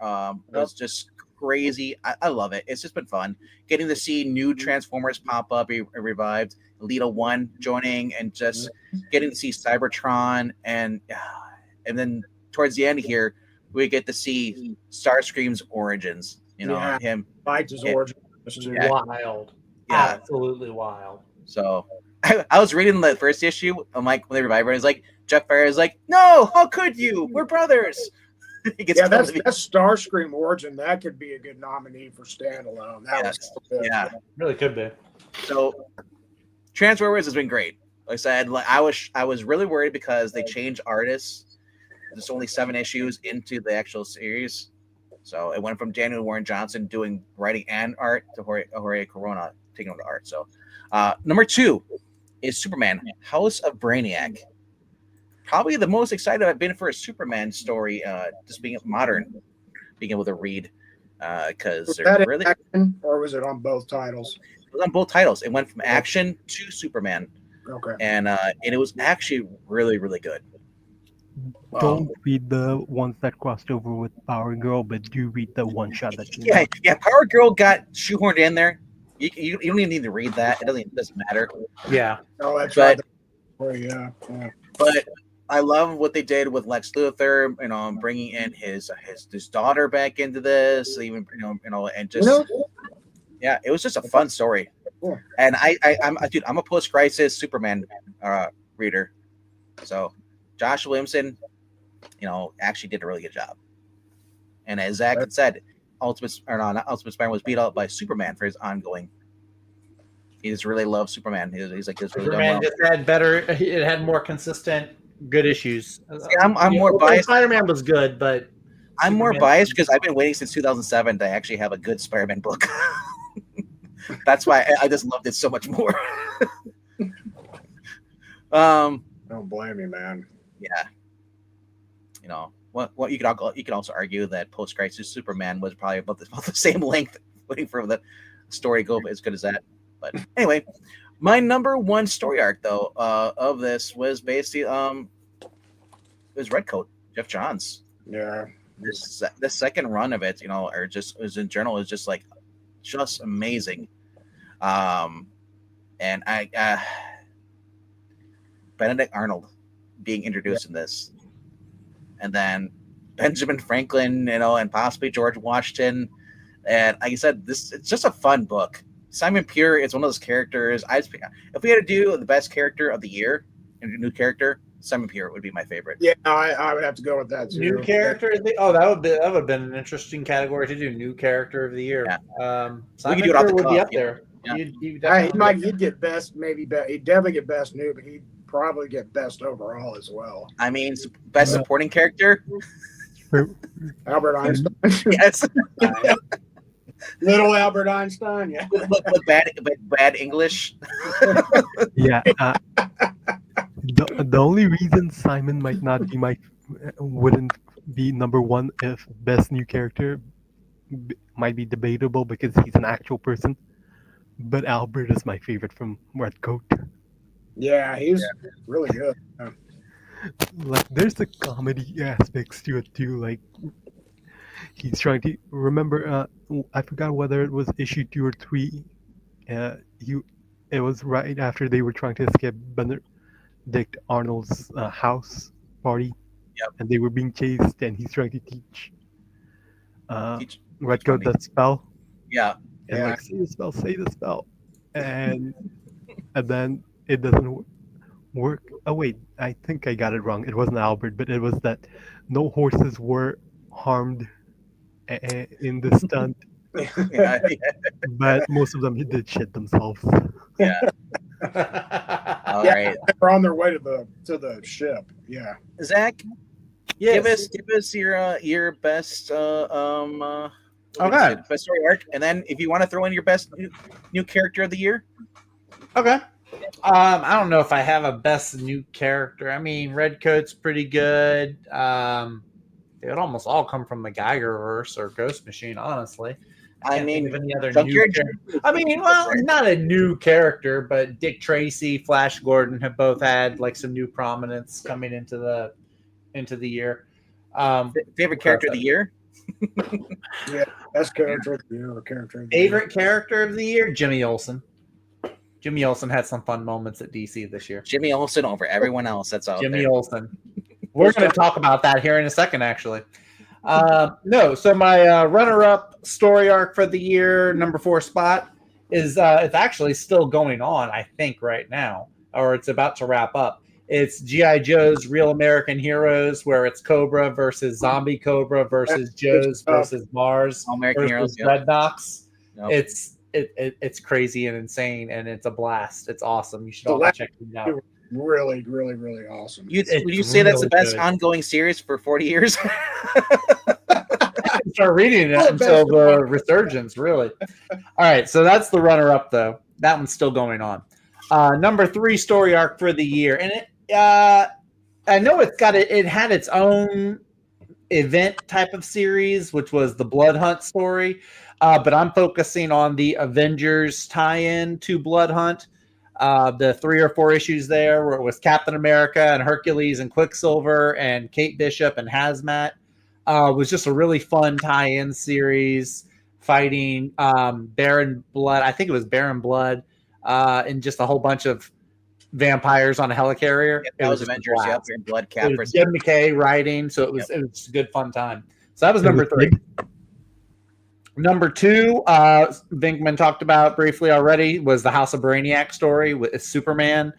S1: Was just crazy. I love it. It's just been fun getting to see new Transformers pop up, be revived. Lita 1 joining, and just getting to see Cybertron, and then towards the end here, we get to see Starscream's origins. Him.
S3: Fight his origin.
S1: Yeah.
S5: Wild.
S1: Yeah.
S5: Absolutely wild.
S1: So I was reading the first issue. I'm like, when they revive her, it's like Jeff Farrar is like, "No, how could you? We're brothers." He gets
S3: Yeah, that's
S1: totally-
S3: Starscream Origin. That could be a good nominee for standalone. That was
S1: Yes.
S3: good.
S1: Yeah.
S5: Really could be.
S1: So Transformers has been great. Like I said, like I was really worried because they changed artists. There's only 7 issues into the actual series. So it went from Daniel Warren Johnson doing writing and art to Jorge Corona taking over the art. So number 2 is Superman, House of Brainiac. Probably the most excited I've been for a Superman story, just being modern, being able to read. Because
S3: Was
S1: they're
S3: that in
S1: really
S3: action, or was it on both titles?
S1: it was on both titles. It went from action to Superman.
S3: Okay.
S1: And it was actually really, really good.
S6: Don't read the ones that crossed over with Power Girl, but do read the one shot that came
S1: Yeah,
S6: out.
S1: yeah. Power Girl got shoehorned in there. You don't even need to read that. It doesn't matter.
S5: Yeah.
S3: Oh, that's
S1: But-
S3: right. Oh, yeah. Yeah.
S1: But I love what they did with Lex Luthor. You know, bringing in his daughter back into this. Even and just yeah, it was just a fun story.
S3: Yeah.
S1: And I'm a post crisis Superman reader. So Josh Williamson, actually did a really good job. And as Zach had said, not Ultimate Spider-Man was beat up by Superman for his ongoing. He just really loves Superman. He's like this really
S5: Superman just had better. It had more consistent, good issues.
S1: I'm more biased.
S5: Spider-Man was good, but
S1: I'm more
S5: Superman-
S1: biased because I've been waiting since 2007 to actually have a good Spider-Man book. That's why I just loved it so much more.
S3: Don't blame me, man.
S1: Yeah. What you could also argue that post-crisis Superman was probably about the same length, waiting for the story to go as good as that. But anyway, my number 1 story arc though of this was basically it was Redcoat, Jeff Johns.
S3: Yeah.
S1: The second run of it, or just as in general, is just amazing. And I Benedict Arnold being introduced in this, and then Benjamin Franklin, and possibly George Washington. And like I said, it's just a fun book. Simon Pure is one of those characters. If we had to do the best character of the year, and a new character, Simon Pure would be my favorite.
S3: Yeah, I would have to go with that too.
S5: new character. That would have been an interesting category to do. New character of the year.
S1: Yeah.
S5: Simon
S1: We could do it off
S5: Pure
S1: the
S5: would be
S1: cuff,
S5: up there.
S1: yeah.
S3: He'd get best, maybe best. He'd definitely get best new, but he'd probably get best overall as well.
S1: I mean, best supporting character.
S3: Albert Einstein,
S1: Yes.
S3: little Albert Einstein. Yeah.
S1: with bad English.
S6: Yeah. The only reason Simon might not be wouldn't be number 1 if best new character might be debatable because he's an actual person. But Albert is my favorite from Redcoat.
S3: Yeah, he's really good.
S6: Like, there's the comedy aspects to it too. Like, he's trying to remember. I forgot whether it was issue 2 or 3. It was right after they were trying to escape Benedict Arnold's house party.
S1: Yep.
S6: And they were being chased, and he's trying to teach Redcoat
S1: funny.
S6: that spell.
S1: Yeah.
S6: And
S3: Yeah.
S6: like, say the spell. And then it doesn't work. Oh wait, I think I got it wrong. It wasn't Albert, but it was that no horses were harmed in the stunt,
S1: Yeah.
S6: but most of them did shit themselves.
S1: All
S3: Yeah.
S1: right.
S3: They're on their way to the ship. Yeah.
S1: Zach,
S5: Yes.
S1: give us your best
S5: Okay.
S1: best story arc, and then if you want to throw in your best new character of the year.
S5: Okay. I don't know if I have a best new character. I mean, Redcoat's pretty good. They would almost all come from the Geigerverse or Ghost Machine, honestly.
S1: I
S5: Can't think
S1: mean,
S5: of any other
S1: Junkyard
S5: new character. I mean, well, not a new character, but Dick Tracy, Flash Gordon have both had like some new prominence coming into the year.
S1: favorite character of the year.
S3: Best character of the year. Character of the
S5: Favorite character of the year, Jimmy Olsen. Jimmy Olsen had some fun moments at DC this year.
S1: Jimmy Olsen over everyone else that's out
S5: Jimmy
S1: there.
S5: Olsen. We're going to talk about that here in a second, actually. So my runner-up story arc for the year, number 4 spot, is it's actually still going on, I think, right now, or it's about to wrap up. It's G.I. Joe's Real American Heroes, where it's Cobra versus Zombie Cobra versus Joe's versus Mars
S1: All American
S5: versus
S1: Heroes, yep.
S5: Dreadnoks.
S1: Yep.
S5: It's crazy and insane, and it's a blast. It's awesome. You should
S3: The
S5: all
S3: last
S5: check it out.
S3: Really, really, really awesome.
S1: Would
S5: It's
S1: you say that's the
S5: really
S1: best
S5: good.
S1: ongoing series for 40 years?
S5: I didn't start reading it
S3: Oh,
S5: until
S3: best
S5: the
S3: of all.
S5: resurgence, really. All right, so that's the runner-up, though. That one's still going on. Number 3 story arc for the year, and I know it had its own event type of series, which was the Blood Hunt story, but I'm focusing on the Avengers tie-in to Blood Hunt. The 3 or 4 issues there where it was Captain America and Hercules and Quicksilver and Kate Bishop and Hazmat. Was just a really fun tie-in series fighting Baron Blood. I think it was Baron Blood and just a whole bunch of vampires on a helicarrier.
S1: Yeah,
S5: It
S1: that was
S5: just a
S1: Avengers, yep.
S5: blast.
S1: And Blood Cap.
S5: It was Jed McKay writing, so it was a good fun time. So that was number 3. Number 2, Vinkman talked about briefly already, was the House of Brainiac story with Superman.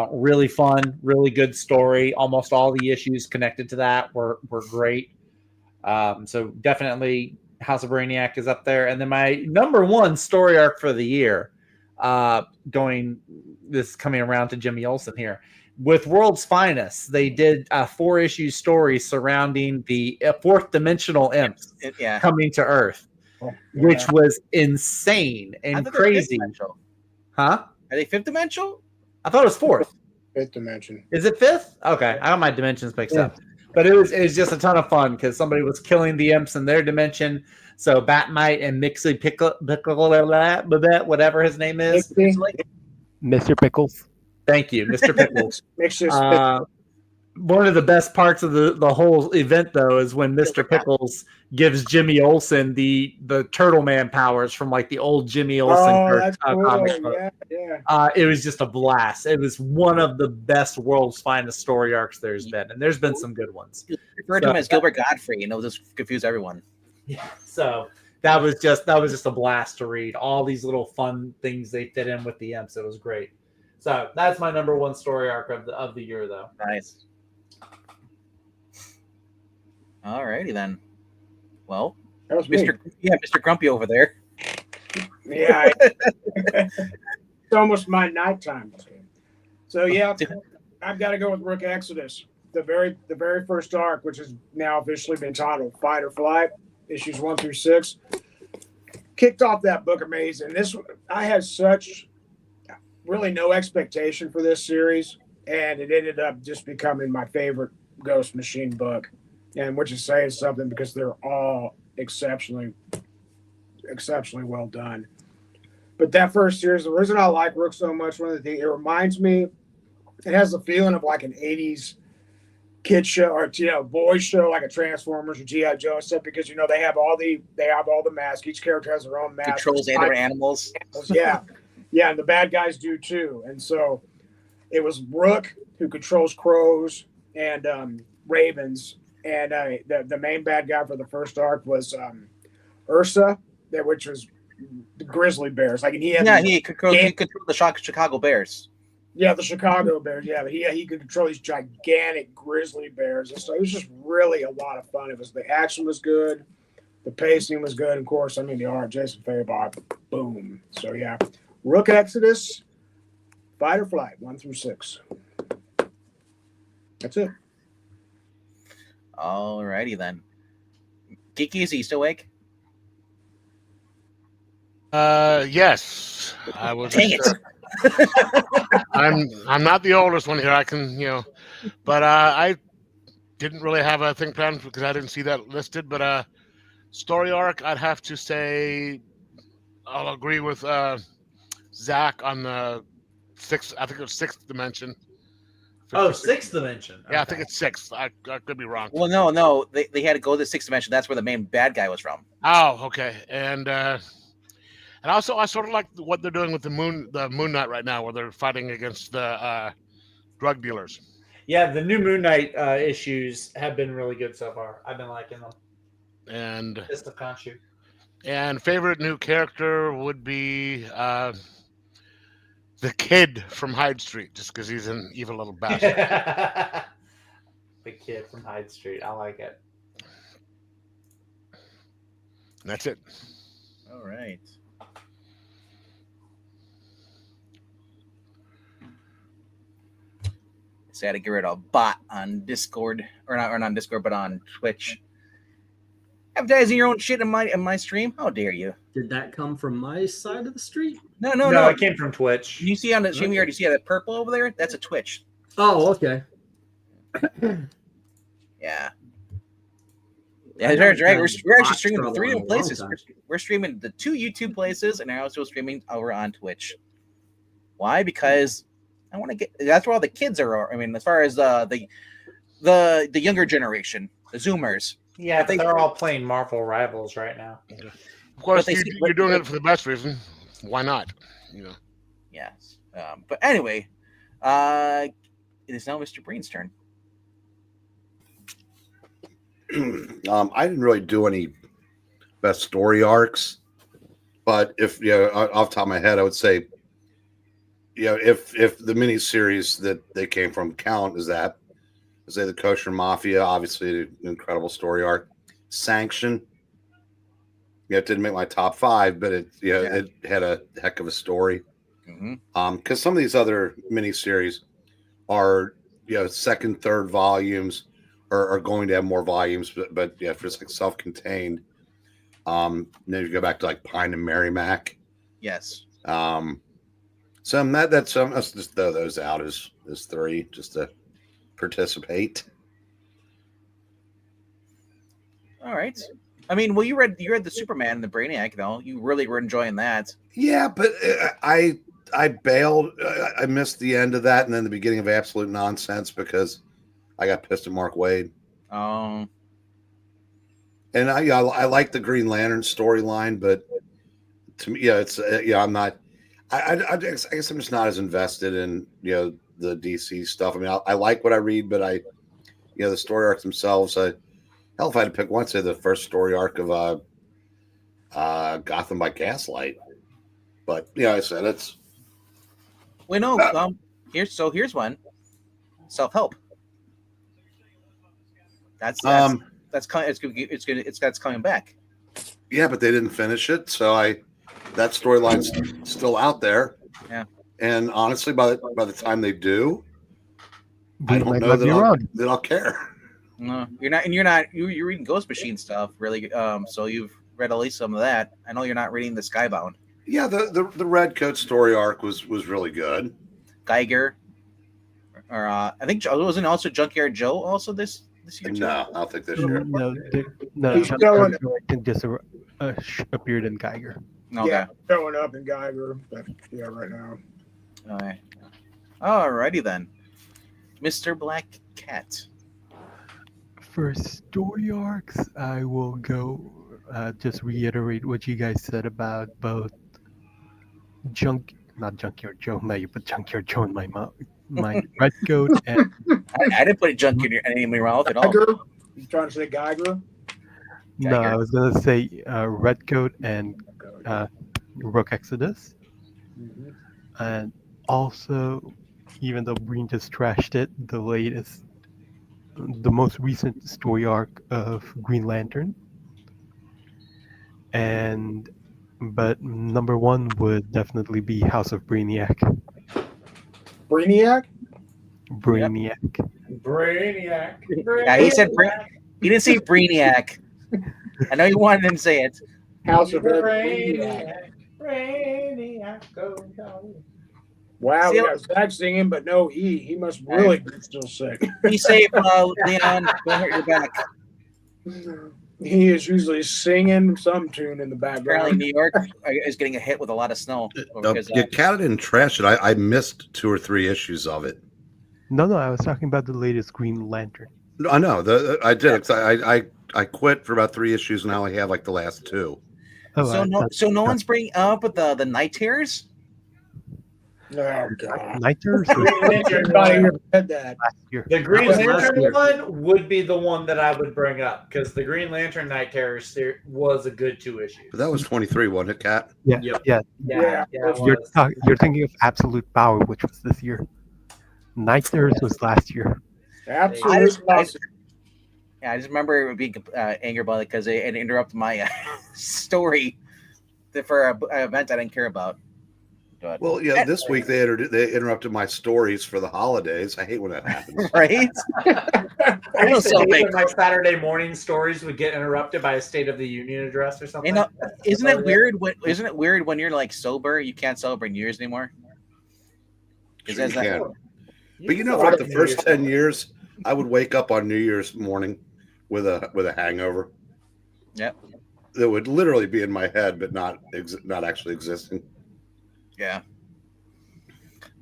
S5: Really fun, really good story. Almost all the issues connected to that were great. So definitely House of Brainiac is up there. And then my number 1 story arc for the year, coming around to Jimmy Olsen here. With World's Finest, they did a 4-issue story surrounding the 4th dimensional imps
S1: Yeah.
S5: coming to Earth,
S3: Oh,
S5: which was insane
S1: I
S5: and
S1: thought they were fifth
S5: crazy.
S1: dimensional.
S5: Huh?
S1: Are they 5th dimensional?
S5: I thought it was 4th.
S3: Fifth dimension.
S5: Is it 5th? Okay, I got my dimensions mixed up. But it was just a ton of fun because somebody was killing the imps in their dimension. So Batmite and Mixie Pickle, whatever his name is.
S6: Mr. Pickles.
S5: Thank you, Mr. Pickles.
S3: Makes you
S5: One of the best parts of the whole event, though, is when Mr. Pickles gives Jimmy Olsen the Turtle Man powers from like the old Jimmy Olsen
S3: that's cool.
S5: comic book.
S3: Yeah.
S5: It was just a blast. It was one of the best World's Finest story arcs there's been, and there's been some good ones.
S1: Refer to him as Gilbert Godfrey, and it'll just confuse everyone.
S5: Yeah. So that was just a blast to read. All these little fun things they fit in with the imps. It was great. So that's my number 1 story arc of the year, though.
S1: Nice. Alrighty then. Well,
S3: That was me.
S1: Mr. Grumpy over there.
S3: Yeah. It's almost my nighttime. So yeah, I've got to go with Rook Exodus. The very first arc, which has now officially been titled Fight or Flight, issues 1 through 6. Kicked off that book amazing. I had such really no expectation for this series, and it ended up just becoming my favorite Ghost Machine book. And which is saying something because they're all exceptionally well done. But that first series, the reason I like Rook so much, one of the things, it reminds me, it has the feeling of like an 80s kid show or boys show, like a Transformers or G.I. Joe stuff, because they have all the masks. Each character has their own mask.
S1: Controls and their animals.
S3: Yeah. Yeah, and the bad guys do too. And so it was Rook who controls crows and ravens. And the main bad guy for the first arc was Ursa, which was the grizzly bears. Like, and he controlled
S1: the Chicago Bears.
S3: Yeah, the Chicago Bears. Yeah, but he could control these gigantic grizzly bears. And so it was just really a lot of fun. The action was good, the pacing was good. Of course, the art, Jason Fabok, boom. So yeah, Rook Exodus, Fight or Flight, 1 through 6. That's it.
S1: Alrighty then. Geeky, is he still awake?
S4: Yes, I was.
S1: Dang it.
S4: I'm not the oldest one here. I can, but I didn't really have a thing planned because I didn't see that listed. But story arc, I'd have to say I'll agree with Zach on the 6th. I think it was 6th dimension.
S5: Oh, 6th dimension.
S4: Yeah, I
S5: Okay.
S4: think it's 6th. I could be wrong.
S1: Well, no. They had to go to the 6th dimension. That's where the main bad guy was from.
S4: Oh, okay. And also I sort of like what they're doing with the Moon Knight right now, where they're fighting against the drug dealers.
S5: Yeah, the new Moon Knight issues have been really good so far. I've been liking them.
S4: And
S5: Just a Khonshu.
S4: favorite new character would be the kid from Hyde Street, just because he's an evil little bastard.
S5: The kid from Hyde Street. I like it.
S4: And that's it.
S1: All right. So I had to get rid of a bot on Discord, or not on Discord, but on Twitch. Advertising your own shit in my stream? How dare you?
S7: Did that come from my side of the street?
S1: No.
S5: It came from Twitch.
S1: You see on the stream, you already see that purple over there? That's a Twitch.
S7: Oh, okay.
S1: Yeah. Yeah, that's right. We're actually streaming to 3 different places. We're streaming the 2 YouTube places, and I'm also streaming over on Twitch. Why? Because I want to get. That's where all the kids are. I mean, as far as the younger generation, the Zoomers.
S5: Yeah, I think they're all playing Marvel Rivals right now.
S4: Of course,
S1: But
S4: you're doing it for the best reason. Why not? You know.
S1: Yes. But anyway, it is now Mr. Breen's turn.
S2: I didn't really do any best story arcs, but if off the top of my head, I would say, if the miniseries that they came from count is that, say the Kosher Mafia, obviously an incredible story arc. Sanction, it didn't make my top 5, but it had a heck of a story. Because some of these other miniseries are second, third volumes. Are going to have more volumes, but if it's like self-contained, then you go back to like Pine and Merrimack.
S1: Yes.
S2: Let's just throw those out as 3 just to participate.
S1: All right. I mean, well, you read the Superman and the Brainiac, though. You really were enjoying that.
S2: Yeah, but I bailed. I missed the end of that, and then the beginning of Absolute Nonsense because I got pissed at Mark Waid.
S1: Oh.
S2: And I like the Green Lantern storyline, but to me, it's I'm not. I guess I'm just not as invested in the DC stuff. I mean, I like what I read, but the story arcs themselves. Hell, if I had to pick one, say the first story arc of Gotham by Gaslight. But I said it's.
S1: Wait, no. Here's one. Self-help. That's coming. That's coming back.
S2: Yeah, but they didn't finish it, so that storyline's still out there.
S1: Yeah.
S2: And honestly, by the time they do, I don't know that I'll care.
S1: No, you're not, and you're reading Ghost Machine stuff, really. So you've read at least some of that. I know you're not reading the Skybound.
S2: Yeah, the Red Coat story arc was really good.
S1: Geiger, or I think wasn't also Junkyard Joe also this year too?
S2: No, I don't think this year.
S6: No.
S3: He's showing,
S6: I think just appeared in Geiger.
S1: Okay.
S3: yeah, showing up in Geiger. But yeah, right now.
S1: All right. Alrighty then, Mr. Black Cat.
S6: For story arcs, I will go just reiterate what you guys said about both not Junkyard Joe, but Junkyard Joe in my Red Coat and
S1: I didn't put a junk in your name in my mouth at all.
S3: Geiger? You trying to say Geiger?
S6: no, I was gonna say Red Coat and Rook Exodus, and also, even though Breen just trashed it, the most recent story arc of Green Lantern, but number 1 would definitely be House of Brainiac.
S3: Brainiac?
S5: Brainiac.
S1: Yeah, he said he didn't say Brainiac. I know you wanted him to say it.
S3: House of Brainiac. Wow, we got Zach singing, but no E. He must really be still sick.
S1: Be safe, Leon. Don't hurt your back.
S3: He is usually singing some tune in the
S1: Apparently,
S3: background.
S1: New York is getting a hit with a lot of snow. Because,
S2: Cat didn't trash it. I missed 2 or 3 issues of it.
S6: No, I was talking about the latest Green Lantern.
S2: No, I know. I did. I quit for about 3 issues, and I only have like the last 2.
S6: Oh,
S1: so no one's bringing up with the Night Terrors.
S3: Oh god.
S6: Night Terrors was
S3: Everybody here said that.
S6: last year.
S5: The Green
S7: That was last
S5: Lantern
S7: year.
S5: one would be the one that I would bring up because the Green Lantern Night Terror was a good 2 issues.
S2: But that was 23, wasn't it, Cat?
S6: Yeah,
S5: Yep.
S6: yeah.
S3: Yeah.
S5: it
S6: You're
S5: was.
S6: you're thinking of Absolute Power, which was this year. Night Terrors was last year.
S3: Absolute awesome.
S1: Yeah, I just remember being angry about it because it interrupted my story for an event I didn't care about. But,
S2: Well, yeah, this week they interrupted my stories for the holidays. I hate when that happens.
S1: right?
S5: I used to
S1: so
S5: hate
S1: big.
S5: when my Saturday morning stories would get interrupted by a State of the Union address or something.
S1: You know, isn't it weird? Isn't it weird when you're like sober, you can't celebrate New Year's anymore? Is
S2: Sure you
S1: that-
S2: can. But you know, for like the first 10 years, I would wake up on New Year's morning with a hangover.
S1: Yep.
S2: That would literally be in my head, but not actually existing.
S1: Yeah.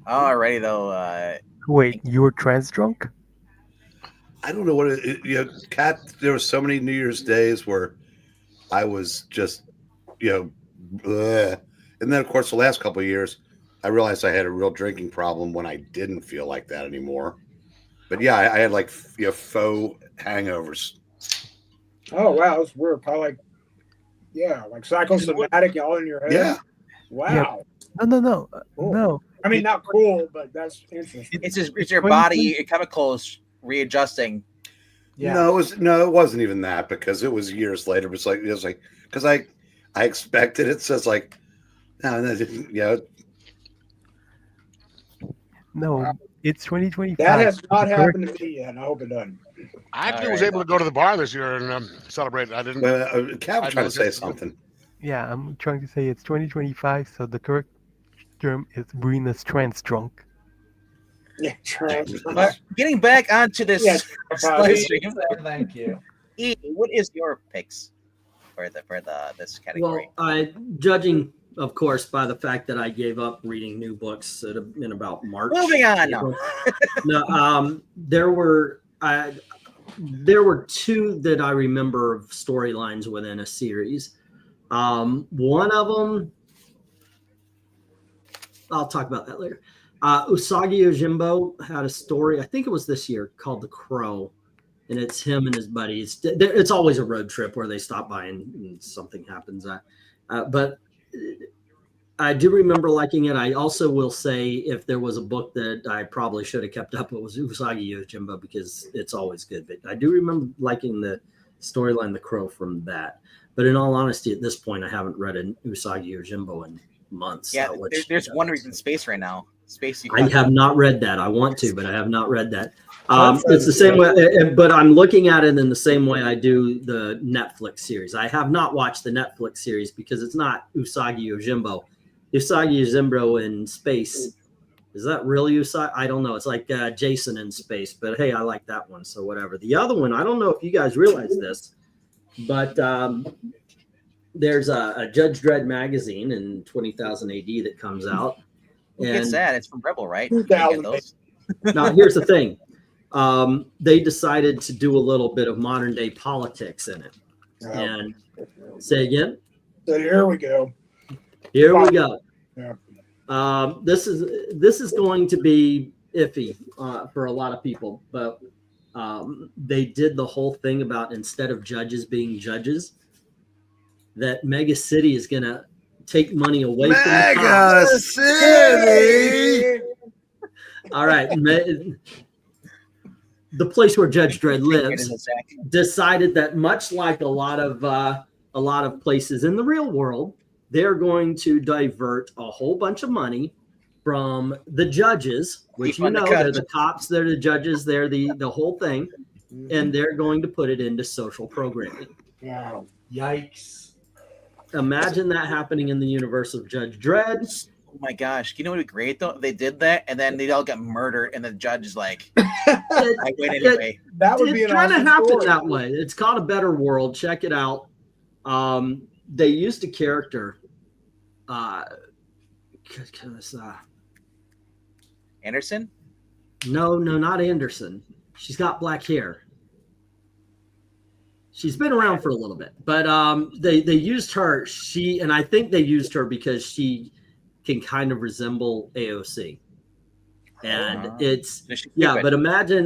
S1: Alrighty though.
S6: Wait, you were trans drunk?
S2: I don't know what Cat. There were so many New Year's days where I was just, bleh. And then of course the last couple of years, I realized I had a real drinking problem when I didn't feel like that anymore. But yeah, I had like faux hangovers.
S3: Oh wow, that's weird. Probably like psychosomatic all in your head.
S2: Yeah.
S3: Wow.
S6: No,
S3: Cool.
S6: no.
S3: I mean, not cool, but that's interesting.
S1: It's your body, your chemicals readjusting.
S5: Yeah.
S2: No, it wasn't even that because it was years later. It was like because I expected it. So it's like, no,
S6: No, it's 2025.
S3: That has not
S6: The
S3: happened to me yet, and I hope it doesn't.
S4: I actually
S1: All
S4: was
S1: right.
S4: able to go to the bar this year and celebrate. I didn't.
S2: Cat was trying to say something.
S6: Yeah, I'm trying to say it's 2025, so the correct term is Venus trans drunk.
S3: Yeah, trans.
S1: But getting back onto this
S3: Yeah,
S1: live stream,
S5: Thank you.
S1: E, what is your picks for this category?
S7: Well, judging, of course, by the fact that I gave up reading new books in about March.
S1: Moving on now.
S7: April. No, there were 2 that I remember of storylines within a series. One of them, I'll talk about that later. Usagi Yojimbo had a story, I think it was this year, called The Crow. And it's him and his buddies. It's always a road trip where they stop by and something happens. But I do remember liking it. I also will say if there was a book that I probably should have kept up, it was Usagi Yojimbo because it's always good. But I do remember liking the storyline The Crow from that. But in all honesty, at this point, I haven't read an Usagi Yojimbo in months.
S1: Yeah,
S7: so
S1: there's one reason space right now. Space.
S7: I have not read that. I want to, but I have not read that. It's the same way, but I'm looking at it in the same way I do the Netflix series. I have not watched the Netflix series because it's not Usagi Yojimbo. Usagi Yojimbo in space. Is that really Usagi? I don't know. It's like Jason in space, but hey, I like that one. So whatever. The other one, I don't know if you guys realize this, but there's a Judge Dredd magazine in 20,000 AD that comes out.
S1: Who gets that? It's from Rebel, right?
S3: 2000.
S1: You get those?
S7: Now, here's the thing. They decided to do a little bit of modern day politics in it. And say again?
S3: So here we go.
S7: Here we go.
S3: Yeah.
S7: This is going to be iffy for a lot of people, but they did the whole thing about instead of judges being judges, that Mega City is going to take money away from the cops.
S2: City.
S7: All right. The place where Judge Dredd lives decided that much like a lot of places in the real world, they're going to divert a whole bunch of money from the judges, which they're the cops, they're the judges, they're the whole thing, and they're going to put it into social programming.
S3: Wow.
S5: Yikes.
S7: Imagine that happening in the universe of Judge Dredd.
S1: Oh my gosh! You know what would be great though? They did that, and then they all got murdered, and the judge is like, "I win anyway."
S3: That would be
S7: It's
S3: an
S7: trying to
S3: awesome
S7: happen
S3: story.
S7: that way. It's called A Better World. Check it out. They used a character.
S1: Anderson?
S7: No, not Anderson. She's got black hair. She's been around for a little bit, but they used her. And I think they used her because she can kind of resemble AOC, and
S1: Ah.
S7: it's
S1: So she's
S7: yeah.
S1: stupid.
S7: But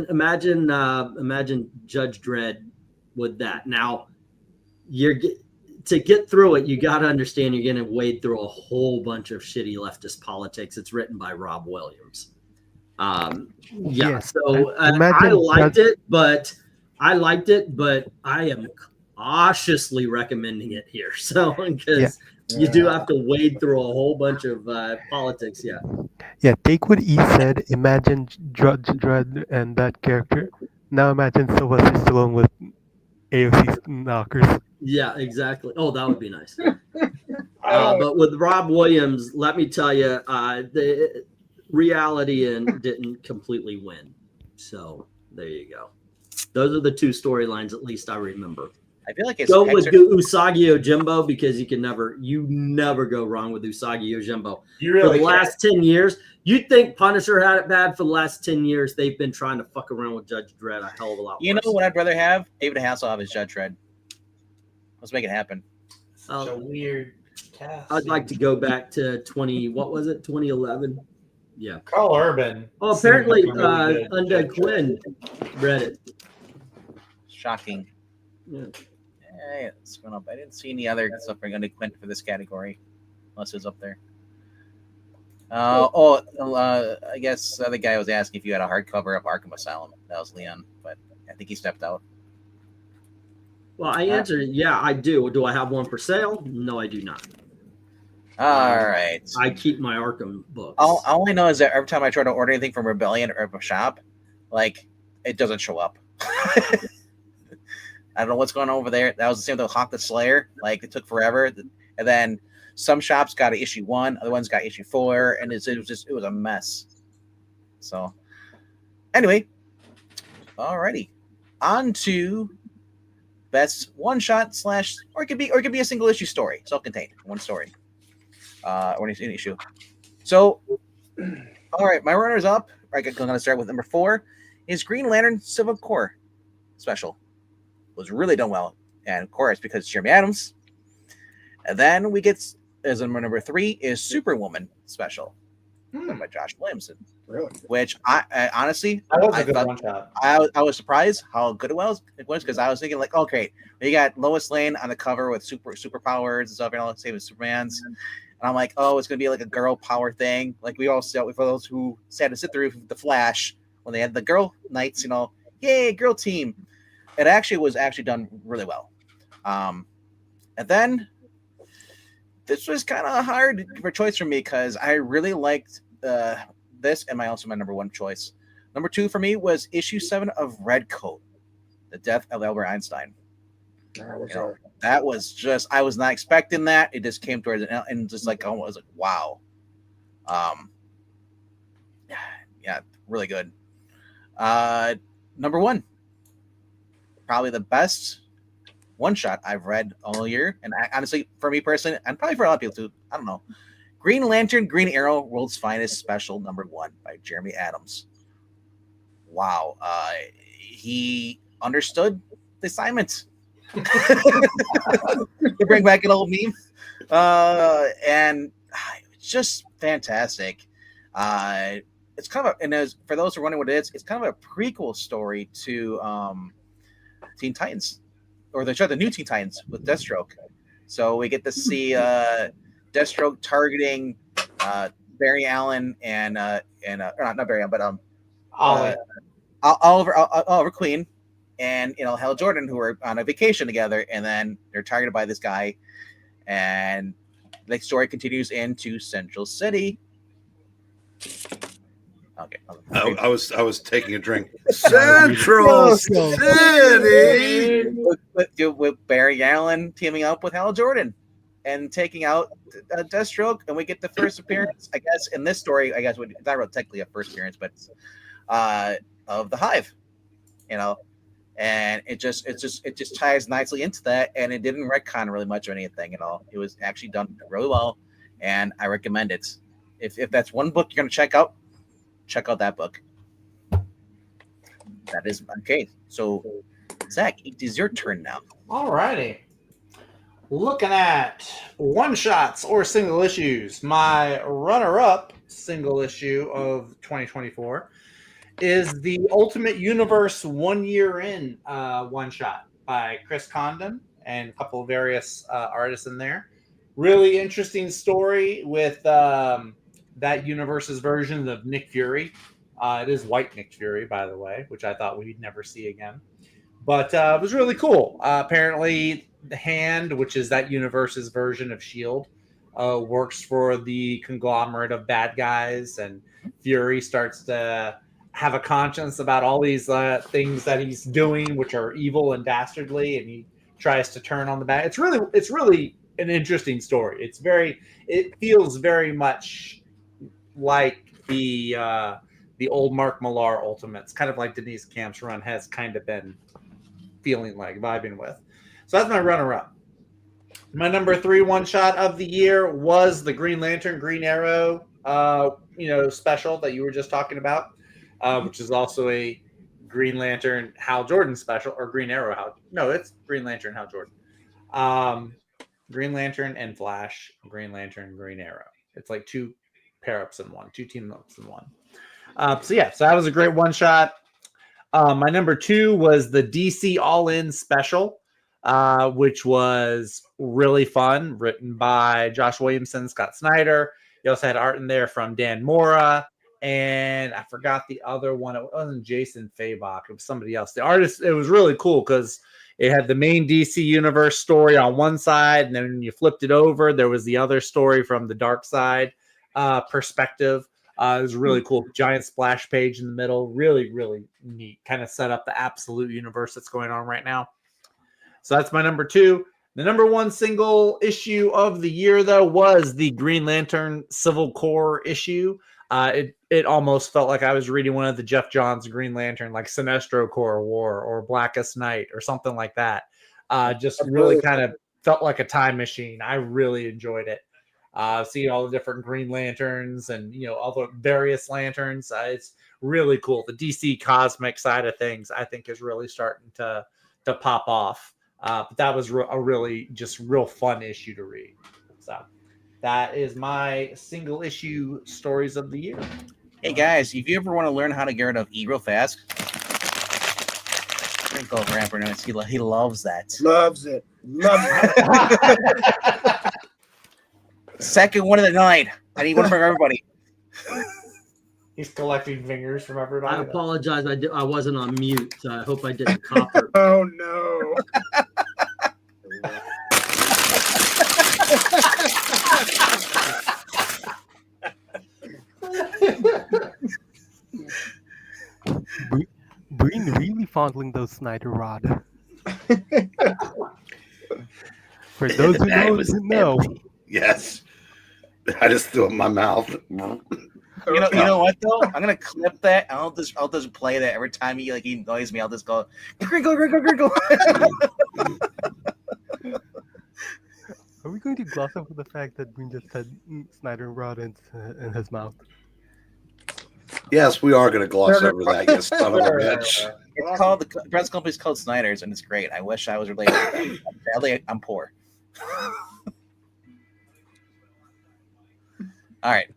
S7: imagine Judge Dredd with that. Now to get through it, you got to understand you're going to wade through a whole bunch of shitty leftist politics. It's written by Rob Williams.
S6: Yes,
S7: So
S6: I
S7: I
S6: imagine
S7: liked it, but I am cautiously recommending it here. So because you do have to wade through a whole bunch of politics. Yeah.
S6: Yeah, take what E said. Imagine Judge Dredd and that character. Now imagine Sylvester Stallone with AOC knockers.
S7: Yeah, exactly. Oh, that would be nice. But with Rob Williams, let me tell you, the reality and didn't completely win. So there you go. Those are the two storylines, at least I remember.
S1: I feel like it's
S7: Go with Usagi Yojimbo because you never go wrong with Usagi Yojimbo.
S5: You
S7: For
S5: really
S7: the last 10 years, you'd think Punisher had it bad. For the last 10 years, they've been trying to fuck around with Judge Dredd a hell of a lot
S1: You
S7: worse.
S1: know what I'd rather have? David Hasselhoff as Judge Dredd. Let's make it happen.
S5: such a weird cast.
S7: I'd like to go back to 2011? Yeah.
S5: Carl Urban.
S7: Oh, apparently,
S5: seems like a really good
S7: Undead
S5: Judge
S7: Quinn read it.
S1: Shocking.
S7: Yeah.
S1: Hey, it's going up. I didn't see any other stuff for Undead Quinn for this category, unless it was up there. I guess the other guy was asking if you had a hardcover of Arkham Asylum. That was Leon, but I think he stepped out.
S7: Well, I answered, yeah, I do. Do I have one for sale? No, I do not.
S1: All right.
S7: I keep my Arkham books.
S1: All I know is that every time I try to order anything from Rebellion or a shop, like, it doesn't show up. I don't know what's going on over there. That was the same with Hawk the Slayer. Like, it took forever. And then some shops got to issue 1, other ones got issue 4, and it was a mess. So, anyway, alrighty, on to best one shot / or it could be a single issue story, self-contained, one story, or an issue. So, all right, my runners up. I'm going to start with number 4. Is Green Lantern Civil War special. Was really done well, and of course because Jeremy Adams. And then we get as number 3 is Superwoman special by Josh Williamson.
S3: Really?
S1: Which I honestly
S5: That was a good
S1: thought-
S5: one shot.
S1: I was surprised how good it was because I was thinking like, okay, you got Lois Lane on the cover with superpowers and stuff, and all the same as Superman's, and I'm like, oh, it's gonna be like a girl power thing, like we all saw for those who had to sit through the Flash when they had the girl nights, yay, girl team. It actually was done really well, and then this was kind of hard for choice for me because I really liked this, and my number 1 choice. Number 2 for me was issue 7 of Redcoat, The Death of Albert Einstein. That was just, I was not expecting that. It just came towards it, and just like, I was like, wow. Yeah, really good. Number 1, probably the best one shot I've read all year. And honestly, for me personally, and probably for a lot of people too, I don't know. Green Lantern, Green Arrow, World's Finest Special number 1 by Jeremy Adams. Wow. He understood the assignment. To bring back an old meme. And it's just fantastic. It's kind of for those who are wondering what it is, it's kind of a prequel story to Teen Titans, or the new Teen Titans with Deathstroke. So we get to see Deathstroke targeting Barry Allen and not Barry Allen, but Oliver Queen and Hal Jordan, who are on a vacation together, and then they're targeted by this guy, and the story continues into Central City. Okay.
S2: I was taking a drink. Central City.
S1: With Barry Allen teaming up with Hal Jordan and taking out Deathstroke, and we get the first appearance, I guess, in this story. I guess it's not really technically a first appearance, but of the Hive, and it just ties nicely into that, and it didn't retcon really much of anything at all. It was actually done really well, and I recommend it. If that's one book you're gonna check out that book. That is okay. So, Zach, it is your turn now.
S5: All righty. Looking at one shots or single issues, my runner-up single issue of 2024 is the Ultimate Universe 1 Year In one shot by Chris Condon and a couple of various artists in there. Really interesting story with that universe's version of Nick Fury. It is white Nick Fury, by the way, which I thought we'd never see again. But it was really cool. Apparently, the Hand, which is that universe's version of S.H.I.E.L.D., works for the conglomerate of bad guys, and Fury starts to have a conscience about all these things that he's doing, which are evil and dastardly, and he tries to turn on the bad. It's really an interesting story. It feels very much like the old Mark Millar Ultimates, kind of like Denise Camp's run has kind of been feeling like, vibing with. So that's my runner-up. My number 3 one-shot of the year was the Green Lantern, Green Arrow, special that you were just talking about, which is also a Green Lantern Hal Jordan special, or Green Arrow Hal. No, it's Green Lantern Hal Jordan. Green Lantern and Flash, Green Lantern, Green Arrow. It's like 2 pair-ups in one, 2 team-ups in one. So that was a great one-shot. My number 2 was the DC All-In special, which was really fun, written by Josh Williamson, Scott Snyder. You also had art in there from Dan Mora, and I forgot the other one. It wasn't Jason Fabok. It was somebody else. The artist, it was really cool because it had the main DC Universe story on one side, and then when you flipped it over, there was the other story from the dark side perspective. It was really cool. Giant splash page in the middle. Really, really neat. Kind of set up the absolute universe that's going on right now. So that's my number 2. The number 1 single issue of the year, though, was the Green Lantern Civil Corps issue. It almost felt like I was reading one of the Jeff Johns Green Lantern, like Sinestro Corps War or Blackest Night or something like that. Just really kind of felt like a time machine. I really enjoyed it. Seeing all the different Green Lanterns and, all the various lanterns. It's really cool. The DC cosmic side of things, I think, is really starting to pop off. But that was a really just real fun issue to read. So that is my single issue stories of the year.
S1: Hey guys, if you ever want to learn how to get rid of E real fast, drink over Amber Notes. He loves that.
S3: Loves it.
S1: Second one of the night. I need one for everybody.
S5: He's collecting fingers from everybody.
S7: I apologize. I wasn't on mute. So I hope I didn't copper.
S3: Oh no.
S6: Breen really fondling those Snyder Rod. For those who know.
S2: Yes. I just threw it in my mouth.
S1: You know what though? I'm gonna clip that. I'll just play that every time he annoys me. I'll just go gringle.
S6: Are we going to gloss over the fact that Breen just had Snyder Rod in his mouth?
S2: Yes, we are going to gloss over that, you son of a bitch.
S1: It's called, the press company's called Snyder's, and it's great. I wish I was related. Sadly, I'm poor. All right.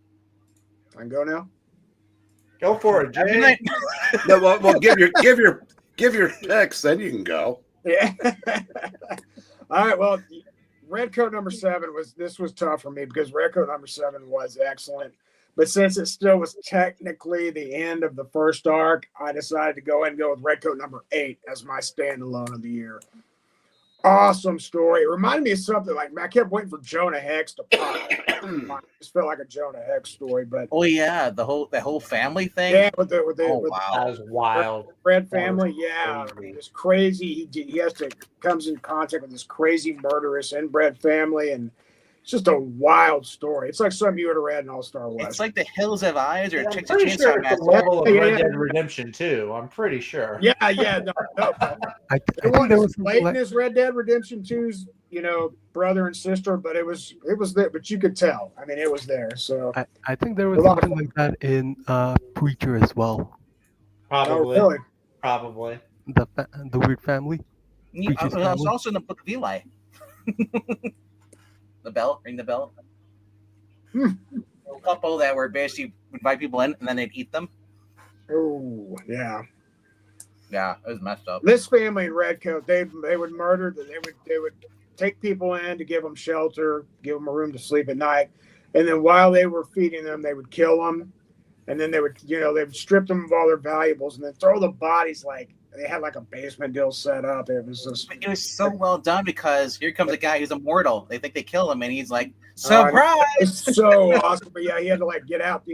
S3: I can go now.
S5: Go for it, Jay.
S2: No, well, give your picks, then you can go.
S3: Yeah. All right. Well, Redcoat number 7 was tough for me because Redcoat number 7 was excellent. But since it still was technically the end of the first arc, I decided to go ahead and go with Redcoat number 8 as my standalone of the year. Awesome story. It reminded me of something like I kept waiting for Jonah Hex to pop. It just felt like a Jonah Hex story, but
S1: oh yeah, the whole family thing.
S3: Yeah, with
S5: that was wild.
S3: Red family, yeah, it's crazy. He comes in contact with this crazy murderous inbred family, and it's just a wild story. It's like something you would have read in All-Star West.
S1: It's like The Hills Have Eyes or Texas
S5: Chainsaw
S1: Chainsaw
S5: Massacre. Level of Red Dead Redemption 2. I'm pretty sure.
S3: Yeah. No.
S6: I think there was
S3: blatant as Red Dead Redemption 2's, brother and sister, but it was there. But you could tell. I mean, it was there. So
S6: I think there was something like that in Preacher as well.
S5: Probably.
S3: Oh, really?
S5: Probably.
S6: The weird family.
S1: It was also in the Book of Eli. The bell, ring the bell.
S3: Hmm.
S1: A couple that were basically invite people in and then they'd eat them.
S3: Oh, yeah.
S1: Yeah, it was messed up.
S3: This family in Redcoat, they would murder. They would take people in to give them shelter, give them a room to sleep at night, and then while they were feeding them, they would kill them, and then they would strip them of all their valuables, and then throw the bodies like they had like a basement deal set up. It was just
S1: It was so well done because here comes a guy who's immortal. They think they kill him, and he's like, surprise!
S3: it's so awesome. But yeah, he had to like get out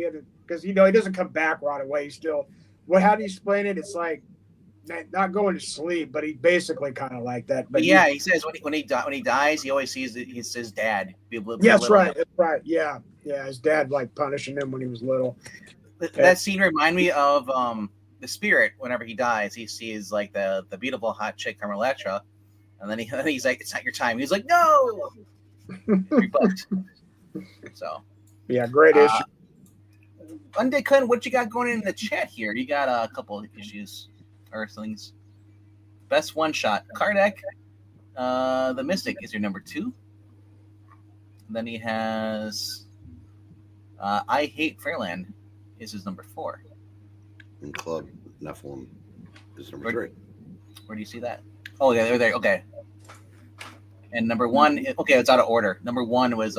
S3: because he doesn't come back right away. He's still. How do you explain it? It's like not going to sleep, but he basically kind of like that. But
S1: yeah, he says when he dies, he always sees his dad.
S3: That's right. That's right. Yeah, his dad like punishing him when he was little.
S1: That scene reminded me of the Spirit. Whenever he dies, he sees like the beautiful hot chick Carmeletra, and then he's like, "It's not your time." He's like, "No." So
S3: yeah, great issue.
S1: Undead Kun, what you got going in the chat here? You got a couple of issues. Earthlings. Best one shot. Kardec, the Mystic is your number 2. And then he has I Hate Fairland is his number 4.
S2: And Club Nephilim is number 3.
S1: Where do you see that? Oh yeah, they're there. Okay. And number 1, okay, it's out of order. Number 1 was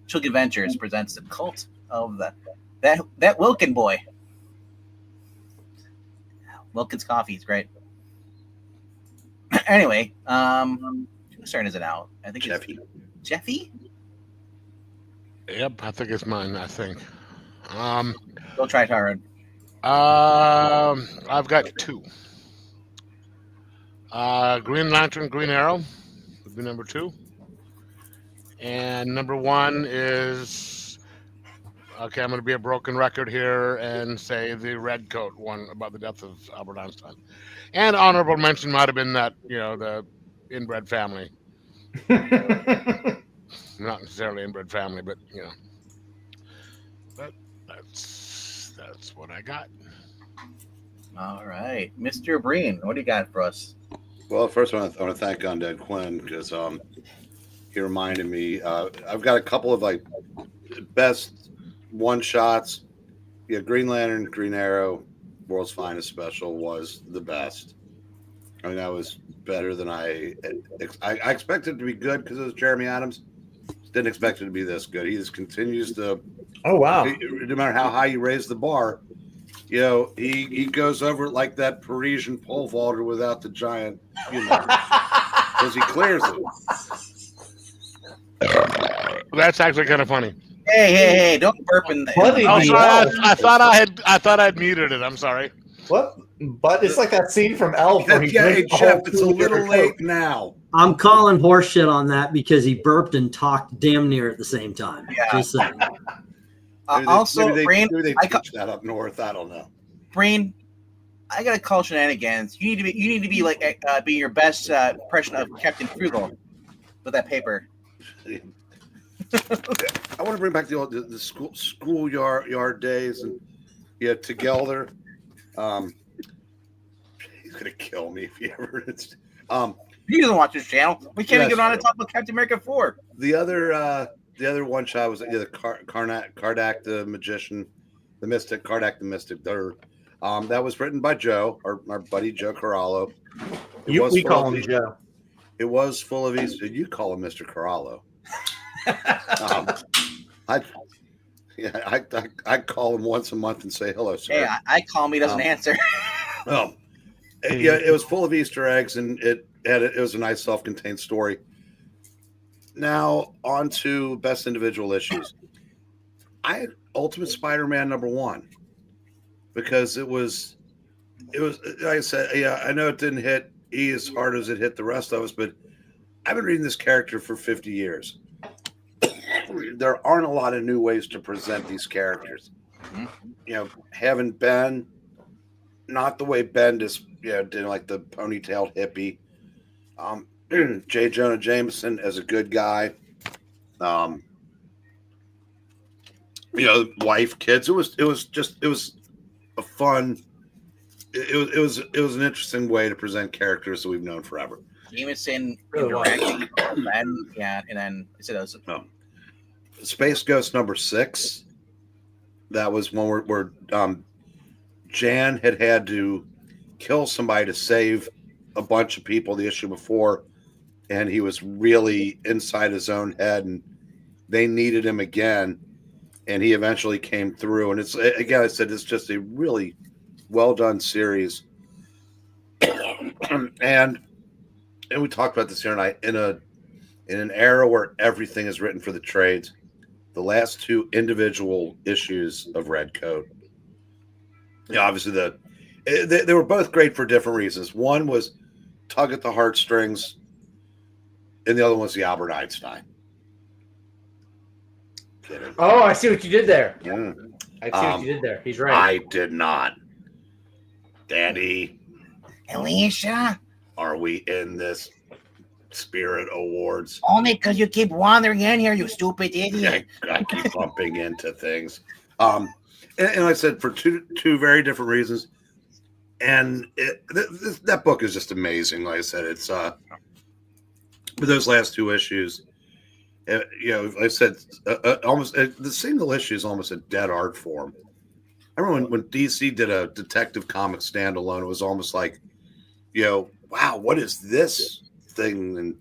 S1: Chug Adventures presents the Cult of that Wilkin boy. Wilkins coffee is great. Anyway, whose turn is it out? I think
S2: Jeffy.
S1: It's Jeffy.
S4: Yep, I think it's mine. I think.
S1: Don't try hard.
S4: I've got 2. Green Lantern, Green Arrow would be number 2, and number 1 is. Okay, I'm going to be a broken record here and say the Redcoat one about the death of Albert Einstein. And honorable mention might have been that, the inbred family. Not necessarily inbred family, but, But that's what I got.
S1: All right. Mr. Breen, what do you got for us?
S2: Well, first I want to thank Undead Quinn because he reminded me. I've got a couple of like best one shots. Yeah, Green Lantern, Green Arrow, World's Finest Special was the best. I mean, that was better than I expected it to be good because it was Jeremy Adams. Didn't expect it to be this good. He just continues to.
S5: Oh wow!
S2: No matter how high you raise the bar, he goes over it like that Parisian pole vaulter without the giant, because he clears it.
S4: That's actually kind of funny.
S1: Hey! Don't burp in the.
S4: Oh, sorry, I thought I'd muted it. I'm sorry.
S5: What? But it's like that scene from Elf where he drinks the
S2: Jeff,
S5: whole
S2: it's a little late now.
S7: I'm calling horseshit on that because he burped and talked damn near at the same time.
S1: Yeah.
S7: Just saying.
S1: Also, Breen,
S2: maybe they teach that up north. I don't know.
S1: Breen, I gotta call shenanigans. You need to be like be your best impression of Captain Frugal with that paper.
S2: I want to bring back the schoolyard days and to Gelder. He's gonna kill me if he ever.
S1: He doesn't watch this channel. We can't even
S2: Yes,
S1: get on to talk about Captain America 4.
S2: The other one shot was the Karnak the Magician, the Mystic, Karnak the Mystic. That was written by Joe, our buddy Joe Corallo.
S5: We call him Joe.
S2: It was full of ease. You call him Mr. Corallo. I call him once a month and say hello, sir.
S1: Hey, I call him. He doesn't answer.
S2: It was full of Easter eggs, and it was a nice self-contained story. Now on to best individual issues. I had Ultimate Spider-Man #1 because it was like I said. Yeah, I know it didn't hit E as hard as it hit the rest of us, but I've been reading this character for 50 years. There aren't a lot of new ways to present these characters. Having Ben, not the way Bendis, did like the ponytailed hippie. J. Jonah Jameson as a good guy. Wife, kids. It was a fun. It was an interesting way to present characters that we've known forever.
S1: Jameson
S5: Really was.
S1: indirecting, and then it says
S2: Space Ghost number 6. That was one where Jan had to kill somebody to save a bunch of people the issue before, and he was really inside his own head, and they needed him again, and he eventually came through. And it's, again, I said, it's just a really well done series. and we talked about this here tonight. In an era where everything is written for the trades, the last 2 individual issues of Redcoat, obviously they were both great for different reasons. One was tug at the heartstrings, and the other one was the Albert Einstein. Kidding.
S5: Oh, I see what you did there.
S2: Yeah.
S5: I see what you did there. He's right.
S2: I did not. Daddy,
S1: Alicia,
S2: are we in this Spirit Awards?
S1: only because you keep wandering in here, you stupid idiot.
S2: I keep bumping into things. And I said for two very different reasons. And that book is just amazing. Like I said, it's but those last 2 issues, like I said, almost the single issue is almost a dead art form. I remember when DC did a Detective Comic standalone, it was almost like, wow, what is this thing?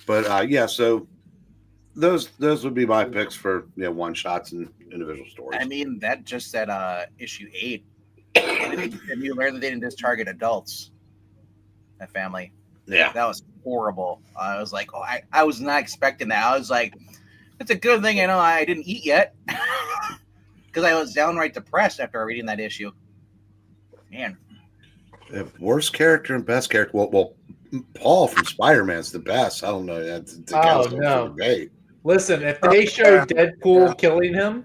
S2: But so those would be my picks for one shots and individual stories.
S1: I mean, that issue 8, and you learn that they didn't just target adults, that family.
S2: Yeah,
S1: that was horrible. I was like, I was not expecting that. I was like, it's a good thing I didn't eat yet, because I was downright depressed after reading that issue. Man,
S2: worst character and best character. Well, Paul from Spider-Man's the best. I don't know.
S5: No! Listen, if they show Deadpool killing him,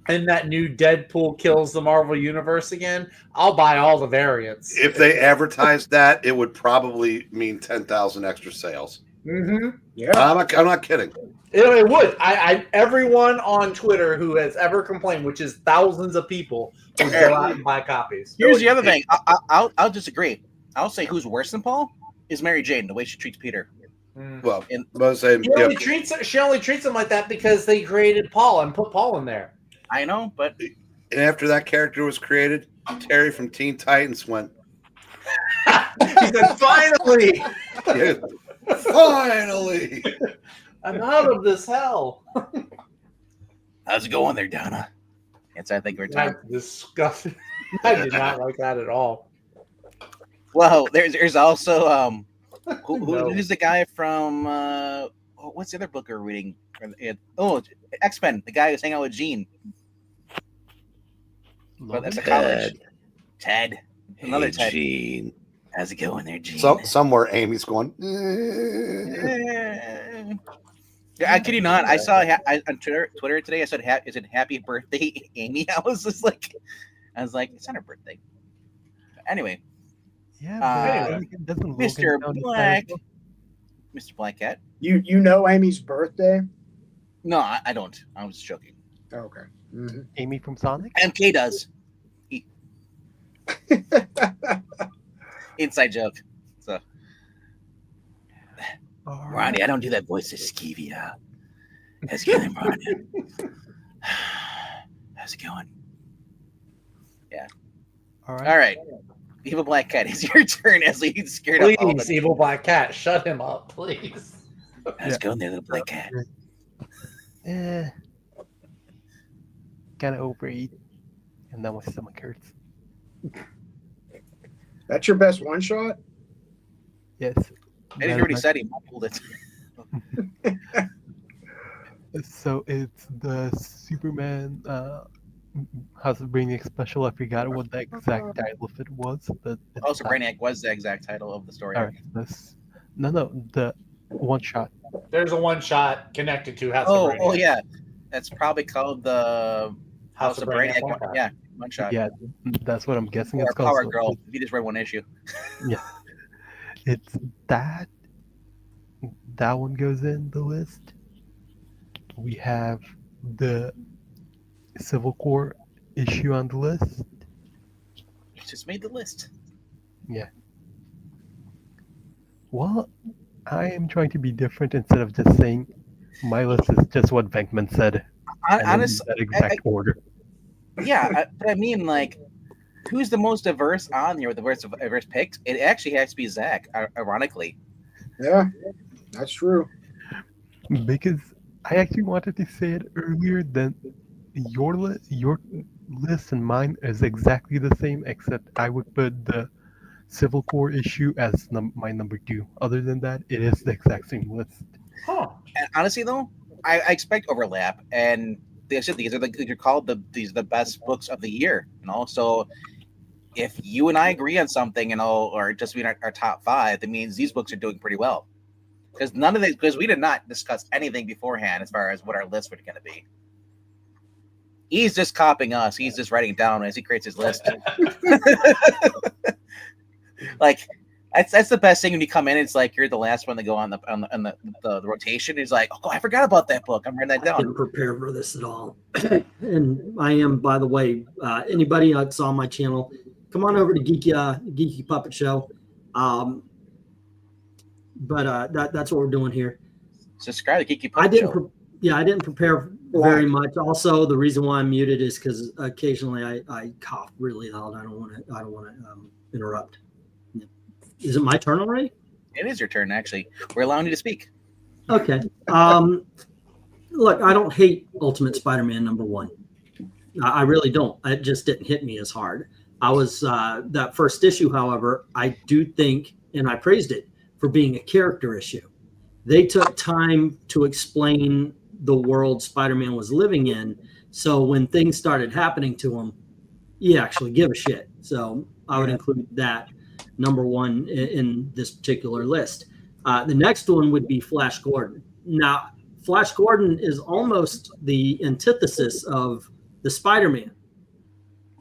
S5: and that new Deadpool kills the Marvel Universe again, I'll buy all the variants.
S2: If they advertised that, it would probably mean 10,000 extra sales.
S5: Mm-hmm.
S3: Yeah,
S2: I'm not kidding.
S5: It would. Everyone on Twitter who has ever complained, which is thousands of people, will go out and buy copies.
S1: Here's the other thing. I'll disagree. I'll say who's worse than Paul is Mary Jane, the way she treats Peter.
S2: Well,
S5: she only treats him like that because they created Paul and put Paul in there.
S1: I know, but
S2: and after that character was created, Terry from Teen Titans went.
S5: He said, "Finally,
S2: yeah, finally,
S5: I'm out of this hell."
S1: How's it going there, Donna? It's I think we're time.
S5: Disgusting. I did not like that at all.
S1: Well, there's also who's the guy from what's the other book we're reading? X-Men, the guy who's hanging out with Jean. Well, that's a college. Ted. Another
S2: hey,
S1: Ted.
S2: Gene.
S1: How's it going there, Gene?
S2: Somewhere Amy's going.
S1: I kid you not. I saw on Twitter today. I said, "Is it happy birthday, Amy?" I was like, it's not her birthday. But anyway,
S6: yeah.
S1: Mr. Black, Mr. Black Cat.
S3: You know Amy's birthday?
S1: No, I don't. I was joking.
S3: Okay. Mm-hmm.
S6: Amy from Sonic?
S1: MK does. Inside joke. So, Ronnie, I don't do that voice of Skevia. How's it going, Ronnie? How's it going? Yeah.
S6: All
S1: right. Evil Black Cat, it's your turn as we scared
S5: Please,
S1: up all the...
S5: Evil Black Cat, shut him up, please.
S1: How's it going there, little Black Cat?
S6: Kind of overeat, and now my stomach hurts.
S3: That's your best one shot?
S6: Yes.
S1: I think he already said he mumbled it.
S6: So it's the Superman House of Brainiac special. I forgot what the exact title of it was. But
S1: Also, Brainiac was the exact title of the story.
S6: All right, no, the one shot.
S5: There's a one shot connected to House
S1: Oh,
S5: of Brainiac.
S1: yeah. That's probably called the House of Brainiac. Yeah, one shot.
S6: Yeah, that's what I'm guessing.
S1: Or
S6: It's called.
S1: Power
S6: So
S1: Girl. If you just read one issue.
S6: yeah, it's that. That one goes in the list. We have the Civil War issue on the list.
S1: Just made the list.
S6: Yeah. Well, I am trying to be different instead of just saying my list is just what Venkman said, and in
S1: Honestly,
S6: that exact order.
S1: but I mean, like, who's the most diverse on here with the diverse picks? It actually has to be Zach, ironically.
S3: Yeah, that's true.
S6: Because I actually wanted to say it earlier that your list and mine is exactly the same, except I would put the Civil War issue as my number 2. Other than that, it is the exact same list.
S5: Huh.
S1: And honestly, though, I expect overlap, and these are they're called the best books of the year. So if you and I agree on something, or just being our top 5, that means these books are doing pretty well. Because we did not discuss anything beforehand as far as what our list was going to be. He's just copying us. He's just writing it down as he creates his list. Like that's the best thing when you come in. It's like you're the last one to go on the rotation. He's like, oh, I forgot about that book. I'm writing that
S7: I
S1: down.
S7: didn't prepare for this at all. And I am, by the way, anybody that's on my channel, come on over to Geeky Puppet Show. But that's what we're doing here.
S1: Subscribe to Geeky
S7: I
S1: Puppet
S7: didn't,
S1: Show.
S7: I didn't prepare very much. Also, the reason why I'm muted is because occasionally I cough really loud. I don't want to interrupt. Is it my turn already?
S1: It is your turn, actually. We're allowing you to speak.
S7: Okay. Look, I don't hate Ultimate Spider-Man #1. I really don't. It just didn't hit me as hard. I was that first issue, however, I do think, and I praised it for being a character issue. They took time to explain the world Spider-Man was living in, so when things started happening to him, you actually give a shit. So I would include that #1 in this particular list. The next one would be Flash Gordon. Now, Flash Gordon is almost the antithesis of the Spider-Man,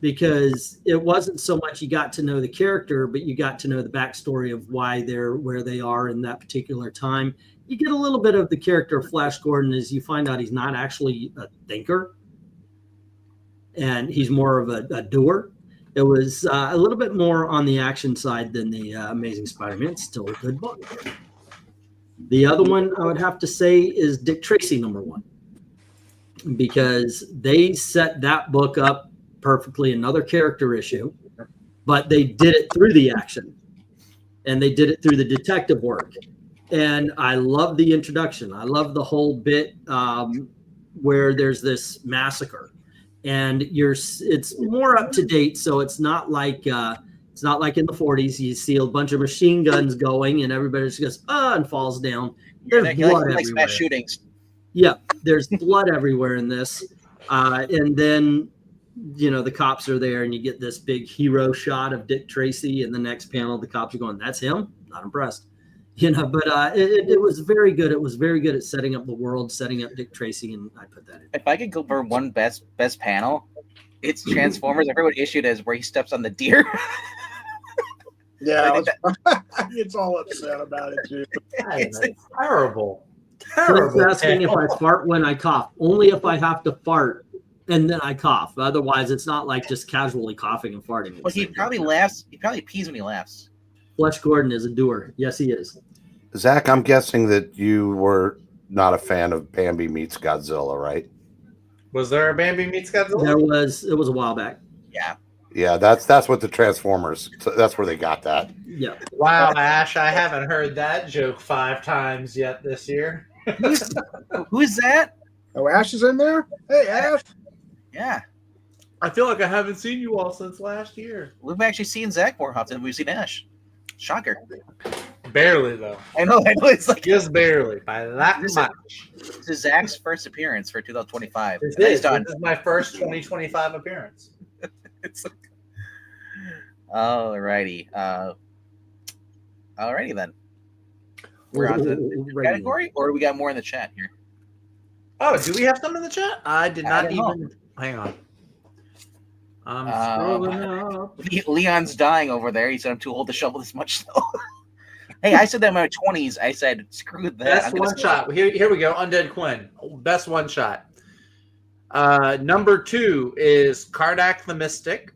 S7: because it wasn't so much you got to know the character, but you got to know the backstory of why they're where they are in that particular time. You get a little bit of the character of Flash Gordon as you find out he's not actually a thinker, and he's more of a doer. It was a little bit more on the action side than the Amazing Spider-Man. It's still a good book. The other one I would have to say is Dick Tracy #1, because they set that book up perfectly, another character issue, but they did it through the action, and they did it through the detective work. And I love the introduction. I love the whole bit where there's this massacre, and it's more up to date. So it's not like in the 40s. You see a bunch of machine guns going, and everybody just goes and falls down. There's blood everywhere.
S1: Mass shootings.
S7: Yeah, there's blood everywhere in this, and then the cops are there, and you get this big hero shot of Dick Tracy. And the next panel, the cops are going, "That's him." Not impressed. But it was very good. It was very good at setting up the world, setting up Dick Tracy, and I put that in.
S1: If I could go for one best panel, it's Transformers. I forget what issue it is where he steps on the deer.
S3: Yeah, it's all upset about it too.
S5: It's terrible.
S7: Someone's asking if I fart when I cough. Only if I have to fart and then I cough. Otherwise, it's not like just casually coughing and farting.
S1: Well, he probably laughs. He probably pees when he laughs.
S7: Flash Gordon is a doer. Yes, he is.
S2: Zach, I'm guessing that you were not a fan of Bambi Meets Godzilla, right?
S5: Was there a Bambi Meets Godzilla?
S7: It was a while back.
S1: Yeah.
S2: Yeah, that's what the Transformers. That's where they got that.
S7: Yeah.
S5: Wow, Ash, I haven't heard that joke 5 times yet this year.
S1: Who's that?
S3: Oh, Ash is in there. Hey, Ash.
S1: Yeah.
S5: I feel like I haven't seen you all since last year.
S1: We've actually seen Zach more often than we've seen Ash. Shocker.
S5: Barely, though.
S1: I know. It's like
S5: Just barely. By that much.
S1: This is Zach's first appearance for 2025.
S5: This
S1: And then he's
S5: is
S1: done.
S5: my first 2025 appearance.
S1: It's like, alrighty. Alrighty then. We're on to the category, or we got more in the chat here?
S5: Oh, do we have some in the chat? I did
S1: I
S5: not
S1: don't know.
S5: even. Hang on. I'm scrolling up.
S1: Leon's dying over there. He said, I'm too old to shovel this much snow. Hey, I said that in my 20s. I said, screw that.
S5: Best one shot. Here we go. Undead Quinn. Best one shot. Number 2 is Kardak the Mystic.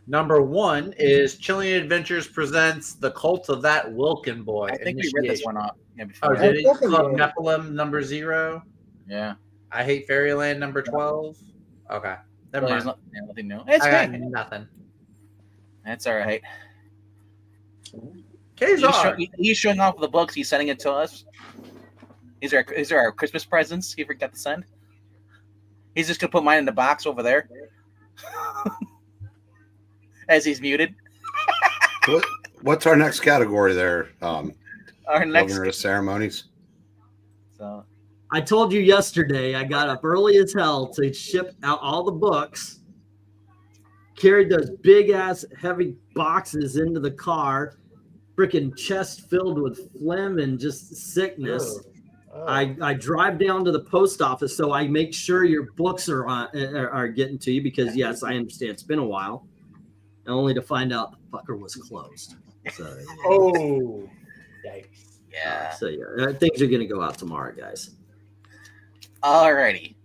S5: Number 1 is Chilling Adventures presents The Cult of That Wilkin Boy.
S1: I think we read this
S5: Initiation.
S1: one off. Yeah,
S5: Oh,
S1: before.
S5: did it?
S3: Wilkin
S5: Club
S3: Boy.
S5: Nephilim number 0.
S1: Yeah.
S5: I Hate Fairyland number 12. Okay. Never
S1: Well, there's
S5: mind.
S1: nothing new. It's
S5: I got
S1: okay.
S5: nothing.
S1: That's all right.
S5: Kazar.
S1: He's showing off the books. He's sending it to us. These are our Christmas presents he forgot to send. He's just gonna put mine in the box over there. As he's muted.
S2: What's our next category there?
S1: Our next.
S2: Governor of ceremonies.
S1: So
S7: I told you yesterday I got up early as hell to ship out all the books, carried those big ass heavy boxes into the car, freaking chest filled with phlegm and just sickness.
S5: Oh.
S7: I drive down to the post office so I make sure your books are getting to you because yes, I understand it's been a while, only to find out the fucker was closed. So,
S5: Oh. Yikes.
S1: yeah.
S7: so yeah, things are gonna go out tomorrow, guys.
S1: Alrighty.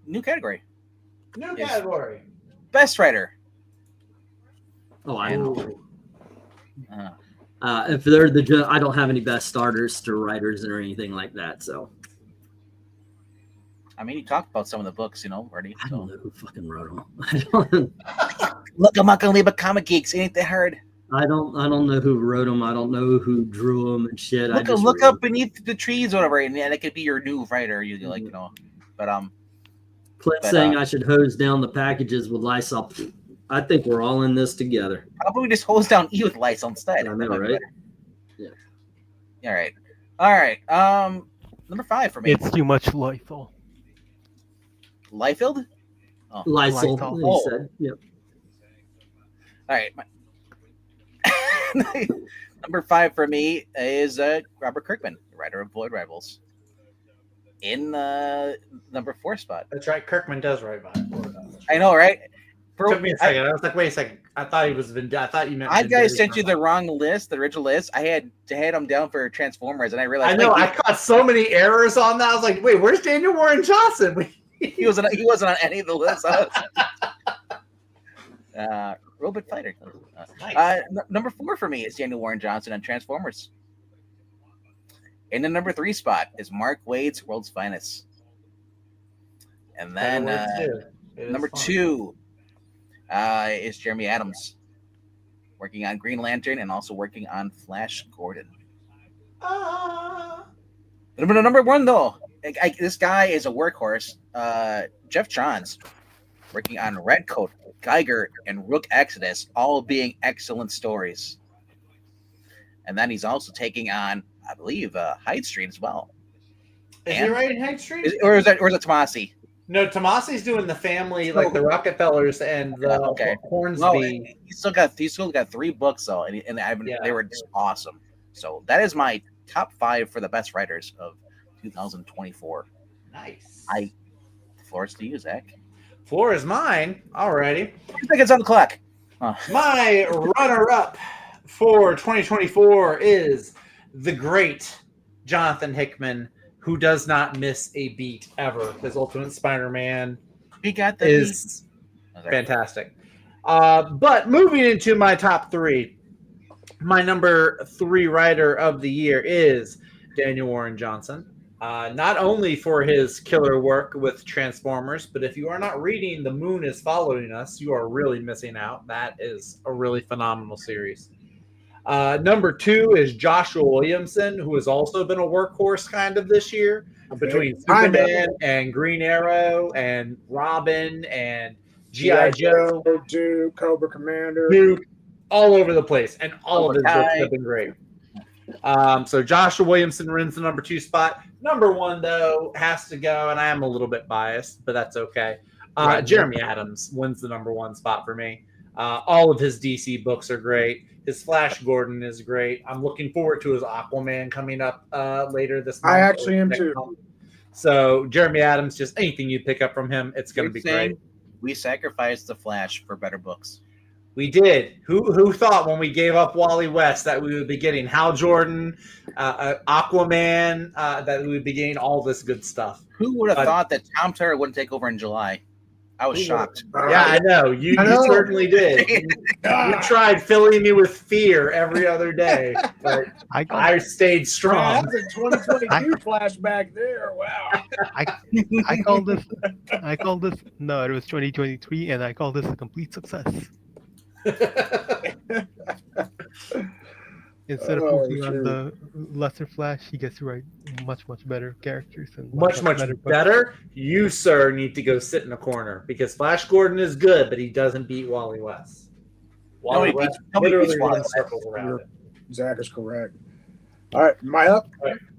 S1: New category.
S5: New
S1: Yes.
S5: category.
S1: Best writer.
S7: Oh, I know.
S1: Uh,
S7: If they're I don't have any best starters to writers or anything like that. So
S1: I mean, you talked about some of the books, already.
S7: I
S1: So.
S7: don't know who fucking wrote them. I don't.
S1: Look, I'm not gonna leave a comic geeks. It ain't that hard.
S7: I don't know who wrote them. I don't know who drew them and shit.
S1: Look up beneath the trees, or whatever, and it could be your new writer. You like, but
S7: Clint
S1: but,
S7: saying I should hose down the packages with Lysol. I think we're all in this together.
S1: how about we just hose down E with Lysol instead?
S7: I know, right?
S1: Yeah. All right. Number 5 for me.
S6: It's too much Lysol.
S1: Liefeld. Oh.
S7: Lysol.
S6: Lysol.
S7: He
S1: Oh.
S7: said, "Yep."
S1: All right. Number 5 for me is Robert Kirkman, the writer of Void Rivals. In the number 4 spot.
S5: That's right. Kirkman does write about it.
S1: I know, right? Bro,
S5: Took me a second. I was like, wait a second. I thought he was I thought you meant.
S1: I guys
S5: Vin
S1: sent you
S5: Diesel.
S1: the wrong list, the original list. I had him down for Transformers, and I realized
S5: I know.
S1: wait,
S5: I caught so many errors on that. I was like, wait, where's Daniel Warren Johnson?
S1: he wasn't on any of the lists. Robot Fighter. Number 4 for me is Daniel Warren Johnson on Transformers. In the number 3 spot is Mark Waid's World's Finest. And then number 2 is Jeremy Adams, working on Green Lantern and also working on Flash Gordon. Number 1 though, this guy is a workhorse. Jeff Johns, working on Redcoat, Geiger, and Rook Exodus, all being excellent stories. And then he's also taking on, I believe, Hyde Street as well.
S5: Is he writing Hyde Street?
S1: Or is it Tomasi?
S5: No, Tomasi's doing the family, like the Rockefellers and the Hornsby.
S1: No, he's still got 3 books though, they were just awesome. So that is my top 5 for the best writers of 2024.
S5: Nice.
S1: The floor is to you, Zach.
S5: Floor is mine. Alrighty.
S1: 2 seconds on the clock.
S5: My runner-up for 2024 is the great Jonathan Hickman, who does not miss a beat ever. His Ultimate Spider-Man
S1: He got the
S5: is fantastic. But moving into my top 3, my number 3 writer of the year is Daniel Warren Johnson. Not only for his killer work with Transformers, but if you are not reading The Moon is Following Us, you are really missing out. That is a really phenomenal series. Number 2 is Joshua Williamson, who has also been a workhorse kind of this year between Superman and Green Arrow and Robin and G.I. Joe,
S3: Duke, Cobra Commander,
S5: Duke, all over the place. And all of his books have been great. So Joshua Williamson wins the number 2 spot. Number 1, though, has to go, and I am a little bit biased, but that's okay. Jeremy Adams wins the number 1 spot for me. All of his DC books are great. His Flash Gordon is great. I'm looking forward to his Aquaman coming up later this month.
S3: I actually am too.
S5: So Jeremy Adams, just anything you pick up from him, it's going to be great.
S1: We sacrificed the Flash for better books.
S5: We did. Who thought when we gave up Wally West that we would be getting Hal Jordan, Aquaman, that we would be getting all this good stuff?
S1: Who would have thought that Tom Taylor wouldn't take over in July? I was shocked.
S5: Yeah, I know. You certainly did. You tried filling me with fear every other day, but I stayed
S3: Man,
S5: strong.
S3: that was a 2022 flashback there. Wow.
S6: I call this. No, it was 2023, and I call this a complete success. Instead of
S3: Oh,
S6: focusing on
S3: shoot.
S6: the lesser Flash, he gets to write much better characters and
S5: Much
S6: books.
S5: better. You, sir, need to go sit in a corner because Flash Gordon is good, but he doesn't beat Wally West. Wally
S1: Nobody
S5: West
S1: beats- nobody beats
S5: literally
S1: Wally
S5: runs
S1: West.
S5: circles around it.
S3: Zach is correct. All right, am I up?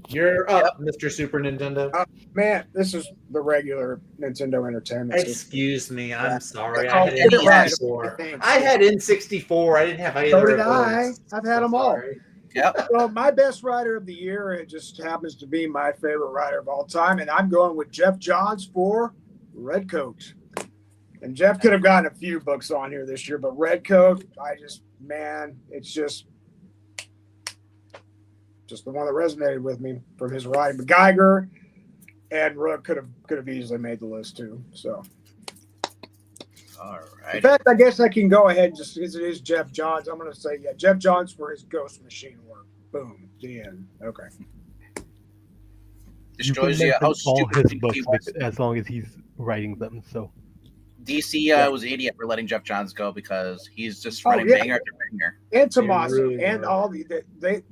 S5: You're up, Mr. Super Nintendo.
S3: Man, this is the regular Nintendo Entertainment System.
S5: Excuse me, I'm sorry.
S3: Oh,
S5: I had
S3: get it right.
S5: N64.
S3: Thanks.
S5: I had N64. I didn't have either
S3: So did
S5: of
S3: I.
S5: those.
S3: I've had
S5: I'm
S3: them all.
S5: sorry.
S1: Yep.
S3: Well, my best writer of the year, it just happens to be my favorite writer of all time, and I'm going with Jeff Johns for Redcoat. And Jeff could have gotten a few books on here this year, but Redcoat, it's just the one that resonated with me from his writing. But Geiger and Rook could have easily made the list too. So,
S1: All
S3: in
S1: right.
S3: fact, I guess I can go ahead just because it is Jeff Johns. I'm going to say, yeah, Jeff Johns for his Ghost Machine work. Boom, the end. Okay.
S6: You
S1: Destroys
S6: can
S1: you.
S6: mention
S1: How
S6: all
S1: stupid
S6: his books
S1: he was.
S6: as long as he's writing them. So
S1: DC was an idiot for letting Jeff Johns go because he's just
S3: Oh,
S1: running
S3: yeah.
S1: banger after banger.
S3: And
S5: They
S3: Tomasi
S5: really
S3: and
S5: were.
S3: all they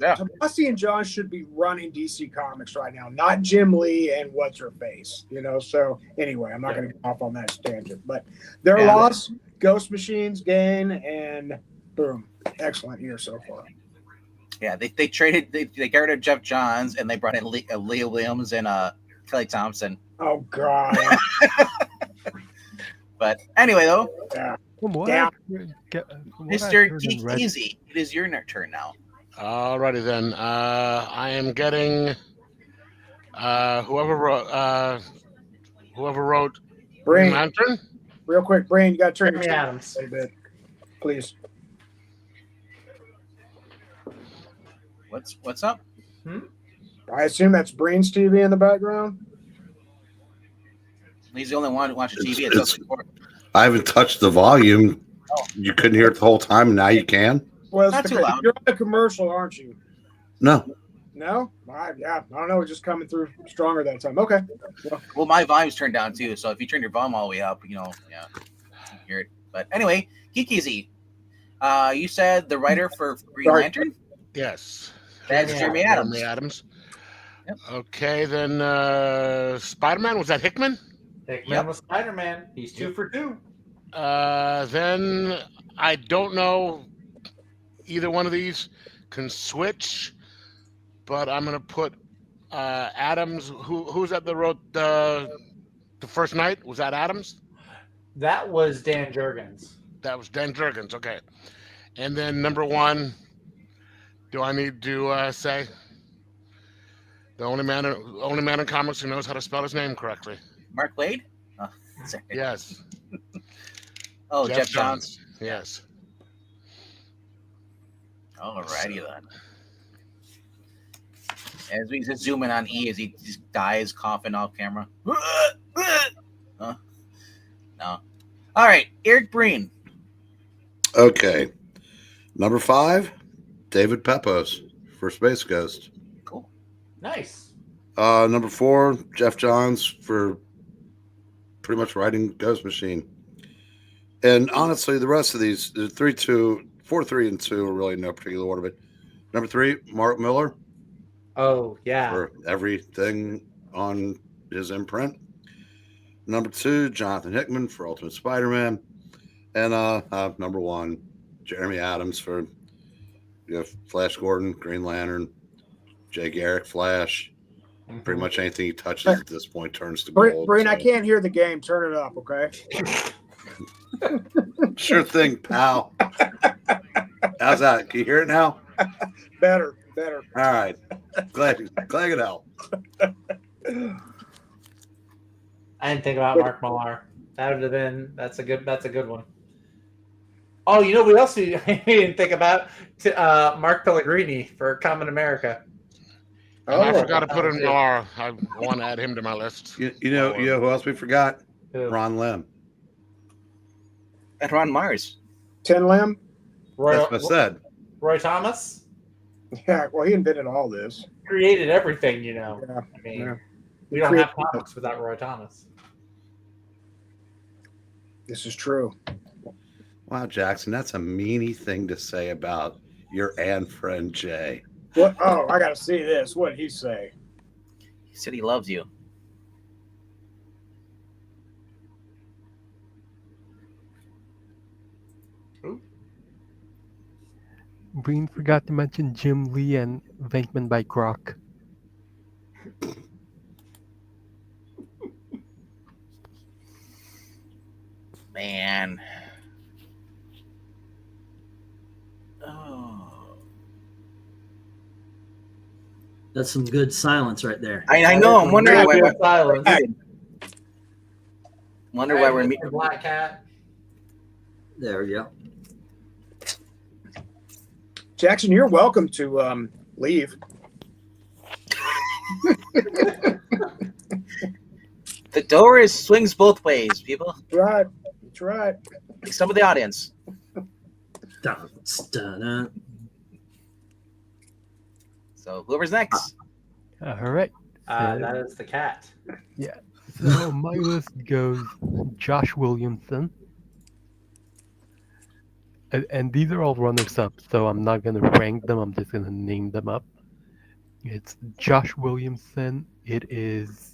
S1: Yeah.
S3: Tomasi and John should be running DC Comics right now, not Jim Lee and what's her face. So anyway, I'm not going to get off on that tangent, but their
S1: Yeah.
S3: loss, Ghost Machines gain, and boom, excellent year so far.
S1: Yeah, they traded they got rid of Jeff Johns and they brought in Leah Williams and Kelly Thompson.
S3: Oh God,
S1: But anyway, though,
S6: from what
S3: Yeah.
S1: Mr. Geek Easy, it is your turn now.
S4: Alrighty then. I am getting whoever wrote Green
S3: Brain,
S4: Lantern.
S3: real quick, Brain, you got to turn your
S5: Jeremy
S3: TV
S5: Adams.
S3: a little bit, please.
S1: What's up?
S3: I assume that's Brain's TV in the background.
S1: He's the only one who watches TV.
S2: It's- I haven't touched the volume. You couldn't hear it the whole time. Now you can.
S3: Well, it's
S1: Not too
S3: because
S1: loud.
S3: you're on a commercial, aren't you?
S2: No.
S3: No? Yeah, I don't know. It's just coming through stronger that time. Okay.
S1: Well, my volume's turned down too, so if you turn your volume all the way up, yeah, you can hear it. But anyway, Geek Easy, you said the writer for Green
S3: Sorry.
S1: Lantern?
S4: Yes.
S1: That's Jeremy Adams.
S4: Jeremy Adams.
S1: Yep.
S4: Okay, then Spider-Man, was that Hickman?
S5: Hickman
S1: Yep.
S5: was Spider-Man. He's 2 for 2.
S4: Then I don't know either one of these can switch, but I'm gonna put Adams. Who's that that wrote the first night? Was that Adams?
S5: That was Dan Jurgens.
S4: That was Dan Jurgens. Okay, and then number one. Do I need to say the only man in comics who knows how to spell his name correctly?
S1: Mark Wade? Oh, sorry.
S4: Yes.
S1: Oh, Jeff Johns.
S4: Yes.
S1: Alrighty then. As we just zoom in on E as he just dies coughing off camera. Huh? No. All right, Eric Breen.
S2: Okay. Number 5, David Pepos for Space Ghost.
S1: Cool.
S5: Nice.
S2: Number 4, Jeff Johns for pretty much writing Ghost Machine. And honestly, the rest of these, 4, 3, and 2 are really in no particular order. But number 3, Mark Miller
S5: Oh, yeah.
S2: for everything on his imprint. Number 2, Jonathan Hickman for Ultimate Spider-Man. And number 1, Jeremy Adams for Flash Gordon, Green Lantern, Jay Garrick, Flash. Pretty much anything he touches at this point turns to gold.
S3: Brain, I
S2: so-
S3: can't hear the game. Turn it up, okay?
S2: Sure thing, pal. How's that? Can you hear it now?
S3: Better.
S2: All right. Glad it helped.
S5: I didn't think about Mark Millar. That would have been that's a good one. Oh, you know what else we didn't think about? Mark Pellegrini for Common America.
S4: And I
S3: Oh,
S4: forgot to put in R. I want to add him to my list.
S2: You know who else we forgot?
S5: Who?
S2: Ron Lim.
S1: And Ron Mars.
S3: Tin Limb.
S5: Roy,
S2: That's what I said.
S5: Roy Thomas
S3: Yeah, well, he invented all this.
S5: created everything, you know.
S3: Yeah,
S5: I mean,
S3: yeah.
S5: we don't have comics without Roy Thomas.
S3: This is true.
S2: Wow, Jackson, that's a meanie thing to say about your and friend Jay.
S3: What? Oh, I got to see this. What did he say?
S1: He said he loves you.
S6: Breen forgot to mention Jim Lee and Venkman by Grok.
S1: Man. Oh.
S7: That's some good silence right there.
S1: I know. I'm wondering why.
S5: Good silence.
S1: Wonder why we're
S5: Mr.
S1: meeting.
S5: Black Cat.
S7: There we go.
S3: Jackson, you're welcome to leave.
S1: The door swings both ways, people.
S3: That's right. That's right.
S1: Like some of the audience.
S7: Dun, dun, dun.
S1: So whoever's next.
S6: All right.
S5: That is the cat.
S6: So my list goes Josh Williamson. And these are all runners-up, so I'm not going to rank them. I'm just going to name them up. It's Josh Williamson. It is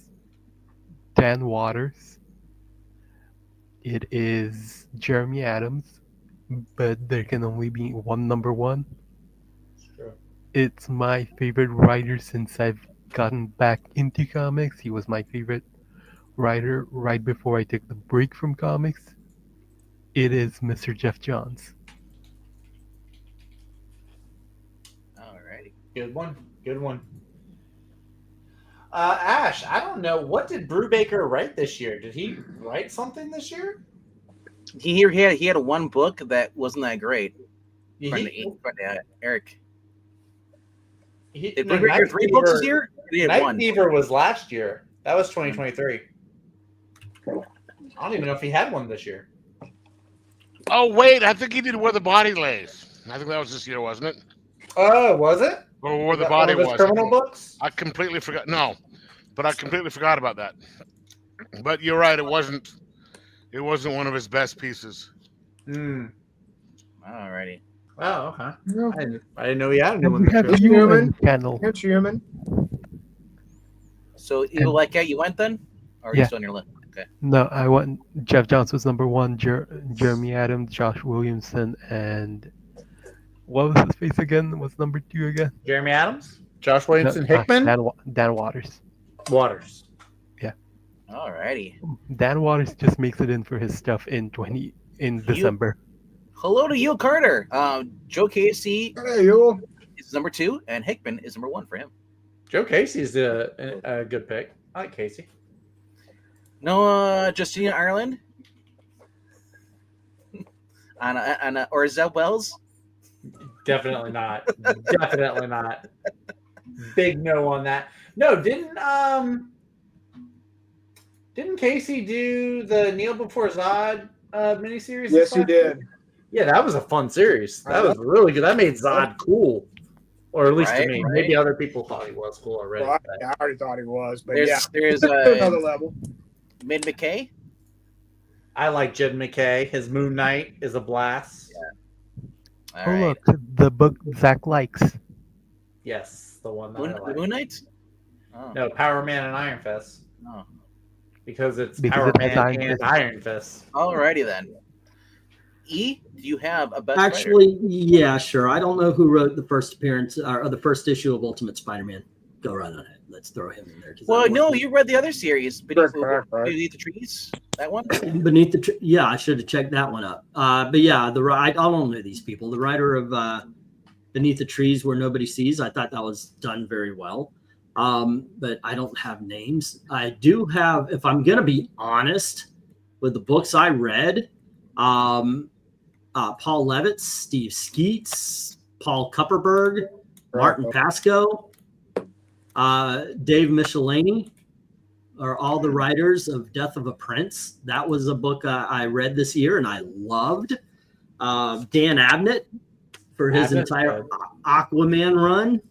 S6: Dan Waters. It is Jeremy Adams. But there can only be one number one.
S5: Sure.
S6: It's my favorite writer since I've gotten back into comics. He was my favorite writer right before I took the break from comics. It is Mr. Jeff Johns.
S1: Alrighty.
S5: Good one. Good one. Ash, I don't know. What did Brubaker write this year? Did he write something this year?
S1: He had one book that wasn't that great. Eric. Did Brubaker
S5: Night
S1: 3 books this
S5: Fever-
S1: year? He had
S5: Night
S1: one.
S5: Fever was last year. That was 2023. I don't even know if he had one this year.
S4: Oh wait, I think he did Where the Body Lays. I think that was this year, wasn't it?
S5: Oh, was it?
S4: Or Where
S5: Was
S4: the
S5: that
S4: Body
S5: one of his
S4: Was.
S5: criminal books?
S4: I completely forgot. No, but I completely forgot about that. But you're right. It wasn't one of his best pieces.
S5: Hmm.
S1: Alrighty.
S5: Oh, okay.
S3: Yeah.
S5: I didn't know he had a new
S6: And
S5: one
S6: we
S5: this
S6: have
S5: year.
S6: you
S3: Human.
S6: and Channel.
S3: It's human.
S1: So Evil Like Cat, you went then? Or are you
S6: Yeah.
S1: still on your list? Okay.
S6: No, I went. Jeff Johns was number one. Jeremy Adams, Josh Williamson, and what was his face again? Was number two again?
S5: Jeremy Adams? Josh Williamson
S6: No,
S5: Hickman?
S6: Dan Waters.
S5: Waters.
S1: Alrighty.
S6: Dan Waters just makes it in for his stuff in December.
S1: Hello to you, Carter. Joe Casey
S3: Hey, you.
S1: is number 2, and Hickman is number 1 for him.
S5: Joe Casey's a good pick. I like Casey.
S1: No, Justina Ireland. Or Zeb Wells.
S5: Definitely not. Definitely not. Big no on that. No, didn't Casey do the Kneel Before Zod miniseries?
S3: Yes, he did.
S5: Yeah, that was a fun series. That was really good. That made Zod cool, or at least to
S1: Right,
S5: me.
S1: right.
S5: Maybe other people thought he was cool already.
S3: Well,
S5: but-
S3: I already thought he was, but
S1: There's
S3: yeah, another level.
S1: Mid McKay.
S5: I like Jed McKay. His Moon Knight is a blast.
S1: All
S6: Oh
S1: right.
S6: look, the book Zach likes.
S5: Yes, the one that
S1: Moon,
S5: I like.
S1: Moon Knight? Oh.
S5: No, Power Man and Iron Fist.
S1: No.
S5: Because it's
S6: Because
S5: Power
S6: it has
S5: Man
S6: Iron
S5: and
S6: Fist.
S5: Iron Fist.
S1: Alrighty then. E, do you have a best writer?
S7: Actually, yeah, sure. I don't know who wrote the first appearance or the first issue of Ultimate Spider-Man. Go right on it. Let's throw him in there. 'cause
S1: Well,
S7: I
S1: no,
S7: wasn't-
S1: you read the other series, Beneath,
S3: Correct.
S1: Beneath the Trees. That one.
S7: Beneath the yeah, I should have checked that one up. But yeah, I don't know these people. The writer of Beneath the Trees Where Nobody Sees, I thought that was done very well. But I don't have names. I do have, if I'm gonna be honest, with the books I read, Paul Levitz, Steve Skeets, Paul Kupperberg, Martin Pascoe, Dave Michelini, are all the writers of Death of a Prince. That was a book I read this year and I loved. Dan Abnett for his
S5: Abnett's
S7: entire
S5: good.
S7: Aquaman run.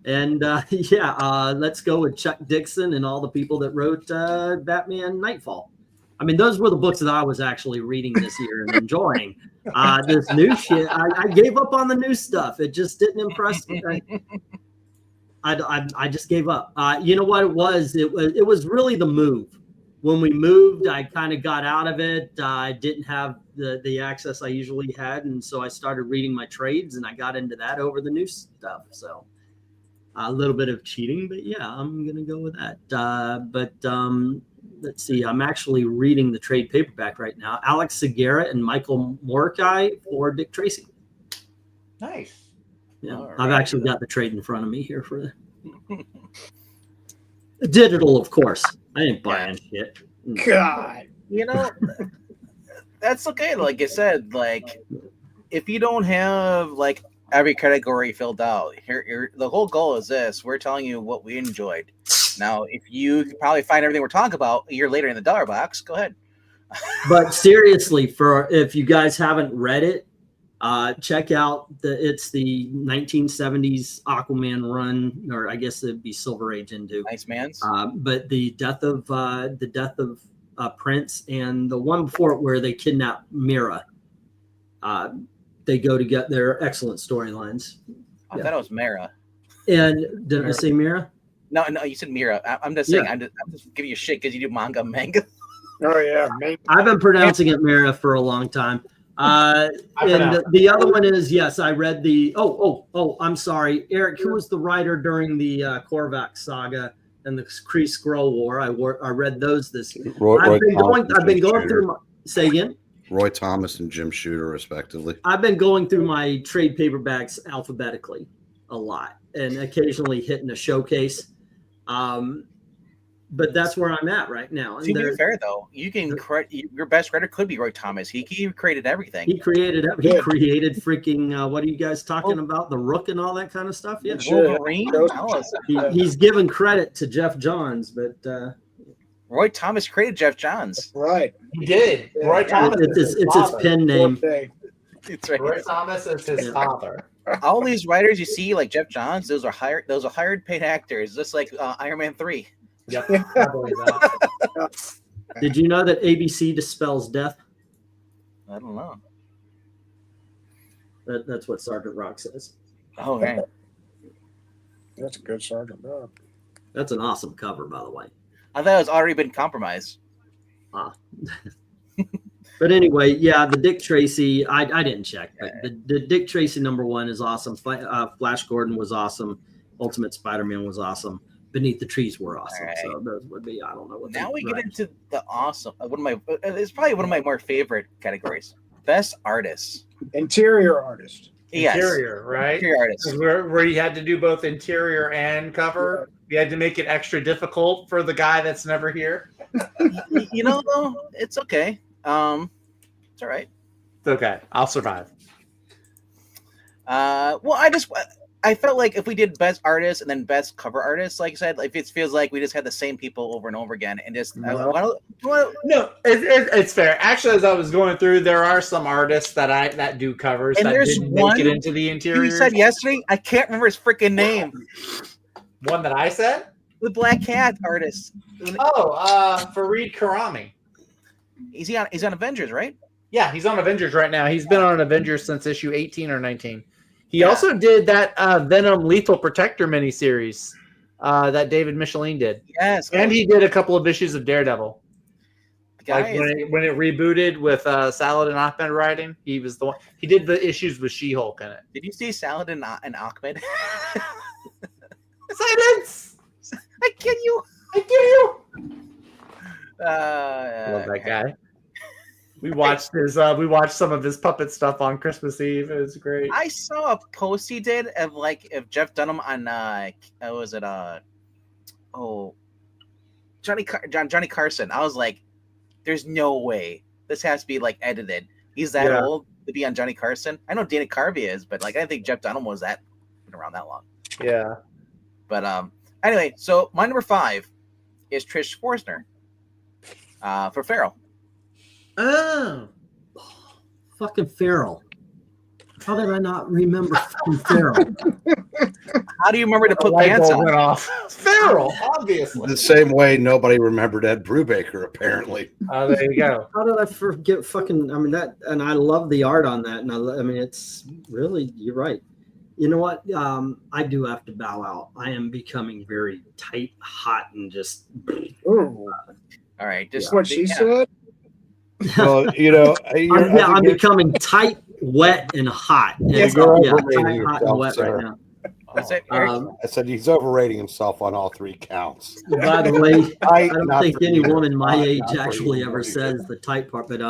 S7: And let's go with Chuck Dixon and all the people that wrote Batman Nightfall. I mean, those were the books that I was actually reading this year and enjoying. This new shit, I gave up on the new stuff. It just didn't impress me. I just gave up. You know what it was? It was really the move. When we moved, I kind of got out of it. I didn't have the access I usually had, and so I started reading my trades, and I got into that over the new stuff. So a little bit of cheating, but yeah, I'm gonna go with that. Let's see. I'm actually reading the trade paperback right now. Alex Segura and Michael Mordecai for Dick Tracy.
S5: Nice.
S7: Yeah,
S1: All
S7: I've
S1: right.
S7: actually got the trade in front of me here for the digital, of course. I ain't buying shit.
S3: God.
S1: You know, that's okay. Like I said, like if you don't have like every category filled out, here the whole goal is this: we're telling you what we enjoyed. Now, if you could probably find everything we're talking about a year later in the dollar box, go ahead.
S7: But seriously, if you guys haven't read it, check out it's the 1970s Aquaman run, or I guess it'd be Silver Age into.
S1: Nice man's.
S7: But the death of Prince and the one before it where they kidnap Mira. They go to get their excellent storylines.
S1: I thought it was Mara.
S7: And did I say Mira?
S1: No, you said Mira. I'm just saying.
S7: Yeah.
S1: I'm just giving you shit because you do manga.
S3: Oh yeah, man.
S7: I've been pronouncing it Mira for a long time. And the other one is, yes, I read the. Oh, I'm sorry, Eric. Who was the writer during the Korvac saga and the Kree Skrull War? I read those this. I've been going through. Say again.
S2: Roy Thomas and Jim Shooter, respectively.
S7: I've been going through my trade paperbacks alphabetically a lot, and occasionally hitting a showcase. But that's where I'm at right now.
S1: To be fair, though, you can your best writer could be Roy Thomas. He created everything.
S7: He created freaking. What are you guys talking about? The Rook and all that kind of stuff. Yeah,
S1: Wolverine.
S7: He's given credit to Jeff Johns, but
S1: Roy Thomas created Jeff Johns.
S3: Right.
S5: He did.
S3: Yeah.
S5: Roy Thomas.
S7: it's his pen name.
S1: It's right.
S5: Roy Thomas is his father.
S1: All these writers you see, like Jeff Johns, those are hired paid actors, just like Iron Man 3.
S5: Yep. I believe that.
S7: Did you know that ABC dispels death?
S1: I don't know.
S7: That's what Sergeant Rock says.
S1: Oh, right.
S3: That's a good Sergeant Rock.
S7: That's an awesome cover, by the way.
S1: I thought it was already been compromised.
S7: But anyway, yeah, the Dick Tracy, I didn't check, but the Dick Tracy #1 is awesome. Flash Gordon was awesome. Ultimate Spider-Man was awesome. Beneath the Trees were awesome.
S1: Right.
S7: So those would be, I don't know what.
S1: Now we get into the awesome. It's probably one of my more favorite categories. Best artist.
S3: Interior artist.
S1: Yes.
S5: Interior, right?
S1: Interior artist.
S5: Where you had to do both interior and cover. You had to make it extra difficult for the guy that's never here.
S1: You know, though, it's okay. It's all right.
S5: It's okay. I'll survive.
S1: Well, I felt like if we did best artist and then best cover artist, like I said, like it feels like we just had the same people over and over again, and just
S5: No, it's fair. Actually, as I was going through, there are some artists that do covers
S1: And
S5: that
S1: there's
S5: didn't
S1: one
S5: make it into the interior.
S1: you said yesterday. I can't remember his freaking name.
S5: One that I said?
S1: The Black Cat artist.
S5: Fareed Karami.
S1: He's on Avengers, right?
S5: Yeah, he's on Avengers right now. He's been on Avengers since issue 18 or 19. He also did that Venom Lethal Protector miniseries that David Michelin did.
S1: Yes.
S5: And he did a couple of issues of Daredevil.
S1: Guys,
S5: Like when it rebooted with Saladin Ahmed writing, he was the one. He did the issues with She-Hulk in it.
S1: did you see Saladin and Ahmed?
S5: Silence!
S1: I kill you.
S5: I kill you!
S1: Love
S5: Love that guy. We watched some of his puppet stuff on Christmas Eve. It was great.
S1: I saw a post he did of if Jeff Dunham on Johnny Carson. I was like, there's no way this has to be like edited. He's that old to be on Johnny Carson. I know Dana Carvey is, but like I didn't think Jeff Dunham was been around that long.
S5: Yeah.
S1: But anyway, so my number 5, is Trish Forsner for Farrell.
S7: Oh, fucking Farrell. How did I not remember fucking Farrell?
S1: How do you remember to put
S5: Light
S1: pants
S5: bulb
S1: on?
S5: went off. Feral, obviously.
S2: The same way nobody remembered Ed Brubaker, apparently.
S5: Oh, there you go.
S7: How did I forget fucking? I mean that, and I love the art on that, and I mean it's really. You're right. You know what? I do have to bow out. I am becoming very tight, hot, and just.
S3: Ooh,
S1: All right, just
S3: that's what she said.
S2: Well, you know,
S7: I'm becoming tight, wet, and hot.
S3: Yeah,
S7: It's-
S2: you're
S7: yeah,
S2: overrating
S7: tight, hot, and
S2: yourself,
S7: wet
S2: sir.
S7: right now.
S1: That's it. Eric?
S2: I said he's overrating himself on all three counts.
S7: By the way, I don't
S2: Not
S7: think
S2: for
S7: any
S2: you.
S7: woman my age
S2: Not for
S7: actually
S2: you.
S7: ever says the tight part, but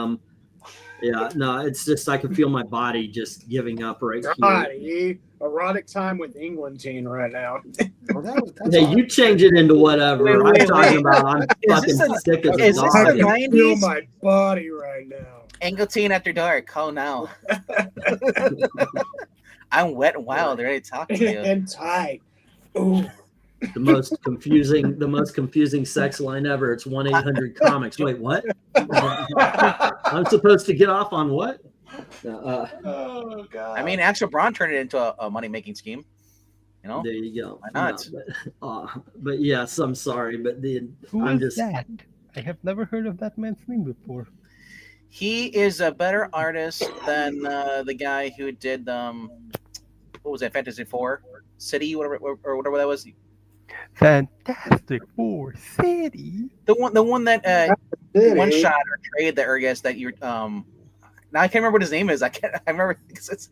S7: yeah, no, it's just I can feel my body just giving up right
S3: God,
S7: here.
S3: erotic time with England teen right now.
S2: Well, that's
S7: Hey,
S2: all
S7: you change it into whatever.
S1: Wait,
S7: I'm
S1: wait,
S7: talking
S1: wait.
S7: about I'm
S1: Is this
S7: fucking
S1: a-
S7: sick as
S1: is
S7: a
S1: this
S3: I
S1: the
S7: dog.
S3: can feel
S1: 90s?
S3: my body right now.
S1: Angleteen after dark. Call now. I'm wet and wild, ready to talk to you.
S3: And tight. Ooh.
S7: The most confusing sex line ever. It's 1-800-COMICS. Wait, what? I'm supposed to get off on what?
S5: Oh, God.
S1: I mean, Axel Braun turned it into a money making scheme. You know,
S7: There you go.
S1: Why not?
S7: No, but yes, I'm sorry, but
S6: Who
S7: I'm
S6: is
S7: just
S6: that? I have never heard of that man's name before.
S1: he is a better artist than the guy who did what was that, Fantasy Four City, whatever or whatever that was.
S6: Fantastic Four City.
S1: The one that
S3: City.
S1: one shot or trade that, or yes, that you now I can't remember what his name is. I remember because it's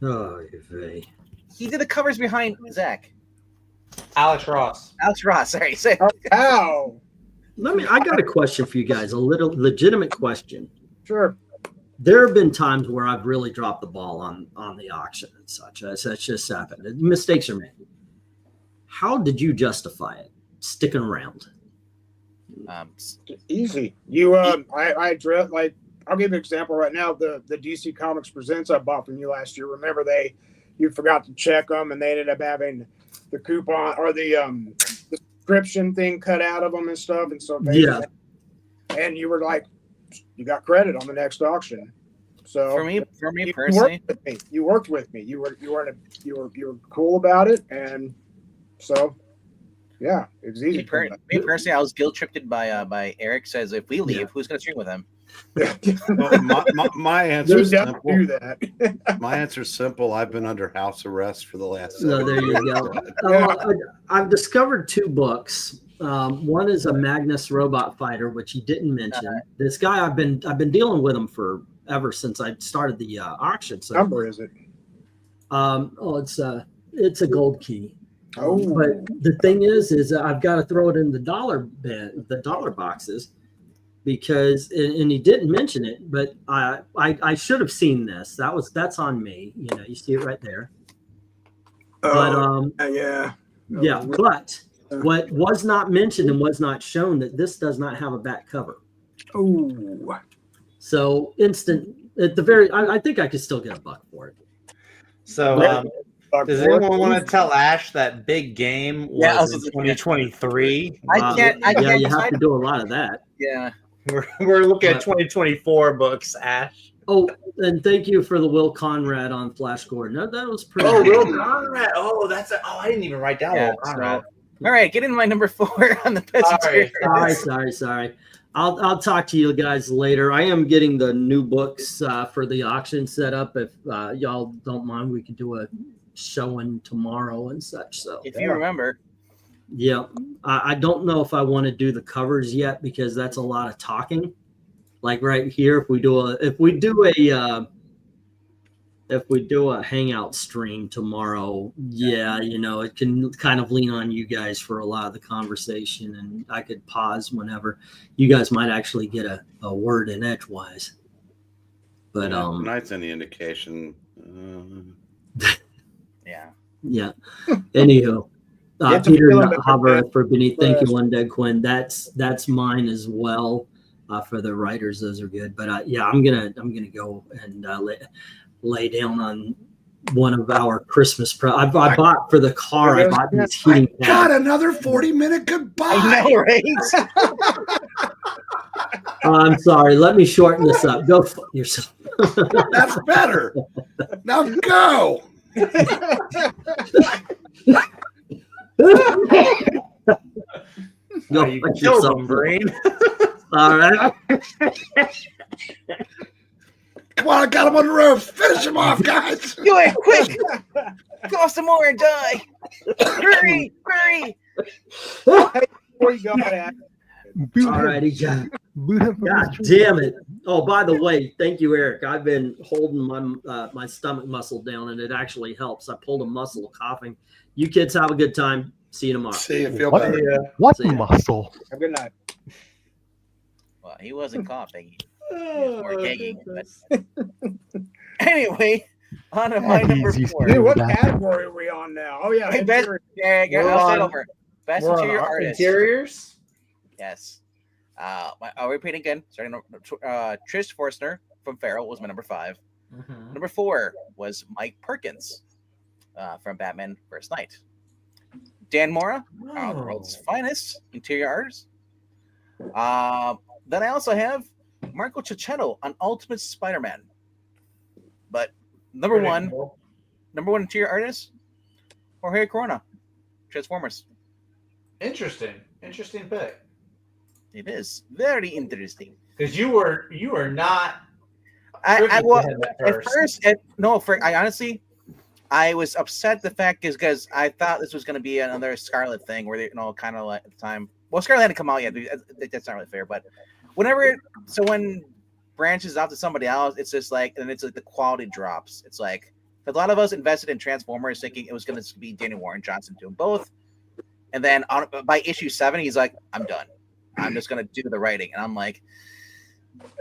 S7: oh, you're
S1: he did the covers behind Zach.
S5: Alex Ross.
S1: Alex Ross, sorry. Say
S3: Ow.
S7: I got a question for you guys, a little legitimate question.
S3: Sure.
S7: There have been times where I've really dropped the ball on the auction and such. That's just happened. Mistakes are made. How did you justify it? Sticking around.
S3: Easy. You I address like I'll give you an example right now. The DC Comics Presents I bought from you last year. Remember you forgot to check them and they ended up having the coupon or the subscription thing cut out of them and stuff. And so
S7: Yeah.
S3: and you were like, you got credit on the next auction. So
S1: for me
S3: you
S1: personally,
S3: worked with me. You worked with me. You were cool about it, and so yeah, it was easy.
S1: me personally, I was guilt tripped by Eric. Says if we leave, who's going to stream with him?
S2: Well, my answer
S3: You
S2: is
S3: don't
S2: simple.
S3: do that.
S2: My answer is simple. I've been under house arrest for the last.
S7: No,
S2: 7
S7: there you
S2: years.
S7: go. I've discovered 2 books. One is a Magnus Robot Fighter, which he didn't mention. This guy, I've been dealing with him for ever since I started the auction. So,
S3: Number is it?
S7: it's a gold key.
S3: Oh,
S7: But the thing is I've got to throw it in the dollar bin, the dollar boxes, because and he didn't mention it, but I should have seen this. That's on me. You know, you see it right there. But
S3: yeah.
S7: yeah, but what was not mentioned and was not shown that this does not have a back cover.
S3: Oh,
S7: So instant at the very, I think I could still get $1 for it.
S5: So, does anyone want to tell Ash that Big Game was
S1: Yeah, I was
S5: in
S1: just-
S5: 2023?
S1: I can't.
S7: Yeah, you have to do a lot of that.
S1: Yeah.
S5: We're looking at 2024 books, Ash.
S7: Oh, and thank you for the Will Conrad on Flash Gordon. That was pretty.
S5: Oh,
S7: good.
S5: Will Conrad. Oh, I didn't even write down
S1: Yeah,
S5: Will Conrad.
S1: All right, get in my number 4 on the Peasantry.
S7: Sorry. I'll talk to you guys later. I am getting the new books for the auction set up. If y'all don't mind, we could do a showing tomorrow and such. So
S1: If you remember,
S7: yeah, I don't know if I want to do the covers yet because that's a lot of talking. Like right here, if we do a hangout stream tomorrow, yeah, you know, it can kind of lean on you guys for a lot of the conversation, and I could pause whenever. You guys might actually get a word in edgewise. But
S2: tonight's any indication.
S1: yeah.
S7: yeah. Anywho,
S3: It's a
S7: Peter
S3: feeling that-
S7: Haber for Beneath. Thank you, Undead Quinn. That's mine as well. For the writers, those are good. But yeah, I'm gonna go and lay down on one of our Christmas I bought for the car. I bought these heating
S2: God,
S7: pads.
S2: another 40-minute goodbye.
S1: I know, right?
S7: I'm sorry. Let me shorten this up. Go fuck yourself.
S2: That's better. Now go.
S7: Go
S5: you
S7: fuck
S5: killed
S7: yourself,
S5: him, Brain.
S7: All right.
S2: Come on, I got him on the roof. Finish him off, guys.
S1: Do it quick! Go some more and die! Hurry! Hurry!
S3: Before you go, Dad.
S6: Boot
S7: All
S6: him.
S7: righty, John.
S6: Boot him from the
S7: God
S6: street.
S7: damn it. Oh, by the way, thank you, Eric. I've been holding my stomach muscle down, and it actually helps. I pulled a muscle coughing. You kids have a good time. See you tomorrow.
S2: See you feel
S6: What?
S2: better.
S6: What
S7: See ya.
S6: muscle?
S3: Have a good night.
S1: Well, he wasn't coughing. Or gagging, but anyway, on to my number
S6: He's used to
S1: 4.
S3: Dude, what
S6: that.
S3: category are we on now? Oh, yeah.
S1: Hey, best,
S3: interior.
S1: yeah,
S5: We're
S1: I'll start
S5: on-
S1: over. Best
S5: We're on
S1: interior
S5: our
S1: artist.
S5: interiors.
S1: Yes. I'll repeat again. Starting Trish Forstner from Farrell was my number 5.
S5: Mhm.
S1: Number 4 was Mike Perkins from Batman First Night. Dan Mora, the world's finest interior artist. Then I also have Marco Cicchetto on Ultimate Spider-Man. But number one interior artist, Jorge Corona, Transformers.
S5: Interesting pick.
S1: It is very interesting.
S5: Because you were not.
S1: I well,
S5: at first.
S1: I honestly, I was upset. The fact is because I thought this was going to be another Scarlet thing, where they, kind of like at the time. Well, Scarlet hadn't come out yet. That's not really fair. But when branches out to somebody else, it's just like, and it's like the quality drops. It's like a lot of us invested in Transformers thinking it was going to be Danny Warren Johnson doing both, and then by issue 7, he's like, "I'm done. I'm just going to do the writing," and I'm like.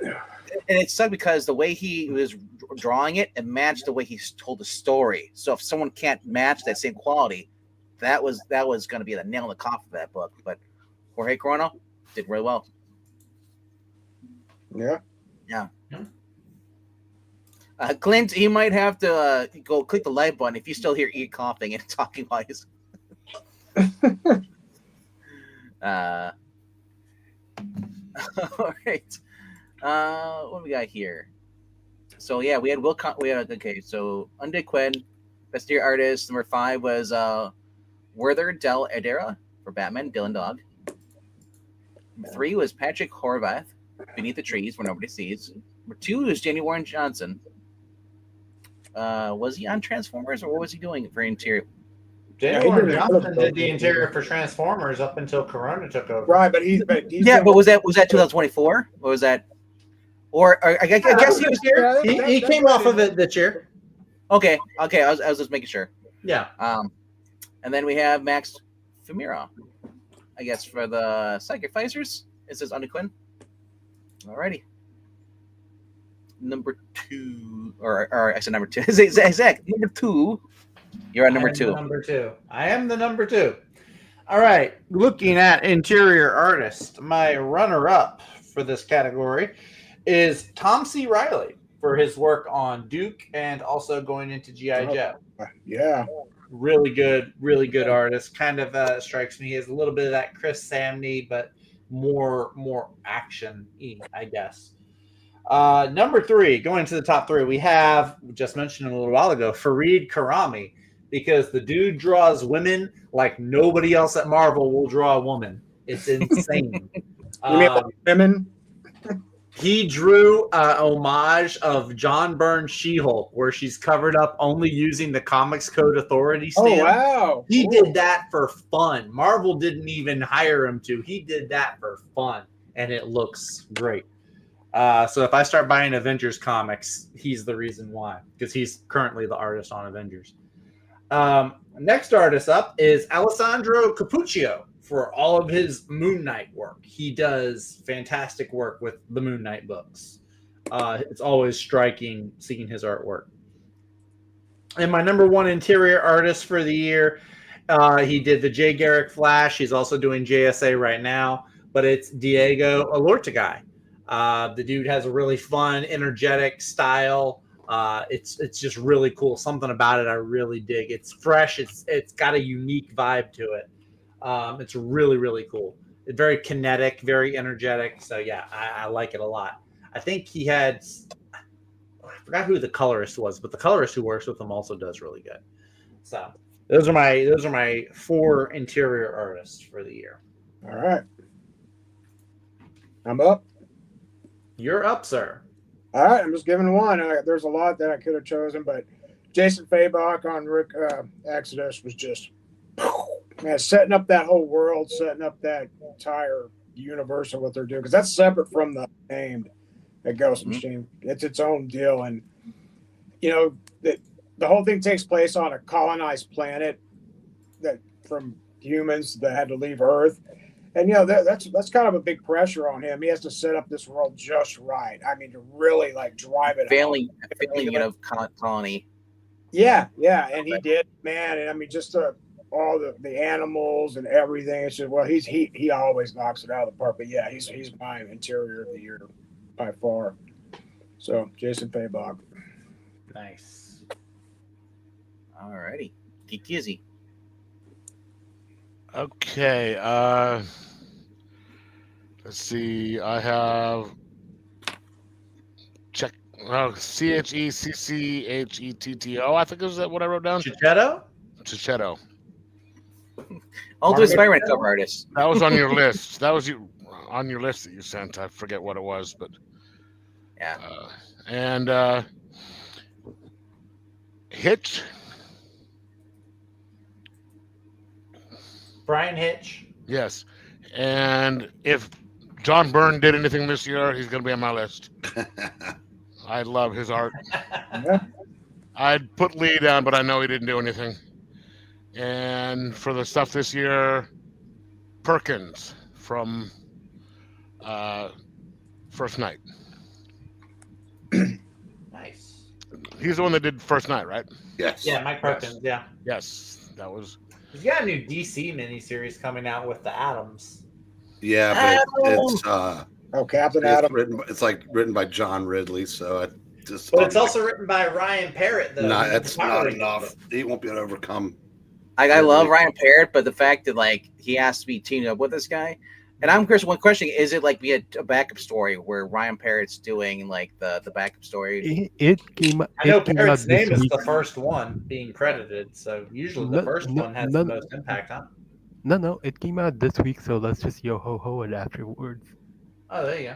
S1: And it sucked because the way he was drawing it matched the way he told the story. So if someone can't match that same quality, that was going to be the nail in the coffin of that book. But Jorge Corona did really well.
S3: Yeah.
S1: Clint, you might have to go click the like button if you still hear E coughing and talking while he's. All right. What we got here? So yeah, we had okay. So Undead Quinn, best year artist. Number 5 was Werther Del Adera for Batman, Dylan Dog. Number 3 was Patrick Horvath, Beneath the Trees, Where Nobody Sees. Number 2 was Danny Warren Johnson. Was he on Transformers or what was he doing for interior?
S5: Danny
S3: he
S5: Warren
S3: did
S5: Johnson
S3: it.
S5: did the interior for Transformers up until Corona took over.
S3: Right, but he's
S1: Yeah, but was that 2024 or was that? Or I guess he was here.
S5: He came off of it this year.
S1: Okay. I was just making sure.
S5: Yeah.
S1: And then we have Max Famira, I guess, for the Sacrificers. It says Undead Quinn. Alrighty. Number 2, or I said number 2. Zach, number 2. You're on number 2.
S5: I am the number 2. All right. Looking at interior artist, my runner-up for this category is Tom C. Riley for his work on Duke and also going into G.I. Joe.
S3: Yeah.
S5: Really good artist. Kind of strikes me as a little bit of that Chris Samney, but more action-y, I guess. Number 3, going to the top 3, we have, just mentioned a little while ago, Fareed Karami, because the dude draws women like nobody else at Marvel will draw a woman. It's insane.
S3: You mean like women?
S5: He drew an homage of John Byrne's She-Hulk, where she's covered up only using the Comics Code Authority stamp.
S3: Oh, wow.
S5: He
S3: Cool.
S5: did that for fun. Marvel didn't even hire him to. He did that for fun, and it looks great. So if I start buying Avengers comics, he's the reason why, because he's currently the artist on Avengers. Next artist up is Alessandro Capuccio for all of his Moon Knight work. He does fantastic work with the Moon Knight books. It's always striking seeing his artwork. And my number 1 interior artist for the year, he did the Jay Garrick Flash. He's also doing JSA right now, but it's Diego Alorteguy. The dude has a really fun, energetic style. It's just really cool. Something about it I really dig. It's fresh. It's got a unique vibe to it. It's really, really cool. It's very kinetic, very energetic. So yeah, I like it a lot. I think he had, I forgot who the colorist was, but the colorist who works with him also does really good. So those are my 4 interior artists for the year.
S3: All right. I'm up.
S5: You're up, sir.
S3: All right, I'm just giving one. There's a lot that I could have chosen, but Jason Fabok on Rick Exodus was just, man, setting up that whole world, setting up that entire universe of what they're doing, because that's separate from the named Ghost Machine. It's its own deal, and the whole thing takes place on a colonized planet that from humans that had to leave Earth. And that's kind of a big pressure on him. He has to set up this world just right. I mean, to really like drive it.
S1: Failing colony.
S3: Yeah, and he did, man. And I mean, just all the animals and everything. It's just, well, he always knocks it out of the park. But yeah, he's my interior of the year by far. So Jason Fabok.
S5: Nice.
S1: Alrighty, Kizzy.
S4: Okay. Let's see. I have CHECCHETTO. I think is that what I wrote down.
S5: Chichetto?
S4: Chichetto.
S1: Ultimate Spider-Man cover artist.
S4: That was on your list. That was on your list that you sent. I forget what it was, but
S1: yeah.
S4: And Hitch.
S5: Brian Hitch.
S4: Yes. And if John Byrne did anything this year, he's going to be on my list. I love his art. I'd put Lee down, but I know he didn't do anything. And for the stuff this year, Perkins from First Night.
S5: Nice.
S4: He's the one that did First Night, right?
S2: Yes.
S5: Yeah, Mike Perkins. Yeah.
S4: Yes, that was.
S5: He's got a new DC miniseries coming out with the Atoms.
S2: Yeah, but it's
S3: Captain
S2: it's
S3: Adam.
S2: written by John Ridley, so it just.
S5: But it's also written by Ryan Parrott, though.
S2: No, that's not enough. He won't be able to overcome.
S1: I love Ryan Parrott, but the fact that like he has to be teamed up with this guy, and I'm curious. One question: is it like be a backup story where Ryan Parrott's doing like the backup story?
S6: It came.
S5: I know
S6: it came
S5: Parrott's
S6: out this
S5: name is
S6: week.
S5: the first one being credited, so usually the first one has the most impact, huh?
S6: No, it came out this week, so let's just yo ho ho it afterwards.
S5: Oh, there you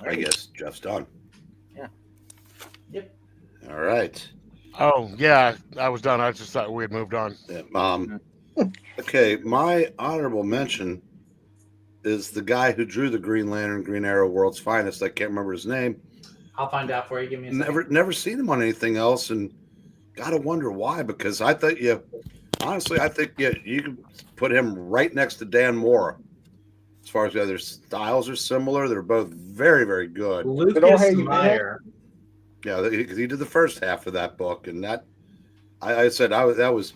S5: go.
S2: I guess Jeff's done.
S1: Yeah.
S5: Yep.
S2: All right.
S4: Oh yeah, I was done. I just thought we had moved on.
S2: Yeah, okay, my honorable mention is the guy who drew the Green Lantern, Green Arrow, World's Finest. I can't remember his name.
S5: I'll find out for you. Give me a second.
S2: Never seen him on anything else, and gotta wonder why. Because I think you could put him right next to Dan Mora. As far as the other styles are similar, they're both very, very good.
S5: Lucas Meyer.
S2: Yeah, because he did the first half of that book, and that that was.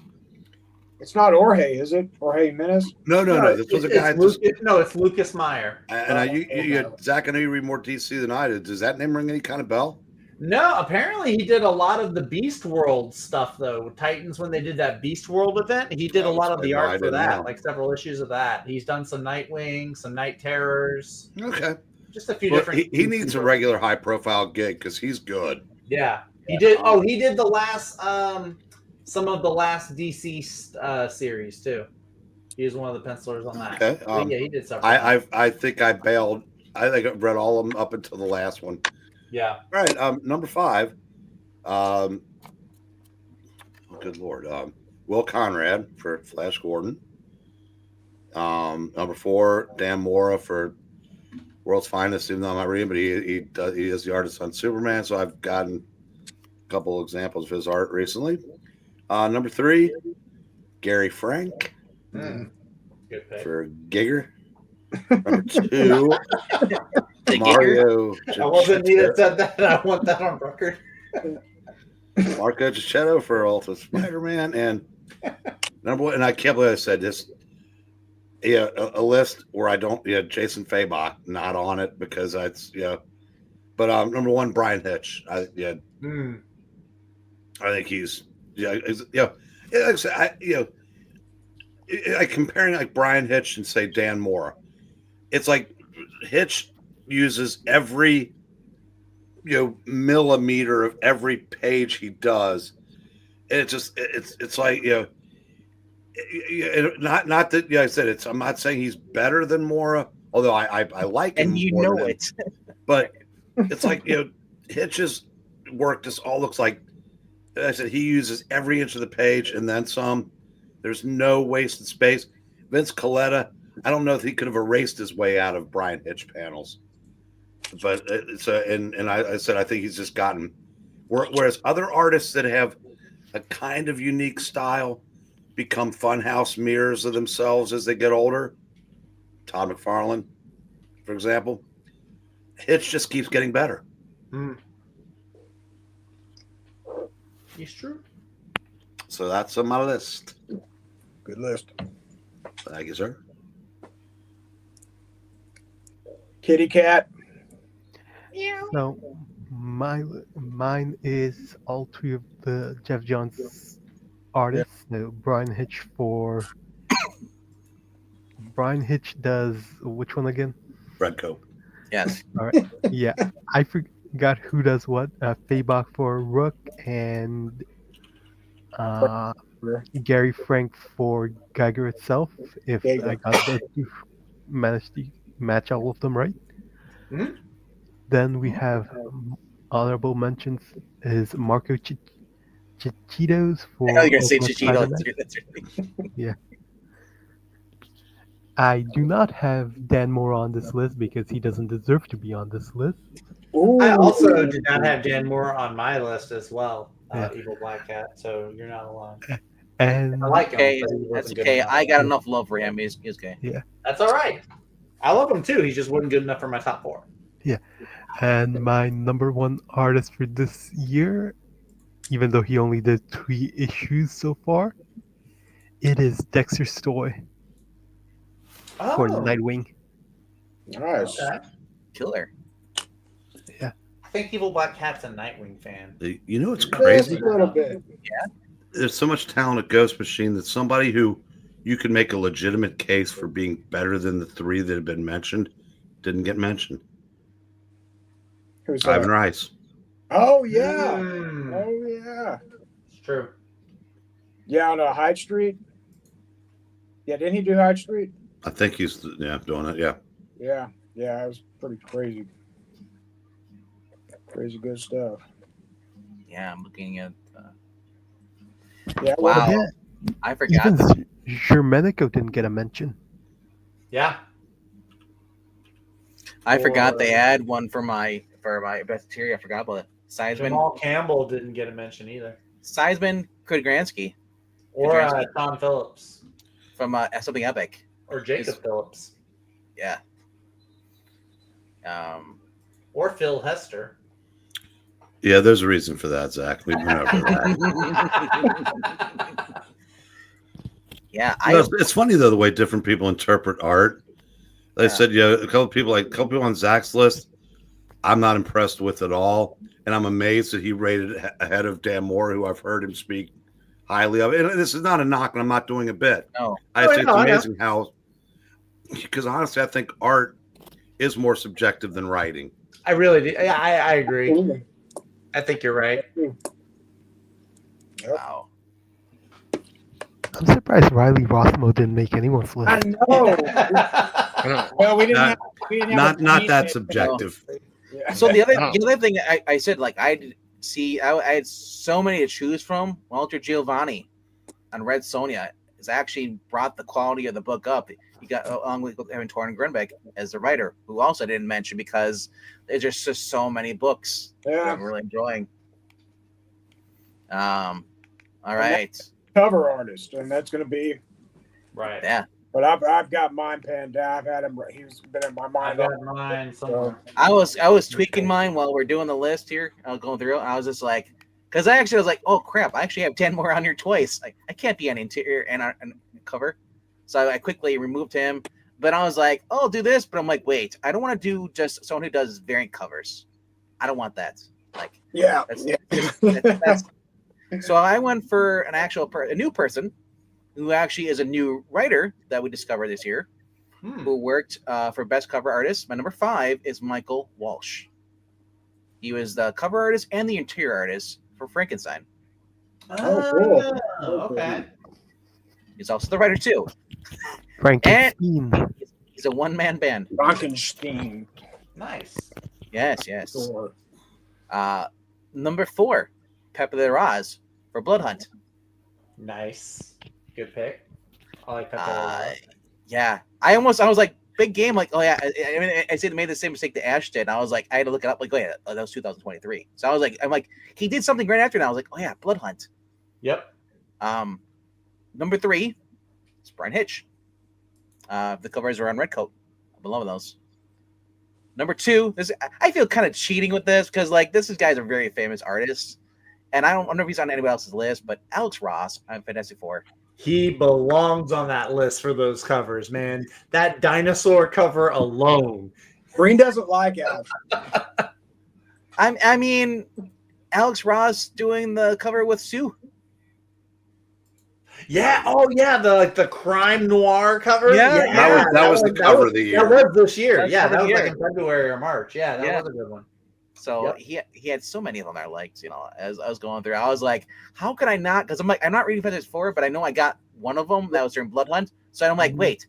S3: It's not Jorge, is it? Jorge Jimenez?
S2: No. This was a guy.
S5: It's Lucas Meyer.
S2: And Zach, I know you read more DC than I did. Does that name ring any kind of bell?
S5: No, apparently he did a lot of the Beast World stuff though. Titans, when they did that Beast World event, he did a lot of the art for that, like several issues of that. He's done some Nightwing, some Night Terrors.
S2: Okay.
S5: Just a few different.
S2: He needs a regular high profile gig because he's good.
S5: Yeah, he did. Oh, he did the last some of the last DC series too. He was one of the pencilers on that.
S2: Okay.
S5: Yeah, he did several.
S2: I think I bailed. I think I read all of them up until the last one.
S5: Yeah.
S2: All right. Number 5. Good Lord. Will Conrad for Flash Gordon. Number 4, Dan Mora for World's Finest. Even though I'm not reading, but he is the artist on Superman. So I've gotten a couple examples of his art recently. Number 3, Gary Frank
S5: Good pick.
S2: for Giger. Number 2, Mario.
S5: I wasn't me that said that. I want that on record.
S2: Marco Gicchetto for Ultimate Spider-Man, and number 1. And I can't believe I said this. a list where I don't. Yeah, Jason Fabach not on it because that's But number one, Brian Hitch. I think he's like I said, like comparing like Brian Hitch and say Dan Mora. It's like Hitch uses every millimeter of every page he does. And it's like not that I said I'm not saying he's better than Mora, although I like him.
S1: And you
S2: more
S1: know
S2: than him.
S1: it.
S2: But it's like Hitch's work just all looks like I said. He uses every inch of the page and then some. There's no wasted space. Vince Coletta, I don't know if he could have erased his way out of Brian Hitch panels, but I said I think he's just gotten. Whereas other artists that have a kind of unique style become funhouse mirrors of themselves as they get older. Todd McFarlane, for example. Hitch just keeps getting better.
S5: It's true.
S2: So that's on my list.
S3: Good list.
S2: Thank you, sir.
S3: Kitty Cat.
S6: So mine is all three of the Jeff Johns artists. So Brian Hitch Brian Hitch does which one again?
S2: Red Coat.
S1: Yes.
S6: All right. Yeah, I forgot who does what. Fabach for Rook and Gary Frank for Geiger itself. If
S3: Geiger.
S6: I got those two, managed to match all of them right.
S5: Mhm.
S6: Then we have honorable mentions is Marco Chichitos for.
S1: I know you're gonna say
S6: Ultimate
S1: Chichito.
S6: Spider-Man.
S1: That's really-
S6: I do not have Dan Moore on this list because he doesn't deserve to be on this list.
S3: Ooh.
S5: I also did not have Dan Moore on my list as well.
S6: Yeah.
S5: Evil Black Cat. So you're not alone.
S6: And
S5: I like him.
S1: Okay,
S5: but he wasn't
S1: that's
S5: good
S1: okay.
S5: enough.
S1: I got enough love for him. He's okay.
S5: That's all right. I love him too. He just wasn't good enough for my top four.
S6: and my number one artist for this year, even though he only did 3 issues so far, it is Dexter Stoy for Nightwing.
S3: Nice.
S5: Okay.
S1: Killer.
S5: I think Evil Black Cat's a Nightwing fan.
S2: You know what's
S3: Just
S2: crazy?
S3: a little bit.
S2: There's so much talent at Ghost Machine that somebody who you could make a legitimate case for being better than the 3 that have been mentioned didn't get mentioned.
S3: Who's that?
S2: Ivan Rice.
S3: Oh yeah.
S5: Mm,
S3: Oh yeah.
S5: it's true.
S3: Yeah, on Hyde Street. Yeah, didn't he do Hyde Street?
S2: I think he's doing it. Yeah.
S3: Yeah. Yeah, it was pretty crazy. Crazy good stuff.
S1: Yeah, I'm looking at.
S3: Yeah.
S1: Wow.
S6: Yeah,
S1: I forgot.
S6: even Germanico didn't get a mention.
S5: Yeah.
S1: I forgot they had one for my bacteria. I forgot about it.
S5: Jamal Campbell didn't get a mention either.
S1: Seisman Kudransky
S5: Or
S1: Interesting.
S5: Tom Phillips.
S1: from Something Epic.
S5: Or Jacob Phillips.
S1: Yeah.
S5: Or Phil Hester.
S2: Yeah, there's a reason for that, Zach. We've been over that.
S1: Yeah,
S2: It's funny though the way different people interpret art. They said, a couple people on Zach's list, I'm not impressed with at all, and I'm amazed that he rated it ahead of Dan Moore, who I've heard him speak highly of. And this is not a knock, and I'm not doing a bit.
S1: No.
S2: I think
S5: I know.
S2: it's amazing how, because honestly, I think art is more subjective than writing.
S5: I really do. I agree. I think you're right.
S1: Wow.
S6: I'm surprised Riley Rothmo didn't make anyone's list.
S3: I know. Well, we didn't have
S2: Not that subjective.
S3: Yeah.
S1: So the other thing I said, like I had so many to choose from. Walter Giovanni on Red Sonja has actually brought the quality of the book up. He got along with having Torrin Grunbeck as the writer, who also didn't mention because there's just so many books that
S3: Yeah.
S1: I'm really enjoying. All right.
S3: Cover artist, and that's going to be.
S5: Right.
S1: Yeah.
S3: But I've got mine panned down. I've had him. He's been in my
S5: I
S3: mind.
S5: got mine somewhere.
S1: I was tweaking mine while we're doing the list here. I was going through it. I was just like, because I actually was like, oh crap, I actually have 10 more on here twice. Like I can't be on interior and on cover. So I quickly removed him. But I was like, oh, I'll do this. But I'm like, wait, I don't want to do just someone who does variant covers. I don't want that. Like,
S3: Yeah.
S1: that's so I went for an actual a new person who actually is a new writer that we discovered this year, who worked for Best Cover Artist. My number 5 is Michael Walsh. He was the cover artist and the interior artist for Frankenstein.
S3: Oh, cool.
S5: Okay.
S1: He's also the writer too.
S6: Frankenstein.
S1: He's a one-man band.
S3: Frankenstein.
S5: Nice.
S1: Yes.
S3: Sure.
S1: Number 4, Pepe the Raz for Blood Hunt.
S5: Nice. Good pick. I like that.
S1: Yeah. I was like, big game. Like, oh yeah. I mean, I said made the same mistake that Ash did. I was like, I had to look it up. Like, oh yeah, that was 2023. So I was like, he did something right after. And I was like, oh yeah, Blood Hunt.
S5: Yep.
S1: Number 3 is Brian Hitch. The covers are on Redcoat. I'm loving those. Number 2, I feel kind of cheating with this because like this guy's a very famous artist, and I don't know if he's on anybody else's list, but Alex Ross on Fantastic Four.
S5: He belongs on that list for those covers, man. That dinosaur cover alone.
S3: Green doesn't like Alex.
S1: I mean, Alex Ross doing the cover with Sue.
S5: Yeah. Oh, yeah. The crime noir cover.
S1: Yeah.
S2: That was the cover of the year.
S5: That was this year.
S1: That's
S5: Yeah,
S1: cover
S5: that
S1: of
S5: was
S1: the
S5: like in February or March. Yeah, that was a good one.
S1: So he had so many of them I liked. You know, as I was going through, I was like, how could I not? Because I'm like, I'm not reading Fantastic Four, but I know I got one of them that was during Blood Hunt. So I'm like, wait.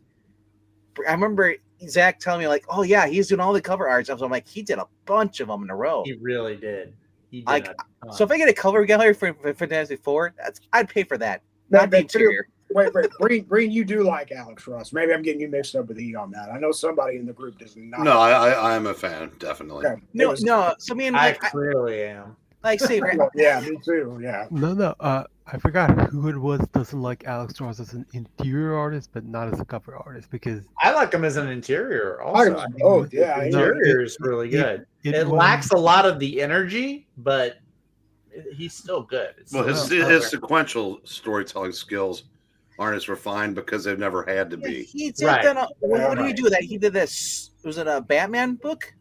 S1: I remember Zach telling me like, oh yeah, he's doing all the cover arts. So I'm like, he did a bunch of them in a row.
S5: He really did. He did.
S1: Like, so if I get a cover gallery for Fantastic Four, I'd pay for that. Not the interior.
S3: Wait, Green, you do like Alex Ross. Maybe I'm getting you mixed up with E on that. I know somebody in the group does not.
S2: No, I am a fan, definitely.
S3: Okay.
S1: No. So me and
S5: I
S1: like,
S5: clearly am.
S1: like say,
S3: Yeah, me too. Yeah.
S6: No. I forgot who it was doesn't like Alex Ross as an interior artist, but not as a cover artist because
S5: I like him as an interior also.
S3: Yeah.
S5: Interior is really good. It lacks a lot of the energy, but he's still good.
S2: Well, his sequential storytelling skills aren't as refined because they've never had to be.
S1: He did that. What did he do? That he did this. Was it a Batman book?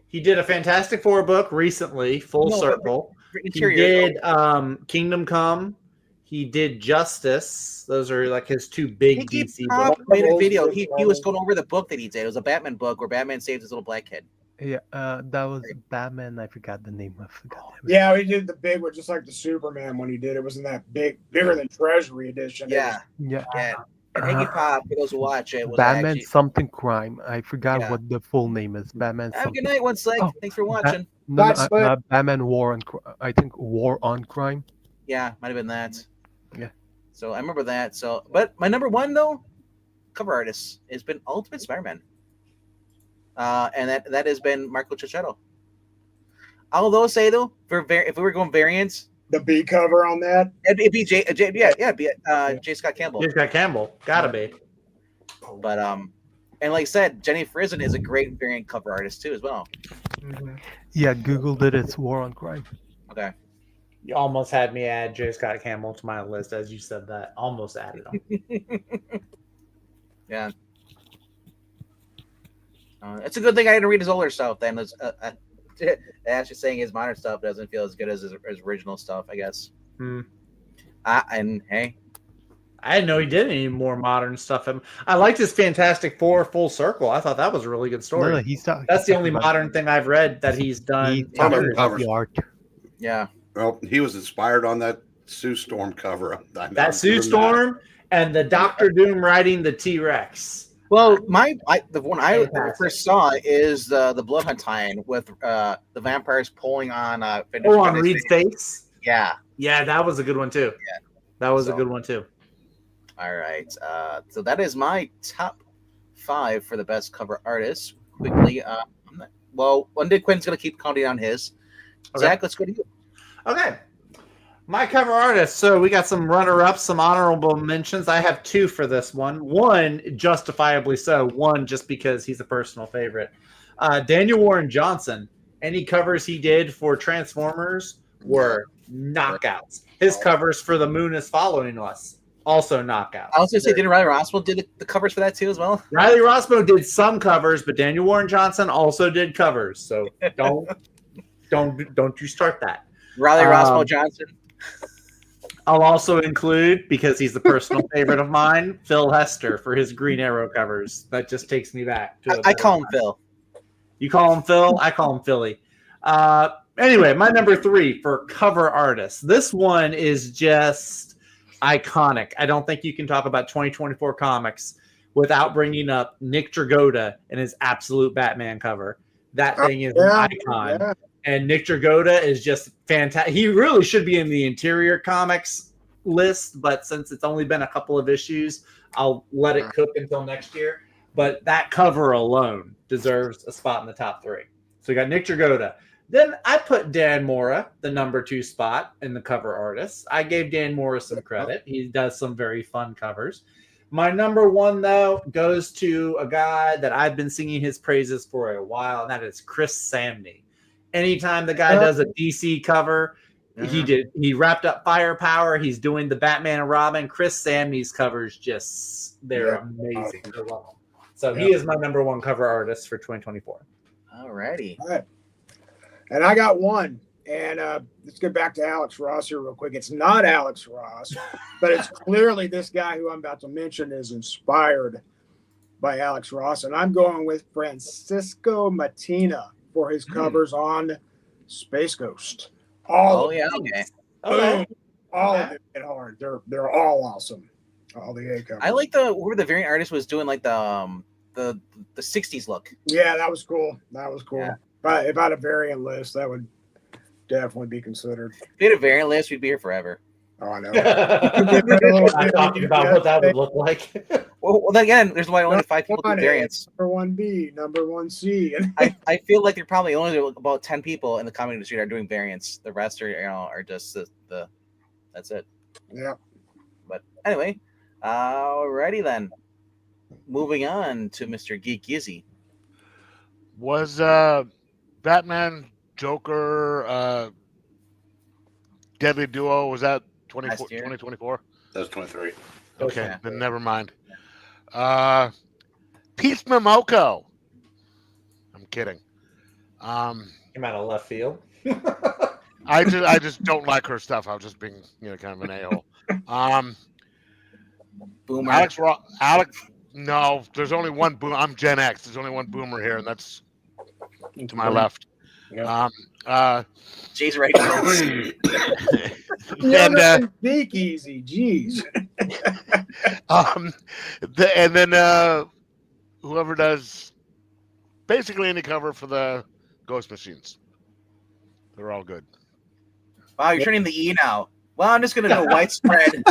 S5: He did a Fantastic Four book recently, Full Circle.
S1: Interior.
S5: He did Kingdom Come. He did Justice. Those are like his two big DC books.
S1: Made a video. He was going over the book that he did. It was a Batman book where Batman saves his little black kid.
S6: Yeah, that was Batman. I forgot the name.
S3: Yeah, he did the big one, just like the Superman when he did. It was in that bigger than Treasury edition.
S1: Yeah. And Iggy Pop, for those who watch it, was
S6: Batman
S1: actually...
S6: something crime. I forgot what the full name is. Batman.
S1: Have a good night, one sec. Thanks for watching.
S6: Batman War on. I think War on Crime.
S1: Yeah, might have been that.
S6: Yeah.
S1: So I remember that. So, but my number 1 though, cover artist has been Ultimate Spider-Man. And that has been Marco Cicchetto. Although say though, if we were going variants,
S3: the B cover on that,
S1: it'd be J Scott Campbell.
S5: J. Scott Campbell, gotta be.
S1: But and like I said, Jenny Frison is a great variant cover artist too as well.
S5: Mm-hmm.
S6: Yeah, Google did its War on Crime.
S1: Okay.
S5: You almost had me add J. Scott Campbell to my list as you said that. Almost added him.
S1: Yeah. It's a good thing I didn't read his older stuff. Then actually saying his modern stuff doesn't feel as good as his original stuff, I guess. And hey,
S5: I didn't know he did any more modern stuff. I liked his Fantastic Four Full Circle. I thought that was a really good story.
S6: No,
S5: that's the only modern thing I've read that he's done.
S2: The
S6: art.
S1: Yeah.
S2: Well, he was inspired on that Sue Storm cover.
S5: That Sue Storm and the Doctor Doom riding the T-Rex.
S1: Well, the one I first saw is the Blood Hunt tie-in with the vampires pulling on
S5: on Reed's face.
S1: Yeah,
S5: that was a good one too.
S1: Yeah,
S5: that was a good one too.
S1: All right, so that is my top 5 for the best cover artists. Quickly, Undead Quinn's gonna keep counting on his. Okay. Zach, let's go to you.
S5: Okay. My cover artist. So we got some runner-ups, some honorable mentions. I have 2 for this one. One, justifiably so. One, just because he's a personal favorite. Daniel Warren Johnson. Any covers he did for Transformers were knockouts. His covers for The Moon Is Following Us, also knockout.
S1: I was gonna say, didn't Riley Rosswell did the covers for that too as well?
S5: Riley Rossmo did some covers, but Daniel Warren Johnson also did covers. So don't you start that.
S1: Riley Rosswell Johnson.
S5: I'll also include, because he's the personal favorite of mine, Phil Hester for his Green Arrow covers. That just takes me back to
S1: I call him Phil.
S5: You call him Phil? I call him Philly. Anyway, my number 3 for cover artists. This one is just iconic. I don't think you can talk about 2024 comics without bringing up Nick Dragotta and his Absolute Batman cover. That thing is an icon.
S3: Yeah.
S5: And Nick Dragotta is just fantastic. He really should be in the Interior Comics list, but since it's only been a couple of issues, I'll let it cook until next year. But that cover alone deserves a spot in the top 3. So we got Nick Dragotta. Then I put Dan Mora, the number 2 spot in the cover artists. I gave Dan Mora some credit. He does some very fun covers. My number 1, though, goes to a guy that I've been singing his praises for a while, and that is Chris Samney. Anytime the guy does a DC cover, he wrapped up Firepower. He's doing the Batman and Robin. Chris Samney's covers they're amazing. I love them. So he is my number 1 cover artist for 2024.
S1: Alrighty.
S3: All right. And I got one. And let's get back to Alex Ross here real quick. It's not Alex Ross, but it's clearly this guy who I'm about to mention is inspired by Alex Ross. And I'm going with Francisco Mattina for his covers on Space Ghost. All
S1: Oh yeah, okay.
S3: boom, all of them hit hard. They're all awesome. All the A covers.
S1: I like where the variant artist was doing like the 60s look.
S3: Yeah, that was cool. That was cool.
S1: Yeah.
S3: But if I had a variant list, that would definitely be considered.
S1: If we had a variant list, we'd be here forever.
S3: Oh, I know.
S5: I'm talking about what that would look like.
S1: Well, then again, there's why only 5 people do variants.
S3: Number 1B, number 1C.
S1: I feel like there probably only about 10 people in the comic industry that are doing variants. The rest are just the that's it.
S3: Yeah.
S1: But anyway, alrighty then. Moving on to Mr. Geek Gizzy.
S4: Was Batman, Joker, Deadly Duo, was that
S1: Last year.
S4: 2024?
S2: That was 23.
S4: Okay,
S1: Yeah.
S4: then never mind. Peace Momoko. I'm kidding.
S5: Came out of left field.
S4: I just don't like her stuff. I was just being kind of an a-hole.
S1: Boomer.
S4: Alex. No, there's only one boom. I'm Gen X. There's only one boomer here, and that's to my left.
S3: Yeah.
S1: Jay's ready to go.
S4: And
S3: Speak easy, jeez.
S4: and then whoever does basically any cover for the Ghost Machines, they're all good.
S1: Wow, you're turning the E now. Well, I'm just gonna go widespread.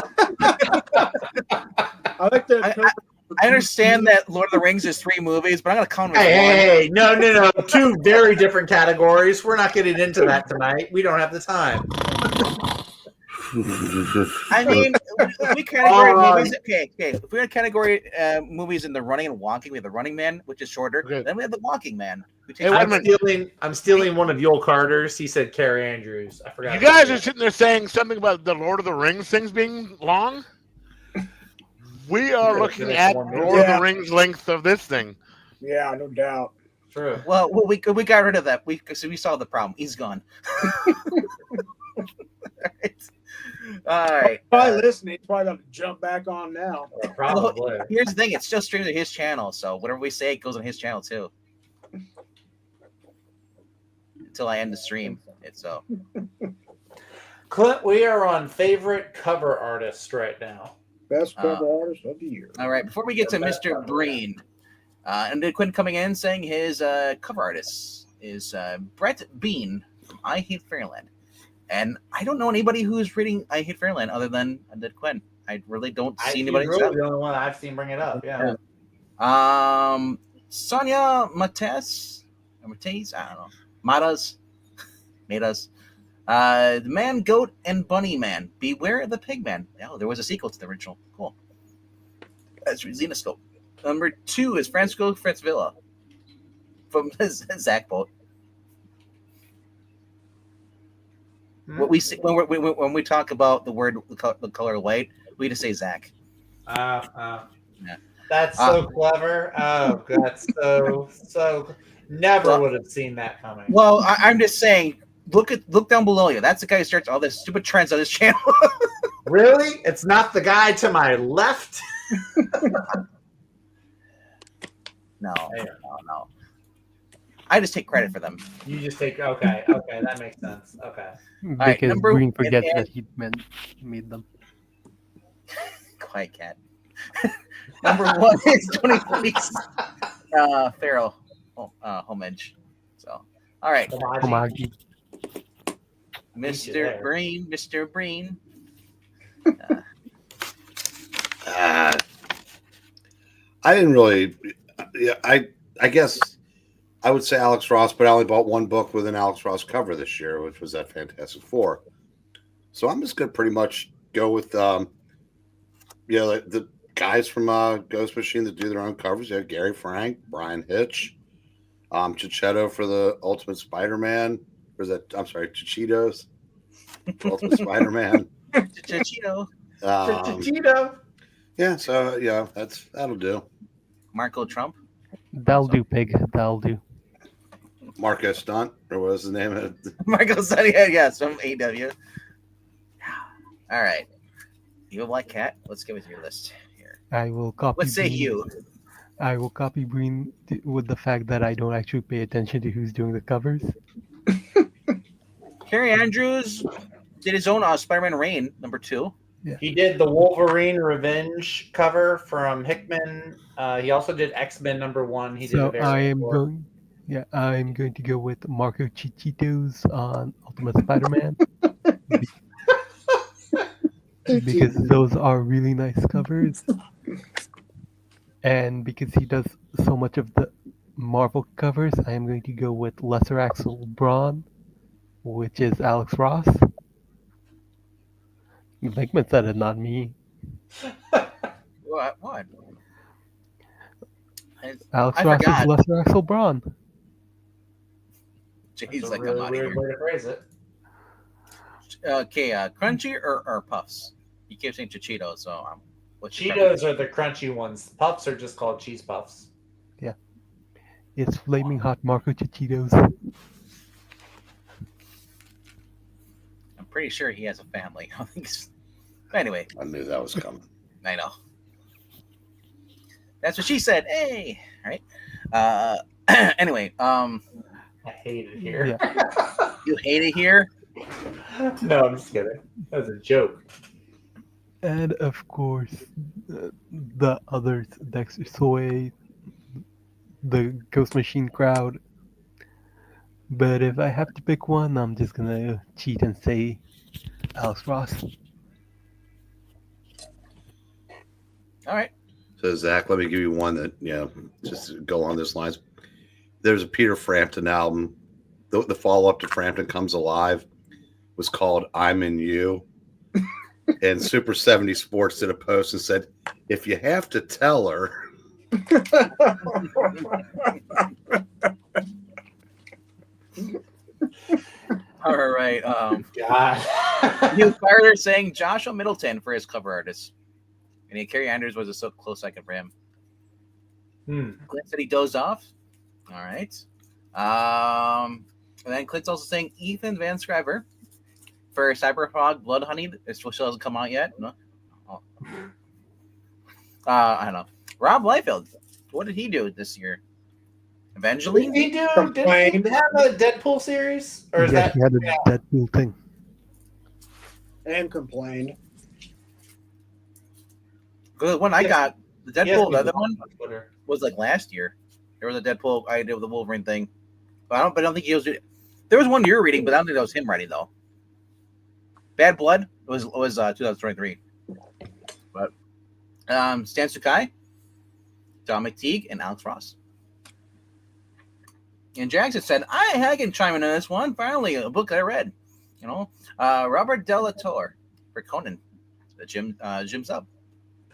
S3: I like that.
S1: I understand that Lord of the Rings is 3 movies, but I'm gonna count them as
S5: Hey, no. 2 very different categories. We're not getting into that tonight. We don't have the time.
S1: I mean, if we category movies. Okay. If we had category movies in the running and walking, we have the Running Man, which is shorter.
S4: Okay.
S1: Then we have the Walking Man.
S4: Hey, wait a minute.
S5: I'm stealing one of Yoel Carter's. He said Carrie Andrews. I forgot.
S4: You guys are sitting there saying something about the Lord of the Rings things being long. We are looking at Lord of the Rings length of this thing.
S3: Yeah, no doubt.
S5: True.
S1: Well, we got rid of that. We solved the problem. He's gone. All right.
S3: Probably listening. He's probably going to jump back on now.
S5: Probably.
S1: Well, here's the thing. It's still streamed to his channel, so whatever we say, it goes on his channel too. Until I end the stream. So.
S5: Clint, we are on favorite cover artist right now.
S3: Best cover artist of the year.
S1: All right. Before we get to Mr. Breen, and then Quinn coming in saying his cover artist is Brett Bean from I Hate Fairyland. And I don't know anybody who's reading I Hate Fairyland other than Undead Quinn. I really don't see anybody.
S5: Really the only one I've seen bring it up. Yeah.
S1: Sonia Mates, I don't know. Matas. The Man, Goat, and Bunny Man. Beware of the Pig Man. Oh, there was a sequel to the original. Cool. That's Xenoscope. Number 2 is Francisco Fritz Villa from Zach Bolt. What we see when we talk about the color white, We just say Zach.
S5: Yeah.
S1: Yeah.
S5: That's so clever. Oh, that's so. Never
S1: Well-
S5: would have seen that coming.
S1: Well, I'm just saying. Look down below you. That's the guy who starts all this stupid trends on this channel.
S5: Really? It's not the guy to my left?
S1: No. I just take credit for them.
S5: You just take okay, that makes sense. Okay.
S1: right,
S6: Because
S1: number-
S6: Green forgets
S1: and-
S6: that he made them.
S1: Quiet cat. Number 1 is 2020's Pharaoh homage. So, all right,
S6: Homage.
S1: Mr. Breen.
S2: I didn't really. Yeah, I guess I would say Alex Ross, but I only bought one book with an Alex Ross cover this year, which was that Fantastic Four. So I'm just gonna pretty much go with like the guys from Ghost Machine that do their own covers. Yeah, Gary Frank, Brian Hitch, Chichetto for the Ultimate Spider-Man. Or is that? I'm sorry, Chichitos. Ultimate Spider-Man.
S1: Chichito.
S5: Cheeto.
S2: Yeah, so yeah, that'll do.
S1: Marco Trump.
S6: That'll do, pig. That'll do.
S2: Marco Stunt, or what was the name of it?
S1: Michael Sunnyhead, yes, from AW. All right. You a black cat? Let's get with your list here.
S6: I will copy.
S1: What say
S6: Breen-
S1: you?
S6: I will copy Breen with the fact that I don't actually pay attention to who's doing the covers.
S1: Kerry Andrews did his own Spider-Man Reign, number 2.
S5: He did the Wolverine Revenge cover from Hickman. He also did X-Men #1. He did
S6: So
S5: a variant for-
S6: I'm going to go with Marco Chichitos on Ultimate Spider-Man because those are really nice covers, and because he does so much of the Marvel covers, I am going to go with Lesser Axel Braun, which is Alex Ross. Hickman said it, not me.
S1: What?
S6: Alex
S1: I
S6: Ross
S1: forgot.
S6: is Lesser Axel Braun.
S5: That's
S1: He's
S5: a
S1: like,
S5: really
S1: I'm out of
S5: weird
S1: here.
S5: way to phrase it.
S1: Okay, crunchy or puffs? You keep saying Chichito, so what's your
S5: Cheetos are the crunchy ones. Puffs are just called cheese puffs.
S6: It's flaming hot Marco Chichitos.
S1: I'm pretty sure he has a family. Anyway,
S2: I knew that was coming.
S1: I know. That's what she said. Hey, all right. Anyway,
S5: I hate it here.
S6: Yeah.
S1: you hate it here.
S5: No, I'm just kidding. That was a joke.
S6: And of course, the others, Dexter Soy, the Ghost Machine crowd. But if I have to pick one, I'm just gonna cheat and say Alex Ross.
S1: All right.
S2: So Zach, let me give you one that just to go on those lines. There's a Peter Frampton album. The follow-up to Frampton Comes Alive was called I'm in You. And Super 70 Sports did a post and said, if you have to tell her.
S1: All right.
S5: God.
S1: New Carter saying Joshua Middleton for his cover artist. And Kerry Andrews was a so close second for him. Clint said he dozed off. All right. And then Clint's also saying Ethan Van Scriver for Cyberfrog Blood Honey. It still hasn't come out yet. No. Oh. I don't know. Rob Liefeld. What did he do this year? Evangeline?
S5: Did he have a Deadpool series? Or is that
S6: he had a Deadpool thing.
S3: And complained.
S1: The one I got, the Deadpool, the other one
S5: on Twitter.
S1: was like last year. There was a Deadpool I did with the Wolverine thing. But I don't think he was. There was one you're reading, but I don't think that was him writing though. Bad Blood was 2023. But Stan Sakai, John McTeague, and Alex Ross. And Jackson said, I can chime in on this one. Finally, a book I read. Robert Delatorre for Conan, the Jim's Up.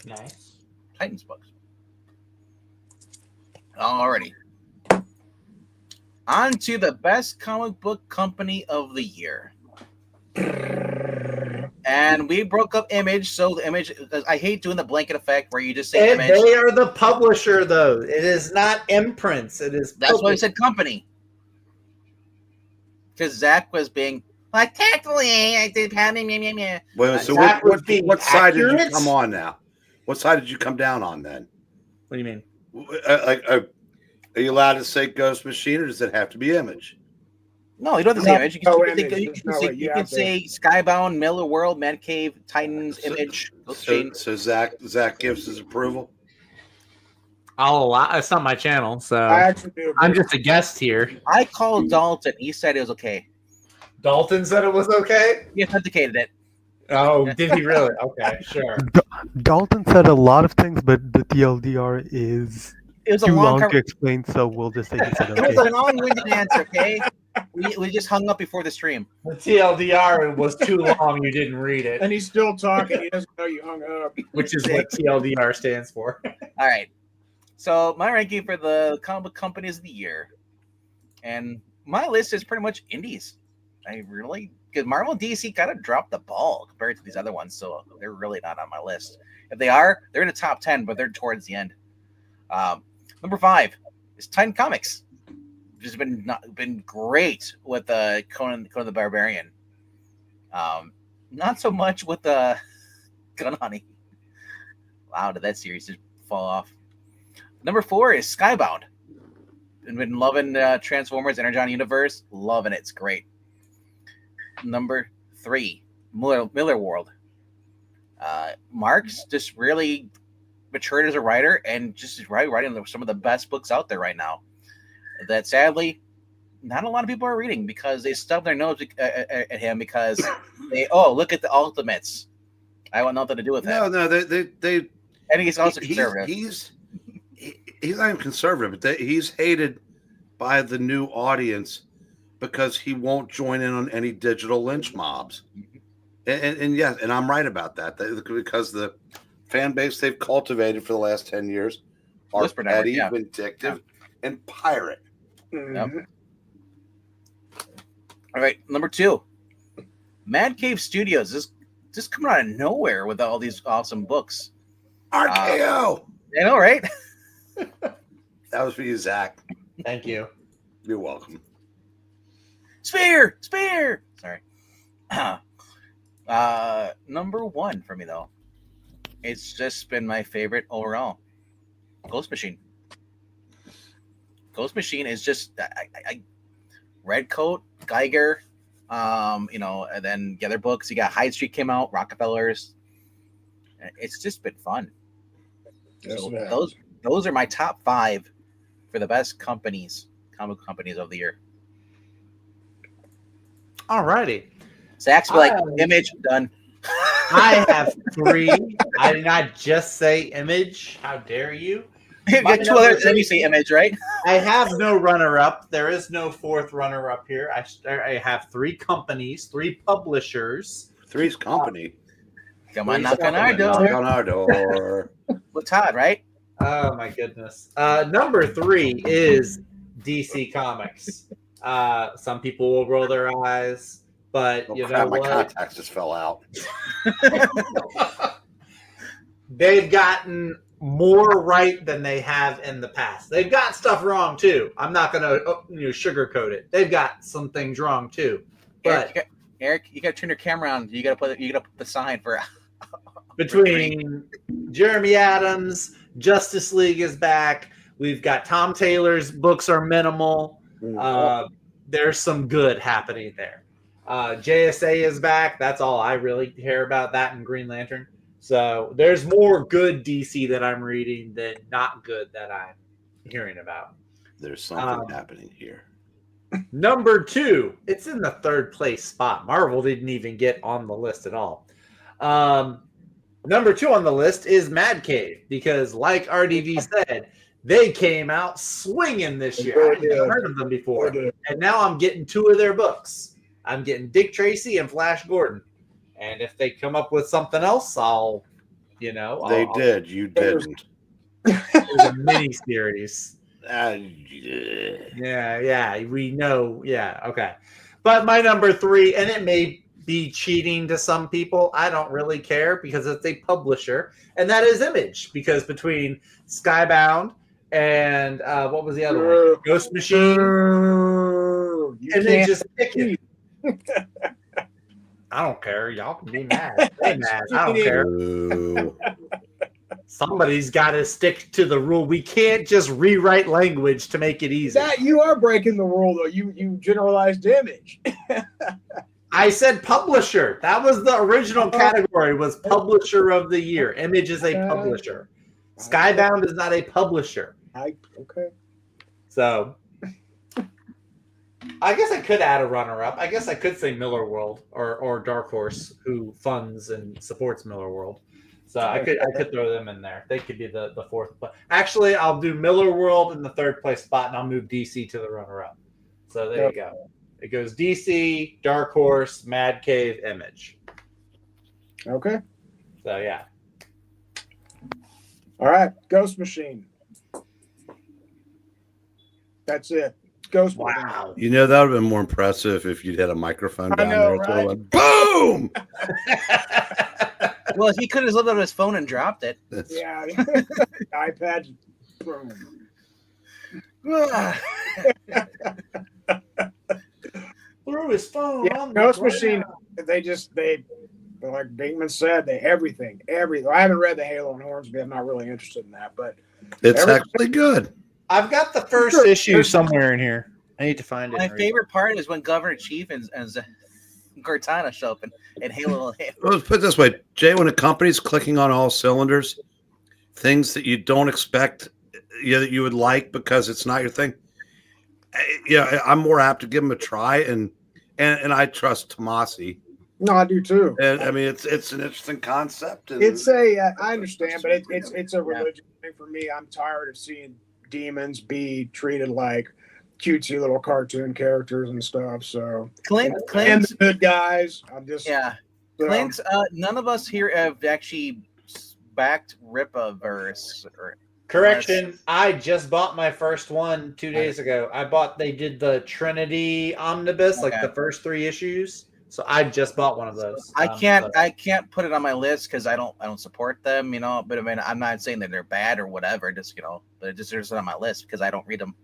S5: Nice.
S1: Titans books. Alrighty. On to the best comic book company of the year. And we broke up Image, so the Image. I hate doing the blanket effect where you just say Image.
S5: They are the publisher, though. It is not imprints. It is.
S1: That's why I said company. Because Zach was being like, technically, I did me.
S2: Well, so
S5: Zach was
S2: what
S5: being
S2: side did you
S5: accurate?
S2: come on now? What side did you come down on then?
S5: What do you mean?
S2: Are you allowed to say Ghost Machine, or does it have to be Image?
S1: No, you don't have to say
S3: No,
S1: Image. You
S3: no
S1: can,
S3: Image.
S1: you
S3: There's
S1: can
S3: no
S1: say,
S3: way.
S1: you
S3: You
S1: can
S3: have to-
S1: say Skybound, Miller World, Man Cave, Titans, Image, Ghost Machine.
S2: So Zach gives his approval.
S5: I'll allow. It's not my channel, so
S3: I actually do.
S5: I'm just a guest here.
S1: I called Dalton. He said it was okay.
S5: Dalton said it was okay.
S1: He authenticated it.
S5: Oh, did he really? Okay, sure.
S6: Dalton said a lot of things, but the TLDR is
S1: It was a
S6: too
S1: long
S6: long to explain, so we'll just say he said
S1: It was
S6: okay.
S1: a long-winded answer, okay? We just hung up before the stream.
S5: The TLDR was too long. You didn't read it,
S3: And he's still talking. He doesn't know you hung up.
S5: which is what TLDR stands for.
S1: All right. So my ranking for the comic book companies of the year, and my list is pretty much indies. Because Marvel and DC kind of dropped the ball compared to these other ones, so they're really not on my list. If they are, they're in the top 10, but they're towards the end. Number 5 is Titan Comics, which has been great with Conan the Barbarian. Not so much with Gun Honey. Wow, did that series just fall off? Number 4 is Skybound. I've been loving Transformers Energon Universe. Loving it. It's great. Number 3, Miller World. Mark's just really matured as a writer and just is writing some of the best books out there right now. That sadly, not a lot of people are reading because they stub their nose at him because look at the Ultimates. I want nothing to do with that.
S2: No, they
S1: And he's also conservative.
S2: He's not even conservative, but he's hated by the new audience because he won't join in on any digital lynch mobs. And yes, and I'm right about that because the fan base they've cultivated for the last 10 years are
S1: Whisper Network,
S2: petty,
S1: yeah.
S2: vindictive, and pirate.
S3: Mhm.
S1: All right, number 2, Mad Cave Studios. Just coming out of nowhere with all these awesome books.
S2: RKO!
S1: I know, right?
S2: That was for you, Zach.
S5: Thank you.
S2: You're welcome.
S1: Spear. Sorry. Number 1 for me though. It's just been my favorite overall. Ghost Machine. Ghost Machine is just I Redcoat, Geiger, and then the other books. You got Hyde Street came out, Rockefellers. It's just been fun.
S3: Yes,
S1: So
S3: it has.
S1: those are my top 5 for the best comic companies of the year.
S5: Alrighty.
S1: Zach's be like, Image, done.
S5: I have 3. I did not just say Image. How dare you?
S1: You got 2 others, then you say Image, right?
S5: I have no runner-up. There is no 4th runner-up here. I have 3 companies, 3 publishers.
S2: 3's company.
S1: Come on,
S5: Three's
S1: knock on our
S5: company.
S2: Knock
S1: door.
S2: on our door.
S1: With Todd, right?
S5: Oh my goodness. Number 3 is DC Comics. Some people will roll their eyes, but
S2: Oh,
S5: you
S2: crap,
S5: know
S2: my
S5: what?
S2: contacts just fell out.
S5: They've gotten more right than they have in the past. They've got stuff wrong too. I'm not going to sugarcoat it. They've got some things wrong too. But
S1: Eric, you got to turn your camera on. You got to put the sign for.
S5: between Jeremy Adams, Justice League is back. We've got Tom Taylor's books are minimal. There's some good happening there. JSA is back. That's all I really care about. That and Green Lantern. So there's more good DC that I'm reading than not good that I'm hearing about.
S2: There's something happening here.
S5: Number 2, it's in the 3rd place spot. Marvel didn't even get on the list at all. Number 2 on the list is Mad Cave because, like RDV said, they came out swinging this year. I hadn't heard of them before, and now I'm getting 2 of their books. I'm getting Dick Tracy and Flash Gordon, and if they come up with something else, I'll.
S2: They did. You didn't.
S5: It was a mini series.
S2: Yeah.
S5: Yeah, we know. Yeah, okay. But my number 3, and it may be cheating to some people. I don't really care because it's a publisher, and that is Image. Because between Skybound and what was the other one? Ghost Machine.
S3: You
S5: And they
S3: can't
S5: just pick it.
S3: cheat.
S5: I don't care. Y'all can be mad. Stay mad. I don't care.
S2: Ooh.
S5: Somebody's got to stick to the rule. We can't just rewrite language to make it easy.
S3: That you are breaking the rule though. You generalized Image.
S5: I said publisher. That was the original category. Was publisher of the year. Image is a publisher. Skybound is not a publisher.
S3: Okay.
S5: So I guess I could add a runner-up. I guess I could say Miller World or Dark Horse, who funds and supports Miller World. So I could throw them in there. They could be the fourth. Actually, I'll do Miller World in the third place spot, and I'll move DC to the runner-up. So there you go. It goes DC, Dark Horse, Mad Cave, Image.
S3: Okay.
S5: So yeah.
S3: All right. Ghost Machine. That's it. Ghost Machine.
S5: Wow.
S2: You know, that would have been more impressive if you'd had a microphone
S3: I
S2: down
S3: know,
S2: there. It would have
S3: right?
S2: went, boom!
S1: Well, he could have looked up his phone and dropped it.
S3: Yeah. iPad. Boom.
S5: Threw his phone.
S3: Yeah,
S5: on the
S3: Ghost
S5: ground.
S3: Machine. They like Binkman said, everything. I haven't read the Halo and Hornsby. I'm not really interested in that, but
S2: It's
S3: Every-
S2: actually good.
S5: I've got the first
S3: Sure.
S5: issue somewhere in here. I need to find it.
S1: My
S5: and read
S1: favorite part is when Governor Chief and Cortana show up and Halo.
S2: Well, let's put it this way, Jay, when a company's clicking on all cylinders, things that you don't expect that you would like because it's not your thing, I'm more apt to give them a try, and I trust Tomasi.
S3: no, I do too.
S2: And I mean, it's an interesting concept. And
S3: It's I understand, but it's a religion thing for me. I'm tired of seeing demons be treated like cutesy little cartoon characters and stuff. So and
S1: Clint's,
S3: the good guys. I'm just
S1: yeah.
S3: you know,
S1: Clint's, none of us here have actually backed Rippaverse.
S5: Correction, I just bought my first one 2 days ago. They did the Trinity Omnibus, like
S1: Okay.
S5: the first 3 issues. So I just bought one of those.
S1: I can't put it on my list because I don't support them, But I mean, I'm not saying that they're bad or whatever. Just but it just isn't on my list because I don't read them.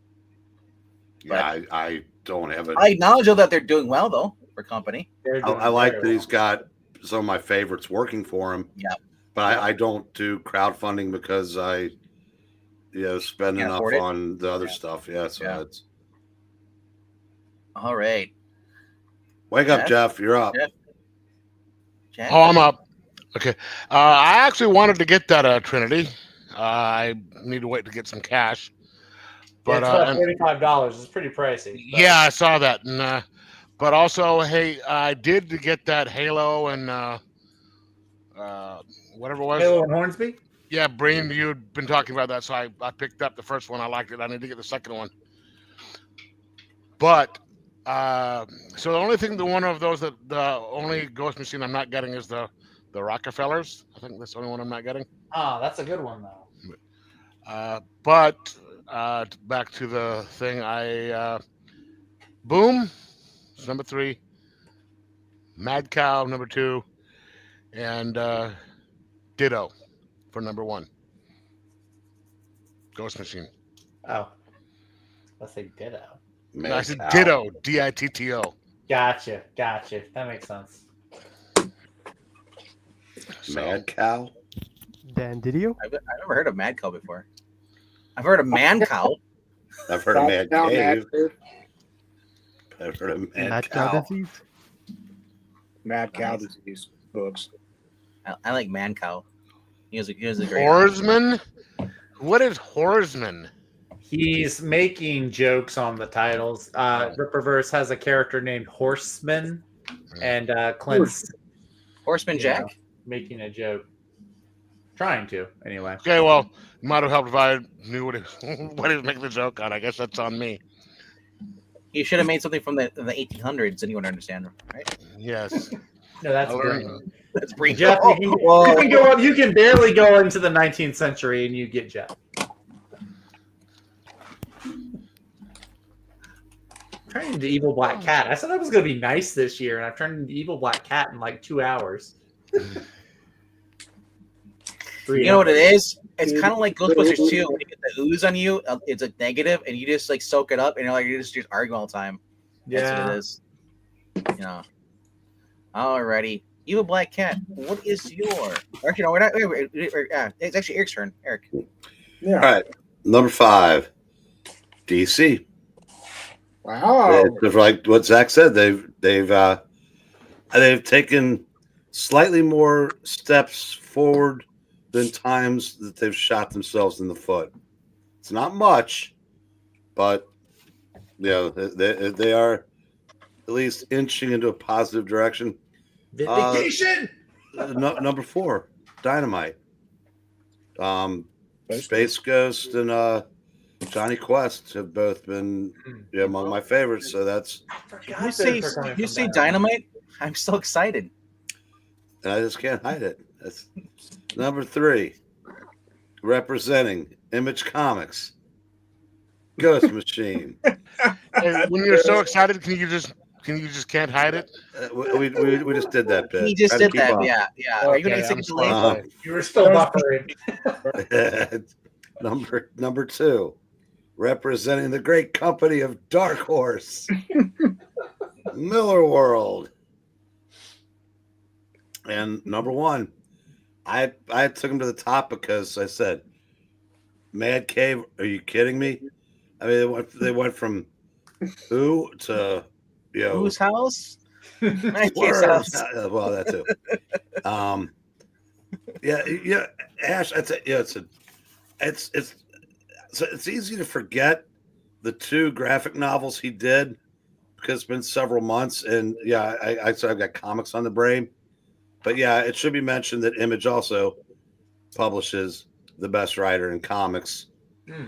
S2: I don't have it.
S1: I acknowledge though that they're doing well though for company.
S2: I like that he's got some of my favorites working for him.
S1: Yeah.
S2: But I don't do crowdfunding because I spend
S1: Can't
S2: enough
S1: afford it.
S2: on the other stuff. Yeah. So
S1: Yeah.
S2: it's
S1: All right,
S2: wake up,
S1: Jeff?
S2: Jeff. You're up.
S1: Jeff? Jack?
S4: Oh, I'm up. Okay. I actually wanted to get that Trinity. I need to wait to get some cash. But
S5: it's about $45. It's pretty pricey. but-
S4: yeah, I saw that. And but also, hey, I did get that Halo and whatever it was.
S5: Halo and Hornsby?
S4: Yeah, Brain, you'd been talking about that, so I picked up the first one. I liked it. I need to get the second one. But so the only thing, one of those that the only Ghost Machine I'm not getting is the Rockefellers. I think that's the only one I'm not getting.
S5: Oh, that's a good one though.
S4: But back to the thing, Boom is number 3, Mad Cow number 2, and Ditto for number 1. Ghost Machine.
S5: Oh. Let's say Ditto.
S4: No, I said
S2: Cow.
S4: Ditto, Ditto.
S5: Gotcha. That makes sense.
S2: Mad Cow.
S6: Dan Didio?
S1: I've never heard of Mad Cow before. I've heard of Man Cow.
S2: I've heard of Mad
S3: down
S2: Cave.
S3: Mad,
S2: I've heard of Mad
S6: Mad
S2: Cow.
S6: Cow Disease?
S3: Mad Cow Disease books.
S1: I like Man Cow. He was a great.
S4: Horseman? What is Horseman?
S5: He's making jokes on the titles. Rippaverse has a character named Horseman, and Clint's
S1: Horseman Jack.
S5: making a joke. Trying to, anyway.
S4: Okay, well, might have helped if I knew what he was making the joke on. I guess that's on me.
S1: You should have made something from the 1800s, and you would understand, right?
S4: Yes.
S5: No, that's
S4: I
S5: great.
S4: learned.
S1: That's pretty.
S5: Jeff, you can barely go into the 19th century and you get Jeff. Turning into Evil Black Cat. I said I was going to be nice this year, and I've turned into Evil Black Cat in like 2 hours.
S1: You know what it is? It's kind of like Ghostbusters 2. When you get the ooze on you, it's a negative, and you just like soak it up, and you're just arguing all the time. That's what it is. You know. Alrighty. Evil Black Cat, what is your... Actually, no, we're not... it's actually Eric's turn. Eric.
S3: Yeah.
S2: All right, number 5, DC.
S3: Wow.
S2: It's like what Zach said, they've taken slightly more steps forward than times that they've shot themselves in the foot. It's not much, but they are at least inching into a positive direction.
S5: Vindication.
S2: Number 4, Dynamite. Space Ghost and Johnny Quest have both been among my favorites. So that's
S1: You say Dynamite? I'm so excited.
S2: and I just can't hide it. That's number 3, representing Image Comics, Ghost Machine.
S4: And when you're so excited, can you just can't hide it?
S2: We just did that bit.
S1: He just
S2: Try to
S1: did
S2: keep
S1: that.
S2: up.
S1: Yeah. Are you going to
S4: Okay,
S1: take
S4: I'm
S1: it to Lane?
S2: Uh-huh.
S5: You were still buffering.
S2: Number 2, representing the great company of Dark Horse, Miller World. And number 1, I took him to the top because I said, Mad Cave, are you kidding me? I mean, they went from who to
S1: Whose house? My kid's
S2: Worms.
S1: house.
S2: Well, that too. Yeah, Ash. It's easy to forget the 2 graphic novels he did because it's been several months, and I've got comics on the brain. But yeah, it should be mentioned that Image also publishes the best writer in comics,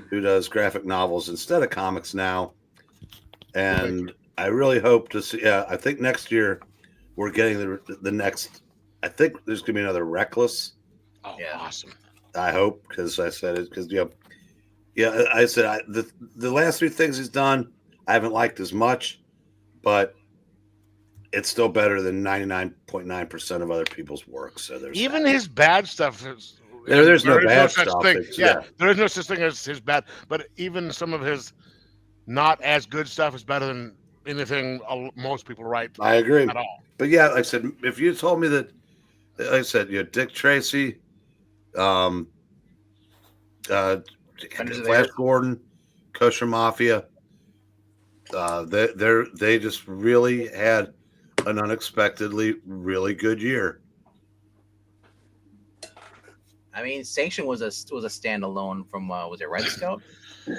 S2: who does graphic novels instead of comics now. And I really hope to see. Yeah, I think next year we're getting the next. I think there's gonna be another Reckless.
S4: Oh,
S1: Yeah.
S4: awesome.
S2: I hope, because I said it, because I said the last 3 things he's done I haven't liked as much, but it's still better than 99.9% of other people's work. So there's
S4: Even his bad stuff is.
S2: there's no
S4: there is
S2: bad
S4: such
S2: stuff.
S4: thing.
S2: It's-
S4: Yeah, there is no such thing as his bad. But even some of his not as good stuff is better than anything most people write
S2: I agree.
S4: at all.
S2: But yeah, like I said, if you told me that, like I said, Dick Tracy,
S1: Vendors of the
S2: Flash
S1: Earth.
S2: Gordon, Kosher Mafia, they just really had an unexpectedly really good year.
S1: I mean, Sanction was a standalone from was it Red Scout or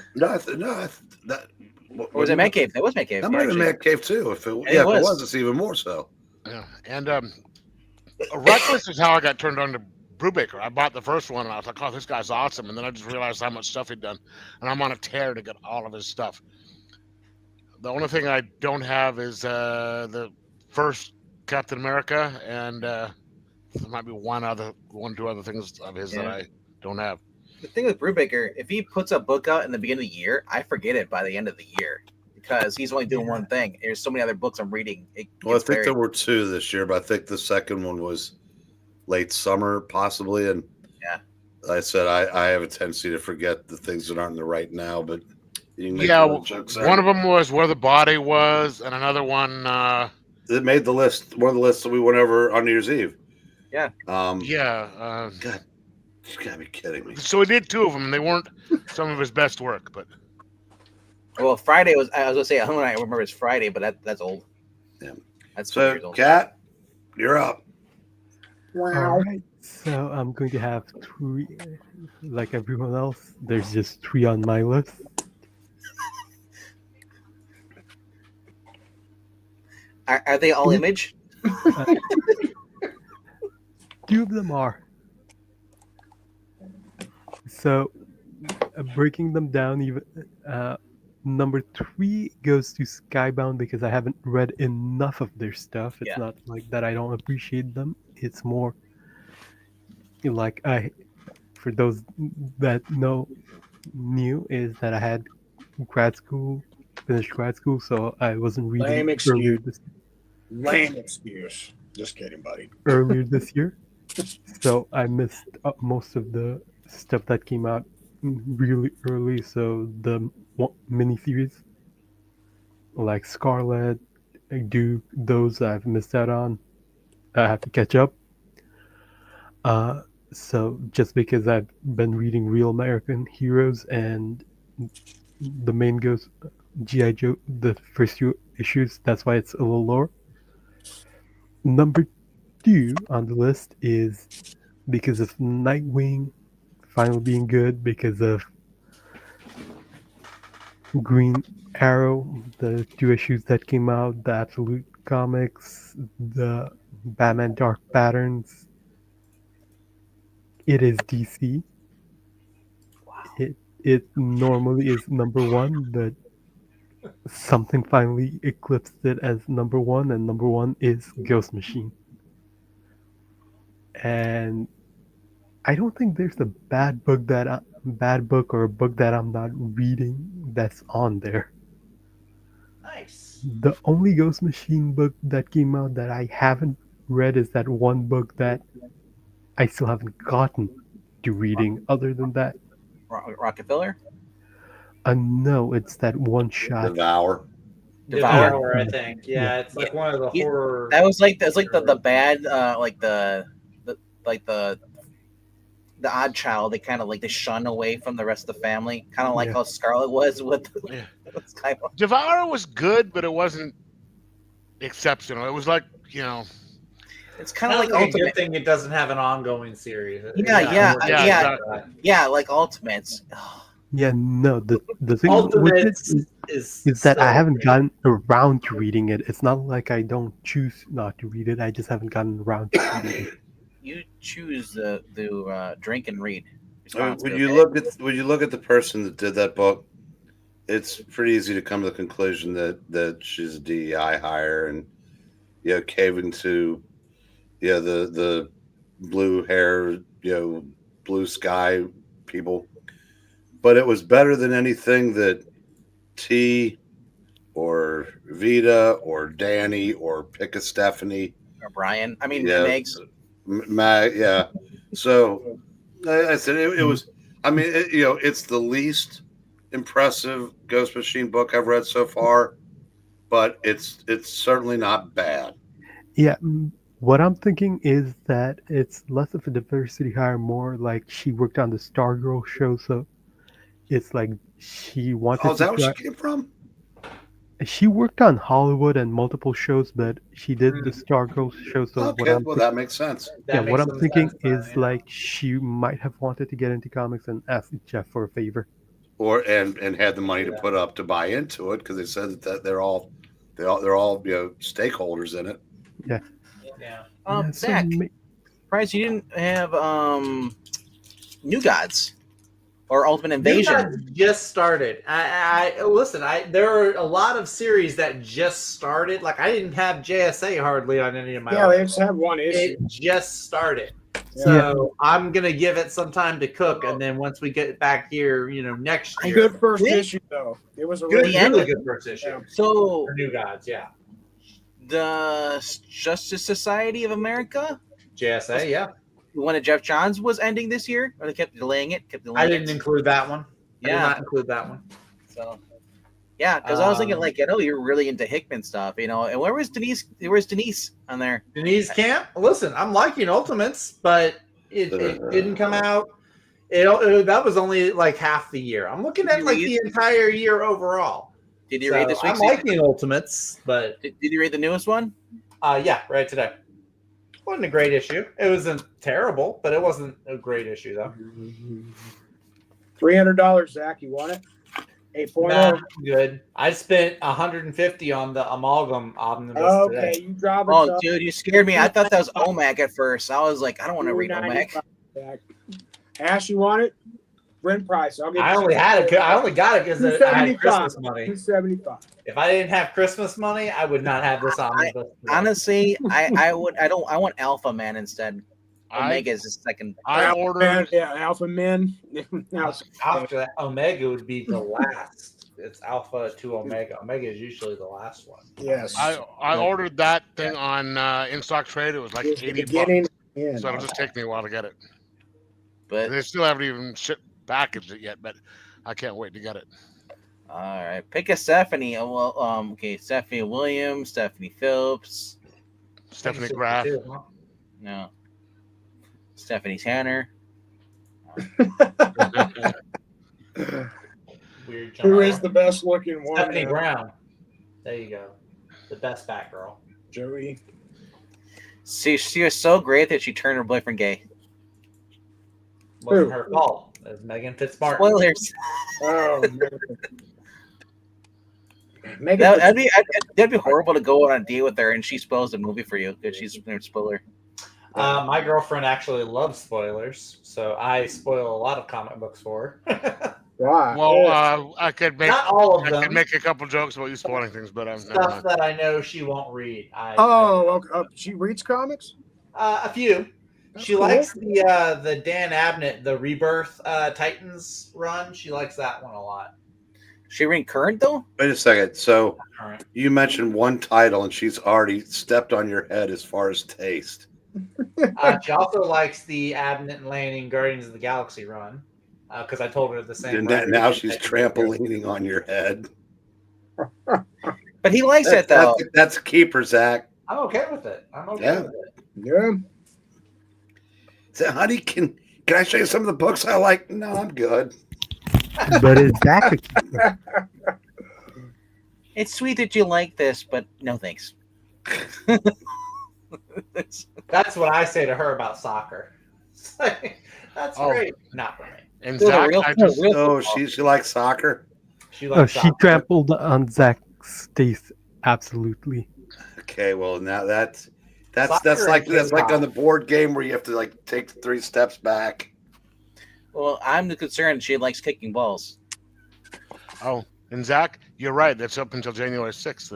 S1: was it Mad Cave? That was Mad Cave.
S2: That might have been
S1: actually.
S2: Mad Cave too. If it
S1: it was.
S2: was, it's even more so.
S4: Yeah, and Reckless is how I got turned on to Brubaker. I bought the first one and I was like, "Oh, this guy's awesome!" And then I just realized how much stuff he'd done, and I'm on a tear to get all of his stuff. The only thing I don't have is the first Captain America, and there might be one, 2 other things of his that I don't have.
S1: The thing with Brubaker, if he puts a book out in the beginning of the year, I forget it by the end of the year because he's only doing one thing. There's so many other books I'm reading.
S2: Well, I think there were 2 this year, but I think the second one was late summer, possibly. And
S1: yeah,
S2: I said I have a tendency to forget the things that aren't in the right now. But you can make
S4: Yeah,
S2: little jokes there.
S4: one of them was Where the Body Was, and another one,
S2: It made the list. One of the lists that we went over on New Year's Eve.
S1: Yeah.
S2: God,
S4: yeah.
S2: you gotta be kidding me.
S4: So he did 2 of them, and they weren't some of his best work, but.
S1: well, Friday was. I was gonna say I don't remember it's Friday, but that's old.
S2: Yeah.
S1: That's 2 years
S2: So,
S1: old.
S2: Kat, you're up.
S3: Wow.
S6: All right, so I'm going to have 3, like everyone else. There's just 3 on my list.
S1: Are they all Image?
S6: 2 of them are. So, breaking them down, even number 3 goes to Skybound because I haven't read enough of their stuff. It's
S1: Yeah.
S6: not like that I don't appreciate them. It's more like for those that knew, is that I had grad school finished grad school, so I wasn't reading
S3: Lame
S6: earlier
S3: excuse. Lame excuse. Just kidding, buddy.
S6: this year. So I missed most of the stuff that came out really early. So the miniseries, like Scarlet, Duke, those I've missed out on. I have to catch up. So just because I've been reading Real American Heroes and the main goes G.I. Joe, the first two issues, that's why it's a little lower. Number 2 on the list is because of Nightwing finally being good, because of Green Arrow, the 2 issues that came out, the Absolute Comics, the Batman Dark Patterns. It is DC. It normally is number 1, but something finally eclipsed it as number 1, and number 1 is Ghost Machine. And I don't think there's a bad book or a book that I'm not reading that's on there.
S5: Nice.
S6: The only Ghost Machine book that came out that I haven't read is that one book that I still haven't gotten to reading. Other than that,
S1: Rockefeller?
S6: no, it's that one shot.
S2: Devour.
S5: Devour, I think. Yeah, it's like one of the horror.
S1: That was like the bad the Odd Child. They kind of like they shun away from the rest of the family, kind of like how Scarlet was with Skywalker.
S4: Devour was good, but it wasn't exceptional. It was like, you know,
S1: it's kind of like
S5: a
S1: Ultimate.
S5: good thing it doesn't have an ongoing series.
S1: Yeah,
S4: exactly.
S1: like Ultimates.
S6: Yeah, no, the thing with it
S5: Ultimates
S6: is that I haven't gotten around to reading it. It's not like I don't choose not to read it. I just haven't gotten around to reading it.
S1: You choose to drink and read.
S2: When you look at the person that did that book, it's pretty easy to come to the conclusion that she's a DEI hire and caving to the blue hair, blue sky people. But it was better than anything that T or Vita or Danny or Pick a Stephanie
S1: or Brian. I mean, Megs.
S2: Yeah. So I said it was. I mean, it's the least impressive Ghost Machine book I've read so far, but it's certainly not bad.
S6: Yeah. What I'm thinking is that it's less of a diversity hire, more like she worked on the Stargirl show, so it's like she wanted.
S2: Oh, is that where she came from?
S6: She worked on Hollywood and multiple shows, but she did the Stargirl show. So
S2: okay, that makes sense.
S6: What I'm thinking is like she might have wanted to get into comics and asked Jeff for a favor,
S2: and had the money to put up to buy into it because they said that they're all stakeholders in it.
S6: Yeah.
S5: Yeah.
S1: Zach, surprised you didn't have New Gods. Or Ultimate Invasion
S5: just started. I listen. There are a lot of series that just started. Like I didn't have JSA hardly on any of my.
S3: Yeah, they just have one issue.
S5: It just started, so I'm gonna give it some time to cook, and then once we get back here, next year.
S3: Good first issue though. It was a
S5: really
S3: really
S5: good first issue.
S3: Yeah.
S1: So
S5: for New Gods, yeah.
S1: The Justice Society of America,
S5: JSA, yeah.
S1: One of Jeff Johns was ending this year, or they kept delaying it.
S5: I didn't include that one. I
S1: Yeah,
S5: did not include that one.
S1: So, yeah, because I was thinking like, you're really into Hickman stuff, and where was Denise? Where's Denise on there?
S5: Denise Camp. Listen, I'm liking Ultimates, but it didn't come out. That was only like half the year. I'm looking at like the entire year overall.
S1: Did you read this week's?
S5: I'm liking Ultimates, but
S1: did you read the newest one?
S5: Yeah, right today. Wasn't a great issue. It wasn't terrible, but it wasn't a great issue though.
S3: $300, Zach. You want it? 8.0.
S5: Nah, good. I spent $150 on the Amalgam omnibus
S3: Okay,
S5: today.
S3: you drop it.
S1: Oh, dude, you scared me. I thought that was OMAC at first. I was like, I don't want to read OMAC.
S3: Ash, you want it? Brent price.
S5: I only got it because I had Christmas money.
S3: $275.
S5: If I didn't have Christmas money, I would not have this omnibus.
S1: Honestly, I want Alpha Man instead. Omega is the second.
S4: I ordered.
S3: Alpha Men.
S5: After that, Omega would be the last. it's Alpha to Omega. Omega is usually the last one.
S3: Yes.
S4: I ordered that thing on In Stock Trade. It was like
S3: It's the
S4: 80
S3: beginning.
S4: bucks.
S3: Yeah,
S4: So it'll just take me a while to get it.
S1: But
S4: They still haven't even packaged it yet, but I can't wait to get it.
S1: all right, pick a Stephanie. Well, okay, Stephanie Williams, Stephanie Phillips,
S4: Stephanie Graf.
S5: Too, huh?
S1: no, Stephanie Tanner.
S5: Weird.
S3: Who is the best looking one?
S5: Stephanie Brown? There you go. The best Batgirl.
S3: Joey.
S1: See, she was so great that she turned her boyfriend gay.
S5: Wasn't
S3: Who?
S5: her fault. It was Megan Fitzmartin.
S1: Spoilers.
S3: Oh, Megan.
S1: That'd be horrible to go on a date with her and she spoils the movie for you because she's a spoiler.
S5: My girlfriend actually loves spoilers, so I spoil a lot of comic books for her.
S3: Wow.
S4: Well, I could make
S5: Not all of
S4: I
S5: them.
S4: could make a couple jokes about you spoiling things, but I'm never
S5: Stuff
S4: mind.
S5: that I know she won't read.
S3: okay. She reads comics?
S5: A few.
S3: That's
S5: She
S3: cool.
S5: likes the Dan Abnett, the Rebirth Titans run. She likes that one a lot.
S1: She ring current though?
S2: Wait a second. So
S5: All right.
S2: you mentioned one title, and she's already stepped on your head as far as taste.
S5: She also likes the Abnett and Lanning Guardians of the Galaxy run because I told her the same.
S2: And
S5: writer
S2: now
S5: did
S2: she's
S5: that.
S2: trampolining on your head.
S1: But he likes it though.
S2: That's a keeper, Zach.
S5: I'm okay with it. I'm okay
S2: Yeah.
S5: with it.
S3: Yeah.
S2: So, honey, can I show you some of the books I like? No, I'm good.
S6: But is Zach a keeper?
S1: It's sweet that you like this, but no thanks.
S5: That's what I say to her about soccer. That's
S4: Oh.
S5: great. Not for me.
S4: And
S1: Well, the
S4: Zach,
S1: real-
S4: I just
S1: real
S2: Oh,
S1: football.
S2: she likes soccer.
S5: She
S6: Oh,
S5: likes
S6: she
S5: soccer.
S6: trampled on Zach's taste. Absolutely.
S2: Okay, well now that's
S5: Soccer
S2: like
S5: and
S2: that's like
S5: K-pop.
S2: on the board game where you have to like take 3 steps back.
S1: Well, I'm the concerned she likes kicking balls.
S4: and Zach, you're right. That's up until January 6th.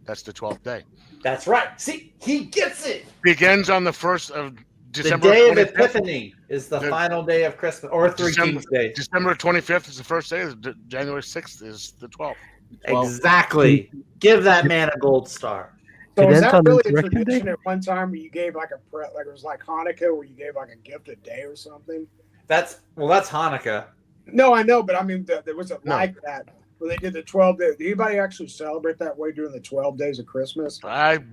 S4: That's the 12th day.
S5: That's right. See, he gets it.
S4: Begins on the 1st of
S5: The
S4: December.
S5: day of
S4: 25th.
S5: Epiphany is the
S4: The-
S5: final day of Christmas, or Three
S4: December-
S5: Kings Day.
S4: December 25th is the first day. January 6th is the 12th.
S1: Well-
S5: Exactly. Give that man a gold star.
S3: So
S6: It
S3: is
S6: ends
S3: that
S6: on
S3: really a
S6: Resurrection
S3: tradition
S6: Day?
S3: at one time where you gave like it was like Hanukkah where you gave like a gift a day or something?
S5: That's Hanukkah.
S3: No, I know, but I mean, there was
S4: No.
S3: like that where they did the 12 days. Did anybody actually celebrate that way during the 12 days of Christmas?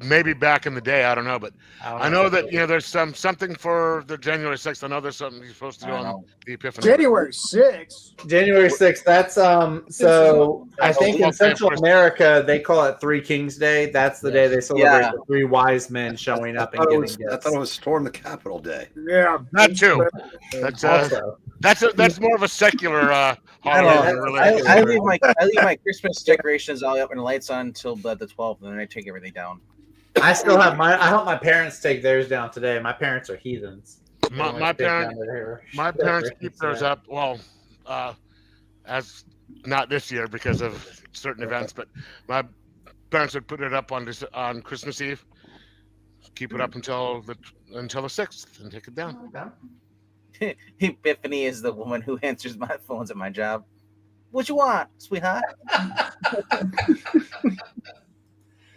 S4: Maybe back in the day, I don't know, but
S5: don't
S4: I know that there's something for the January 6th. I know there's something you're supposed to do
S1: I don't
S4: on
S1: know.
S4: the Epiphany.
S3: January 6th.
S5: January 6th. That's so I think in
S4: Okay,
S5: Central
S4: first-
S5: America they call it Three Kings Day. That's the day they celebrate
S1: Yeah.
S5: the 3 wise men showing up and
S2: I
S5: giving
S2: thought
S5: gifts.
S2: it was Storm the Capitol Day.
S3: Yeah.
S4: That too. That's
S5: Also,
S4: that's more of a secular
S1: I
S4: holiday
S1: don't
S4: than
S1: know.
S4: religious.
S1: I leave my Christmas decorations all up and the lights on until the 12th, and then I take everything down.
S5: I still have mine. I helped my parents take theirs down today. My parents are heathens. They
S4: My-
S5: don't
S4: my
S5: take
S4: parents-
S5: down their
S4: My parents keep
S5: decorations
S4: theirs
S5: today.
S4: up. Well, as not this year because of certain events, but my parents would put it up on Christmas Eve. Keep it up until the 6th and take it down.
S5: Okay.
S1: Epiphany is the woman who answers my phones at my job. What you want, sweetheart?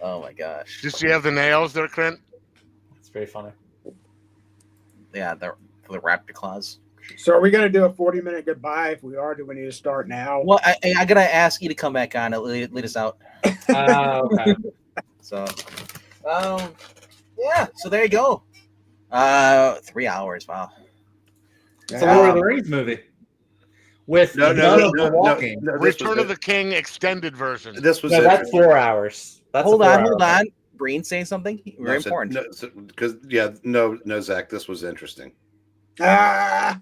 S1: Oh my gosh.
S4: Does she have the nails there, Clint?
S5: It's very funny.
S1: Yeah, the raptor claws.
S3: So are we going to do a 40-minute goodbye? If we are, do we need to start now?
S1: Well, I gotta ask you to come back on and lead us out.
S5: Okay.
S1: So, yeah. So there you go. 3 hours. Wow.
S5: It's a Lord of the Rings movie with
S2: No,
S5: none of the
S2: no,
S5: walking.
S2: no, this
S4: Return
S2: was
S4: of the King extended version.
S2: This was
S5: No, that's
S2: interesting.
S5: 4 hours. That's
S1: Hold
S5: a 4
S1: on,
S5: hour
S1: hold
S5: one.
S1: on. Breen saying something very important.
S2: Because no, Zach, this was interesting.
S3: Ah!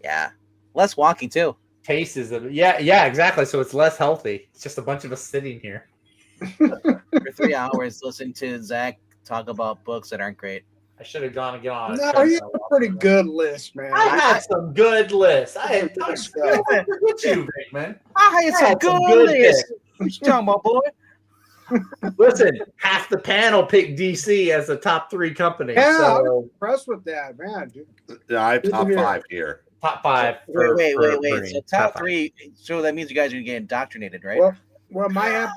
S1: Yeah, less walking too.
S5: Taste is yeah, exactly. So it's less healthy. It's just a bunch of us sitting here.
S1: For 3 hours listening to Zach talk about books that aren't great.
S5: I should have gone and get on.
S3: No, you have a pretty good list, man.
S5: I had some good lists. I had
S3: Good
S5: don't
S3: stuff.
S5: forget you, Vic, man.
S1: I had
S5: I
S1: some
S5: had some
S1: good
S5: good
S1: lists.
S5: picks.
S1: What you talking about, boy?
S5: Listen, half the panel picked DC as a top 3 company.
S3: Yeah,
S5: so
S3: Impressed with that, man. Dude.
S2: No, I have
S3: Good to
S2: top
S3: hear.
S2: 5 here.
S5: Top 5. For,
S1: Wait.
S5: for
S1: So
S5: me.
S1: top
S5: 5.
S1: 3. So that means you guys are gonna get indoctrinated, right?
S3: Well, I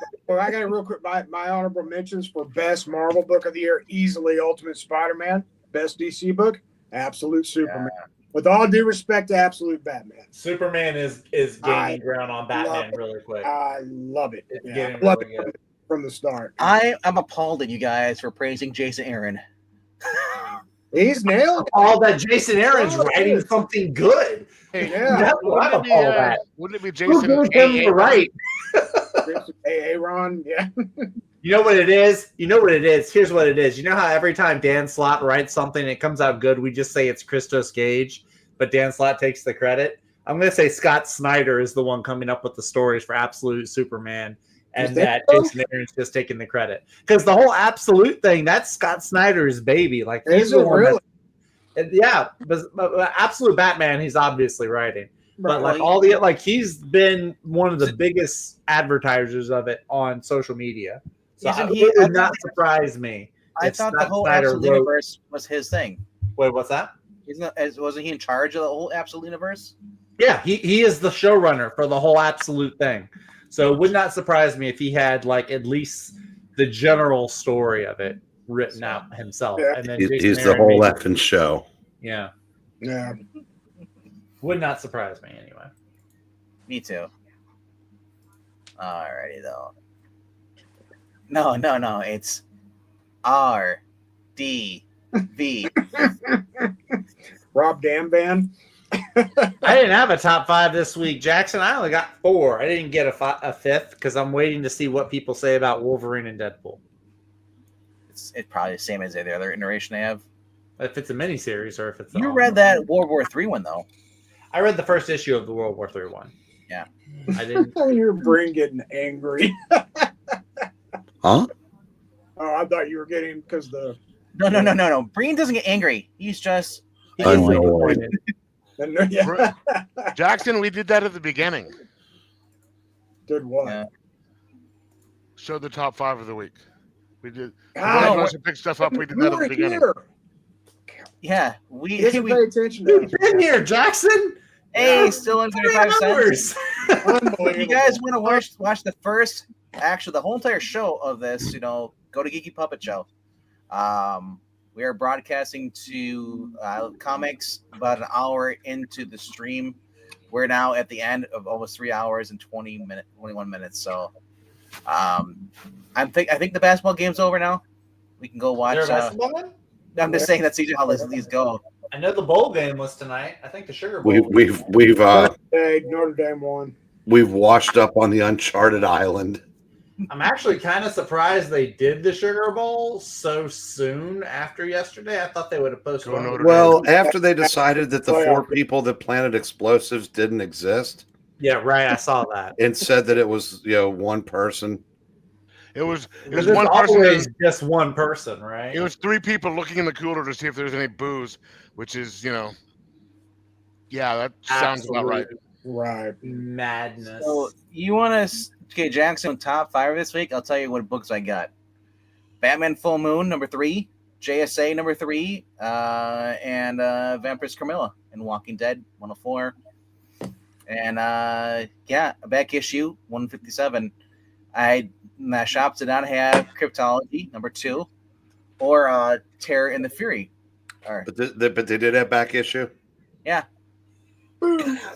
S3: got it real quick. My honorable mentions for best Marvel book of the year, easily Ultimate Spider-Man. Best DC book, Absolute Superman. With all due respect to Absolute Batman,
S5: Superman is gaining ground on Batman really quick.
S3: I love it.
S5: It's
S3: Yeah,
S5: getting
S3: I love
S5: really
S3: it
S5: good.
S3: from the start.
S1: I'm appalled at you guys for praising Jason Aaron.
S3: He's nailed
S5: All that Jason Aaron's writing something good.
S4: Hey,
S3: Yeah.
S5: That's what I'm appalled at.
S4: wouldn't it be
S5: Who
S4: Jason
S5: gave him
S4: A.
S5: the right?
S3: it. Aaron, yeah.
S5: You know what it is? Here's what it is. You know how every time Dan Slott writes something and it comes out good, we just say it's Christos Gage, but Dan Slott takes the credit? I'm going to say Scott Snyder is the one coming up with the stories for Absolute Superman, and that Jason Aaron's just taking the credit. Because the whole Absolute thing, that's Scott Snyder's baby. Like, he's
S3: Is
S5: the
S3: it
S5: one
S3: really?
S5: yeah, but Absolute Batman, he's obviously writing. But like
S1: Right.
S5: all the like, he's been one of the biggest advertisers of it on social media. So
S1: Isn't he-
S5: it
S1: I
S5: would not
S1: thought-
S5: surprise me.
S1: I
S5: if
S1: thought the
S5: Scott
S1: whole
S5: Snyder
S1: Absolute
S5: wrote-
S1: Universe was his thing.
S5: Wait, what's that?
S1: Wasn't he in charge of the whole Absolute Universe?
S5: Yeah, he is the showrunner for the whole Absolute thing. So it would not surprise me if he had like at least the general story of it written out himself.
S3: Yeah.
S5: And then
S2: He's
S5: Jason
S2: the
S5: Aaron
S2: whole
S5: made-
S2: effing show.
S5: Yeah,
S3: Yeah.
S5: would not surprise me anyway.
S1: Me too. Alrighty though. No. It's RDV.
S3: Rob Damban.
S5: I didn't have a top 5 this week, Jackson. I only got 4. I didn't get a fifth because I'm waiting to see what people say about Wolverine and Deadpool.
S1: It's probably the same as the other iteration I have.
S5: If it's a miniseries or if it's
S1: You read that World War III one though.
S5: I read the first issue of the World War III one.
S1: Yeah.
S5: I didn't.
S3: Your brain getting angry.
S2: Huh?
S3: Oh, I thought you were getting because the
S1: No. Breen doesn't get angry. He's just
S2: Annoyed.
S3: yeah.
S4: Jackson, we did that at the beginning.
S3: Did what?
S1: Yeah.
S4: Showed the top 5 of the week. We did.
S3: Ow.
S4: Once you pick stuff up, we did
S3: You
S4: that at
S3: were
S4: the beginning.
S3: here.
S1: Yeah.
S3: He doesn't pay attention to
S5: You've been here, Jackson.
S1: Hey, still in 35 cents.
S5: Hours.
S3: Unbelievable.
S1: If you guys want to watch the first, actually the whole entire show of this, go to Geeky Puppet Show. We are broadcasting to comics about an hour into the stream. We're now at the end of almost 3 hours and 21 minutes. So, I think the basketball game's over now. We can go watch.
S5: Is there a basketball one?
S1: I'm just saying that's usually how these go.
S5: I know the bowl game was tonight. I think the Sugar Bowl.
S2: We've
S3: Notre Dame won.
S2: we've washed up on the Uncharted Island.
S5: I'm actually kind of surprised they did the Sugar Bowl so soon after yesterday. I thought they would have postponed.
S4: Go Notre
S5: it.
S2: Well, after they decided that the 4 people that planted explosives didn't exist
S5: Yeah, right. I saw that.
S2: and said that it was one person.
S4: It was
S5: There's
S4: one person.
S5: always just one person, right?
S4: It was 3 people looking in the cooler to see if there's any booze, which is, yeah, that sounds about right.
S3: Right.
S5: Madness.
S1: So you want to, okay, Jackson, top 5 this week? I'll tell you what books I got. Batman Full Moon, number 3. JSA, number 3. And Vampires Carmilla and Walking Dead, 104. And, a back issue, 157. My shops did not have Cryptology, number 2. Or Terror and the Fury.
S2: But they did have back issue?
S1: Yeah.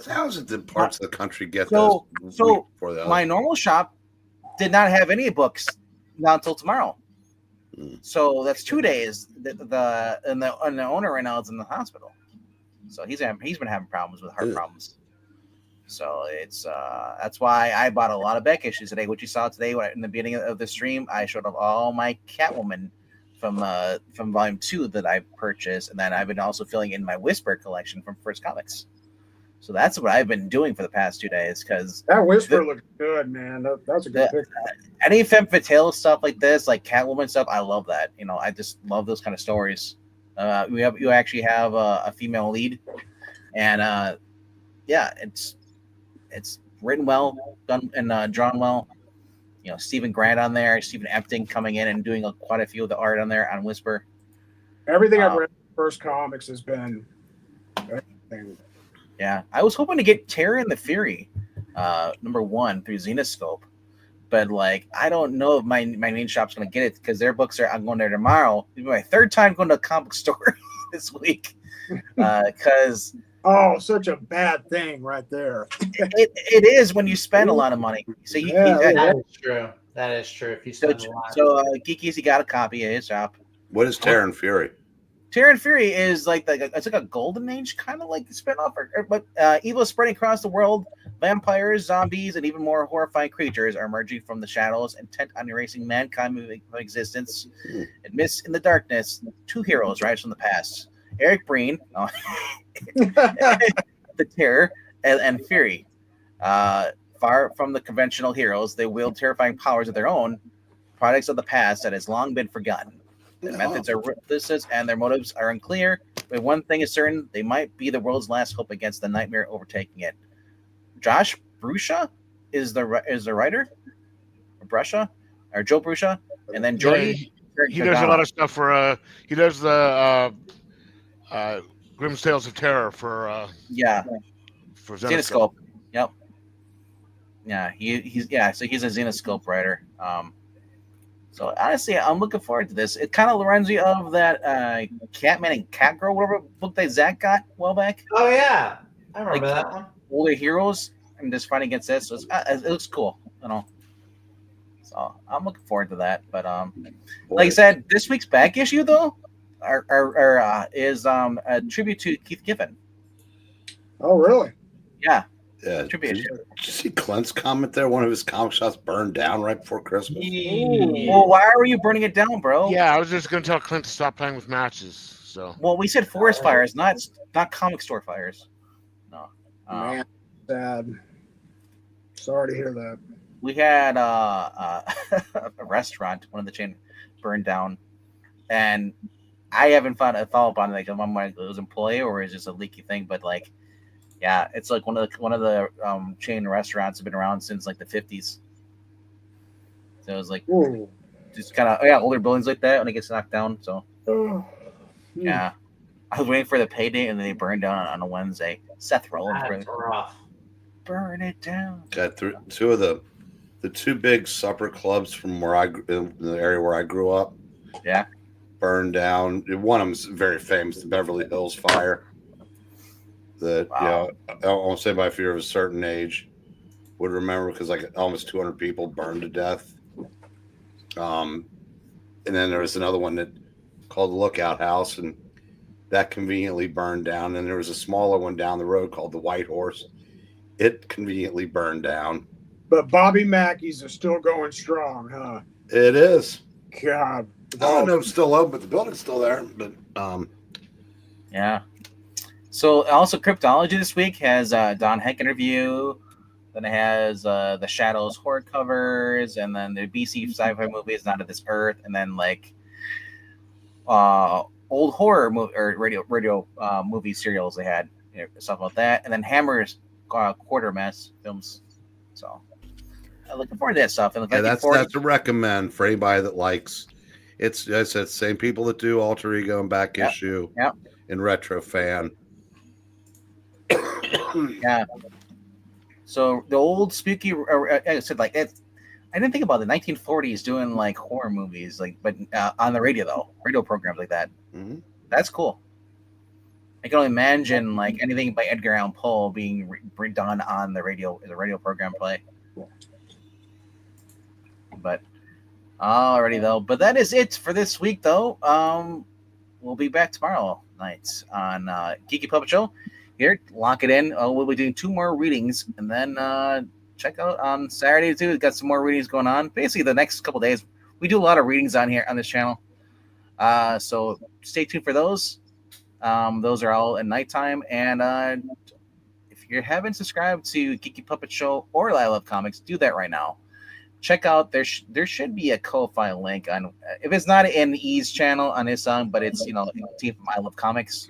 S2: How is it that parts of the country get
S1: So
S2: those week before the
S1: my
S2: other?
S1: normal shop did not have any books not until tomorrow.
S2: Mm.
S1: So that's 2 days. The owner right now is in the hospital, so he's been having problems with heart
S2: Ew.
S1: problems. So it's that's why I bought a lot of back issues today. What you saw today in the beginning of the stream, I showed off all my Catwoman from Volume 2 that I purchased, and then I've been also filling in my Whisper collection from First Comics. So that's what I've been doing for the past 2 days, because
S3: That Whisper looks good, man. That's a good picture.
S1: any femme fatale stuff like this, like Catwoman stuff, I love that. I just love those kind of stories. You actually have a female lead, and it's written well, done and drawn well. Stephen Grant on there, Stephen Epting coming in and doing quite a few of the art on there on Whisper.
S3: Everything I've read in First Comics has been everything.
S1: Yeah, I was hoping to get Terror and the Fury, #1 through Xenoscope, but like I don't know if my main shop's gonna get it because their books are. I'm going there tomorrow. It'll be my third time going to a comic store this week because
S3: Oh, such a bad thing right there.
S1: it is when you spend a lot of money. So
S5: That is true. That is true. If you
S1: so
S5: spend a lot.
S1: Geeky's he got a copy at his shop.
S2: What is Terran Fury?
S1: Terror and Fury is it's like a golden age kind of like spinoff, but evil is spreading across the world. Vampires, zombies, and even more horrifying creatures are emerging from the shadows, intent on erasing mankind from existence. Amidst in the darkness, two heroes rise from the past: Eric Breen, the Terror, and Fury. Far from the conventional heroes, they wield terrifying powers of their own, products of the past that has long been forgotten. Their methods are ruthless and their motives are unclear, but one thing is certain: they might be the world's last hope against the nightmare overtaking it. Josh Brusha is the writer, Brusha, or Joe Brusha, and then Jordy.
S4: He does a lot of stuff for. He does the Grimm's Tales of Terror for. For
S1: Xenoscope. Yep. Yeah, so he's a Xenoscope writer. So honestly, I'm looking forward to this. It kind of reminds me of that Catman and Catgirl, whatever book that Zach got a while back.
S5: Oh yeah, I remember that one.
S1: Older heroes and just fighting against this. So it looks cool, you know. So I'm looking forward to that. But like I said, this week's back issue though, is a tribute to Keith Giffen.
S3: Oh really?
S1: Yeah.
S2: Yeah.
S1: Tribute
S2: Did
S1: issue.
S2: you see Clint's comment there? One of his comic shops burned down right before Christmas.
S1: Well, why are you burning it down, bro?
S4: Yeah, I was just gonna tell Clint to stop playing with matches. So.
S1: Well, we said forest fires, not comic store fires. No.
S3: Man, sad. Sorry to hear that.
S1: We had a restaurant, one of the chain, burned down, and I haven't found a follow up on it. Like, I'm like, it was employee or is it just a leaky thing? But like, yeah, it's like one of the chain restaurants have been around since like the 50s. So it was like
S3: Ooh.
S1: just kind of older buildings like that when it gets knocked down. So yeah, I was waiting for the payday and then they burned down on a Wednesday. Seth Rollins,
S5: That's rough.
S1: burn it down.
S2: Got two of the two big supper clubs from where in the area where I grew up.
S1: Yeah.
S2: Burned down. One of them's very famous, the Beverly Hills Fire. That I won't say by if you're of a certain age would remember because like almost 200 people burned to death. And then there was another one that called the Lookout House, and that conveniently burned down. And there was a smaller one down the road called the White Horse. It conveniently burned down.
S3: But Bobby Mackey's are still going strong, huh?
S2: It is.
S3: God.
S2: I don't know if it's still open, but the building's still there. But
S1: yeah. So also Cryptology this week has Don Heck interview. Then it has the Shadows horror covers, and then the BC sci-fi movies, Not of This Earth, and then like old horror or radio movie serials they had, stuff like that, and then Hammer's Quartermass films. So I'm looking forward to that stuff. And
S2: that's a recommend for anybody that likes. It's same people that do Alter Ego and Back Issue and Retro Fan.
S1: Yeah. So the old spooky, I said like it. I didn't think about the 1940s doing like horror movies, like but on the radio though, radio programs like that.
S2: Mm-hmm.
S1: That's cool. I can only imagine like anything by Edgar Allan Poe being redone on the radio as a radio program play. But alrighty though. But that is it for this week though. We'll be back tomorrow night on Geeky Puppet Show. Here, lock it in. We'll be doing 2 more readings, and then check out on Saturday too. We've got some more readings going on. Basically, the next couple days, we do a lot of readings on here on this channel. So stay tuned for those. Those are all at nighttime. And if you haven't subscribed to Geeky Puppet Show or I Love Comics, do that right now. Check out there should be a Ko-Fi link on if it's not in E's channel on his song, but it's team from I Love Comics.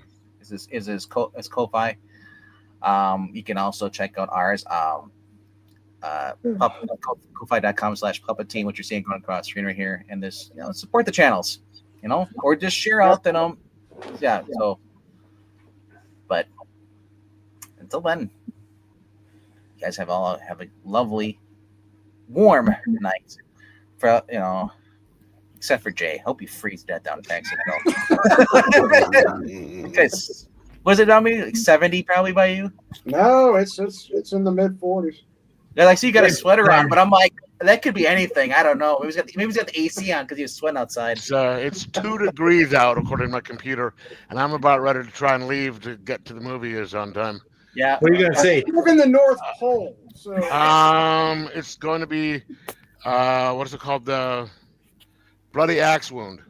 S1: Is Ko-Fi. You can also check out ours. Ko-Fi.com/puppet team, what you're seeing going across the screen right here, and this support the channels, or just share out that So, but until then, you guys have a lovely, warm night. For except for Jay. Hope you freeze that down in Mexico. Because was it down maybe like 70 probably by you?
S3: No, it's in the mid 40s.
S1: Yeah, like so you got a sweater on, but I'm like that could be anything. I don't know. Maybe he's got the AC on because he was sweating outside.
S4: It's 2 degrees out according to my computer, and I'm about ready to try and leave to get to the movie is on time.
S1: Yeah.
S5: What are you gonna say?
S3: We're in the North Pole, so
S4: It's going to be what is it called? The Bloody Axe Wound.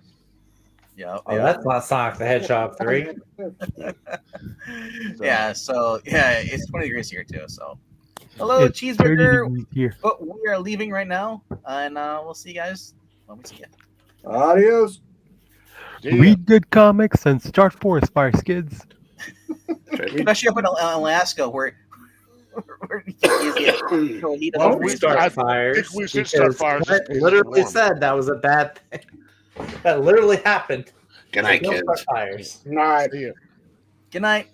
S1: Yeah.
S5: Oh, that's not Sonic the Hedgehog 3.
S1: Yeah. So it's 20 degrees here too. So hello,
S6: It's 30
S1: cheeseburger.
S6: degrees here.
S1: But we are leaving right now, and we'll see you guys when we see you.
S3: adios.
S4: See ya.
S6: Read good comics and start forest fires, kids.
S1: Especially up in Alaska, where he doesn't
S5: Well, we
S1: freeze.
S5: start
S4: I
S5: fires.
S4: think we should start
S5: because
S4: fires.
S5: Brett
S4: It's
S5: literally
S4: warm.
S5: said that was a bad thing. That literally happened.
S2: Good night,
S5: Don't
S2: kids.
S5: start fires.
S3: Night.
S4: See ya.
S1: Good night.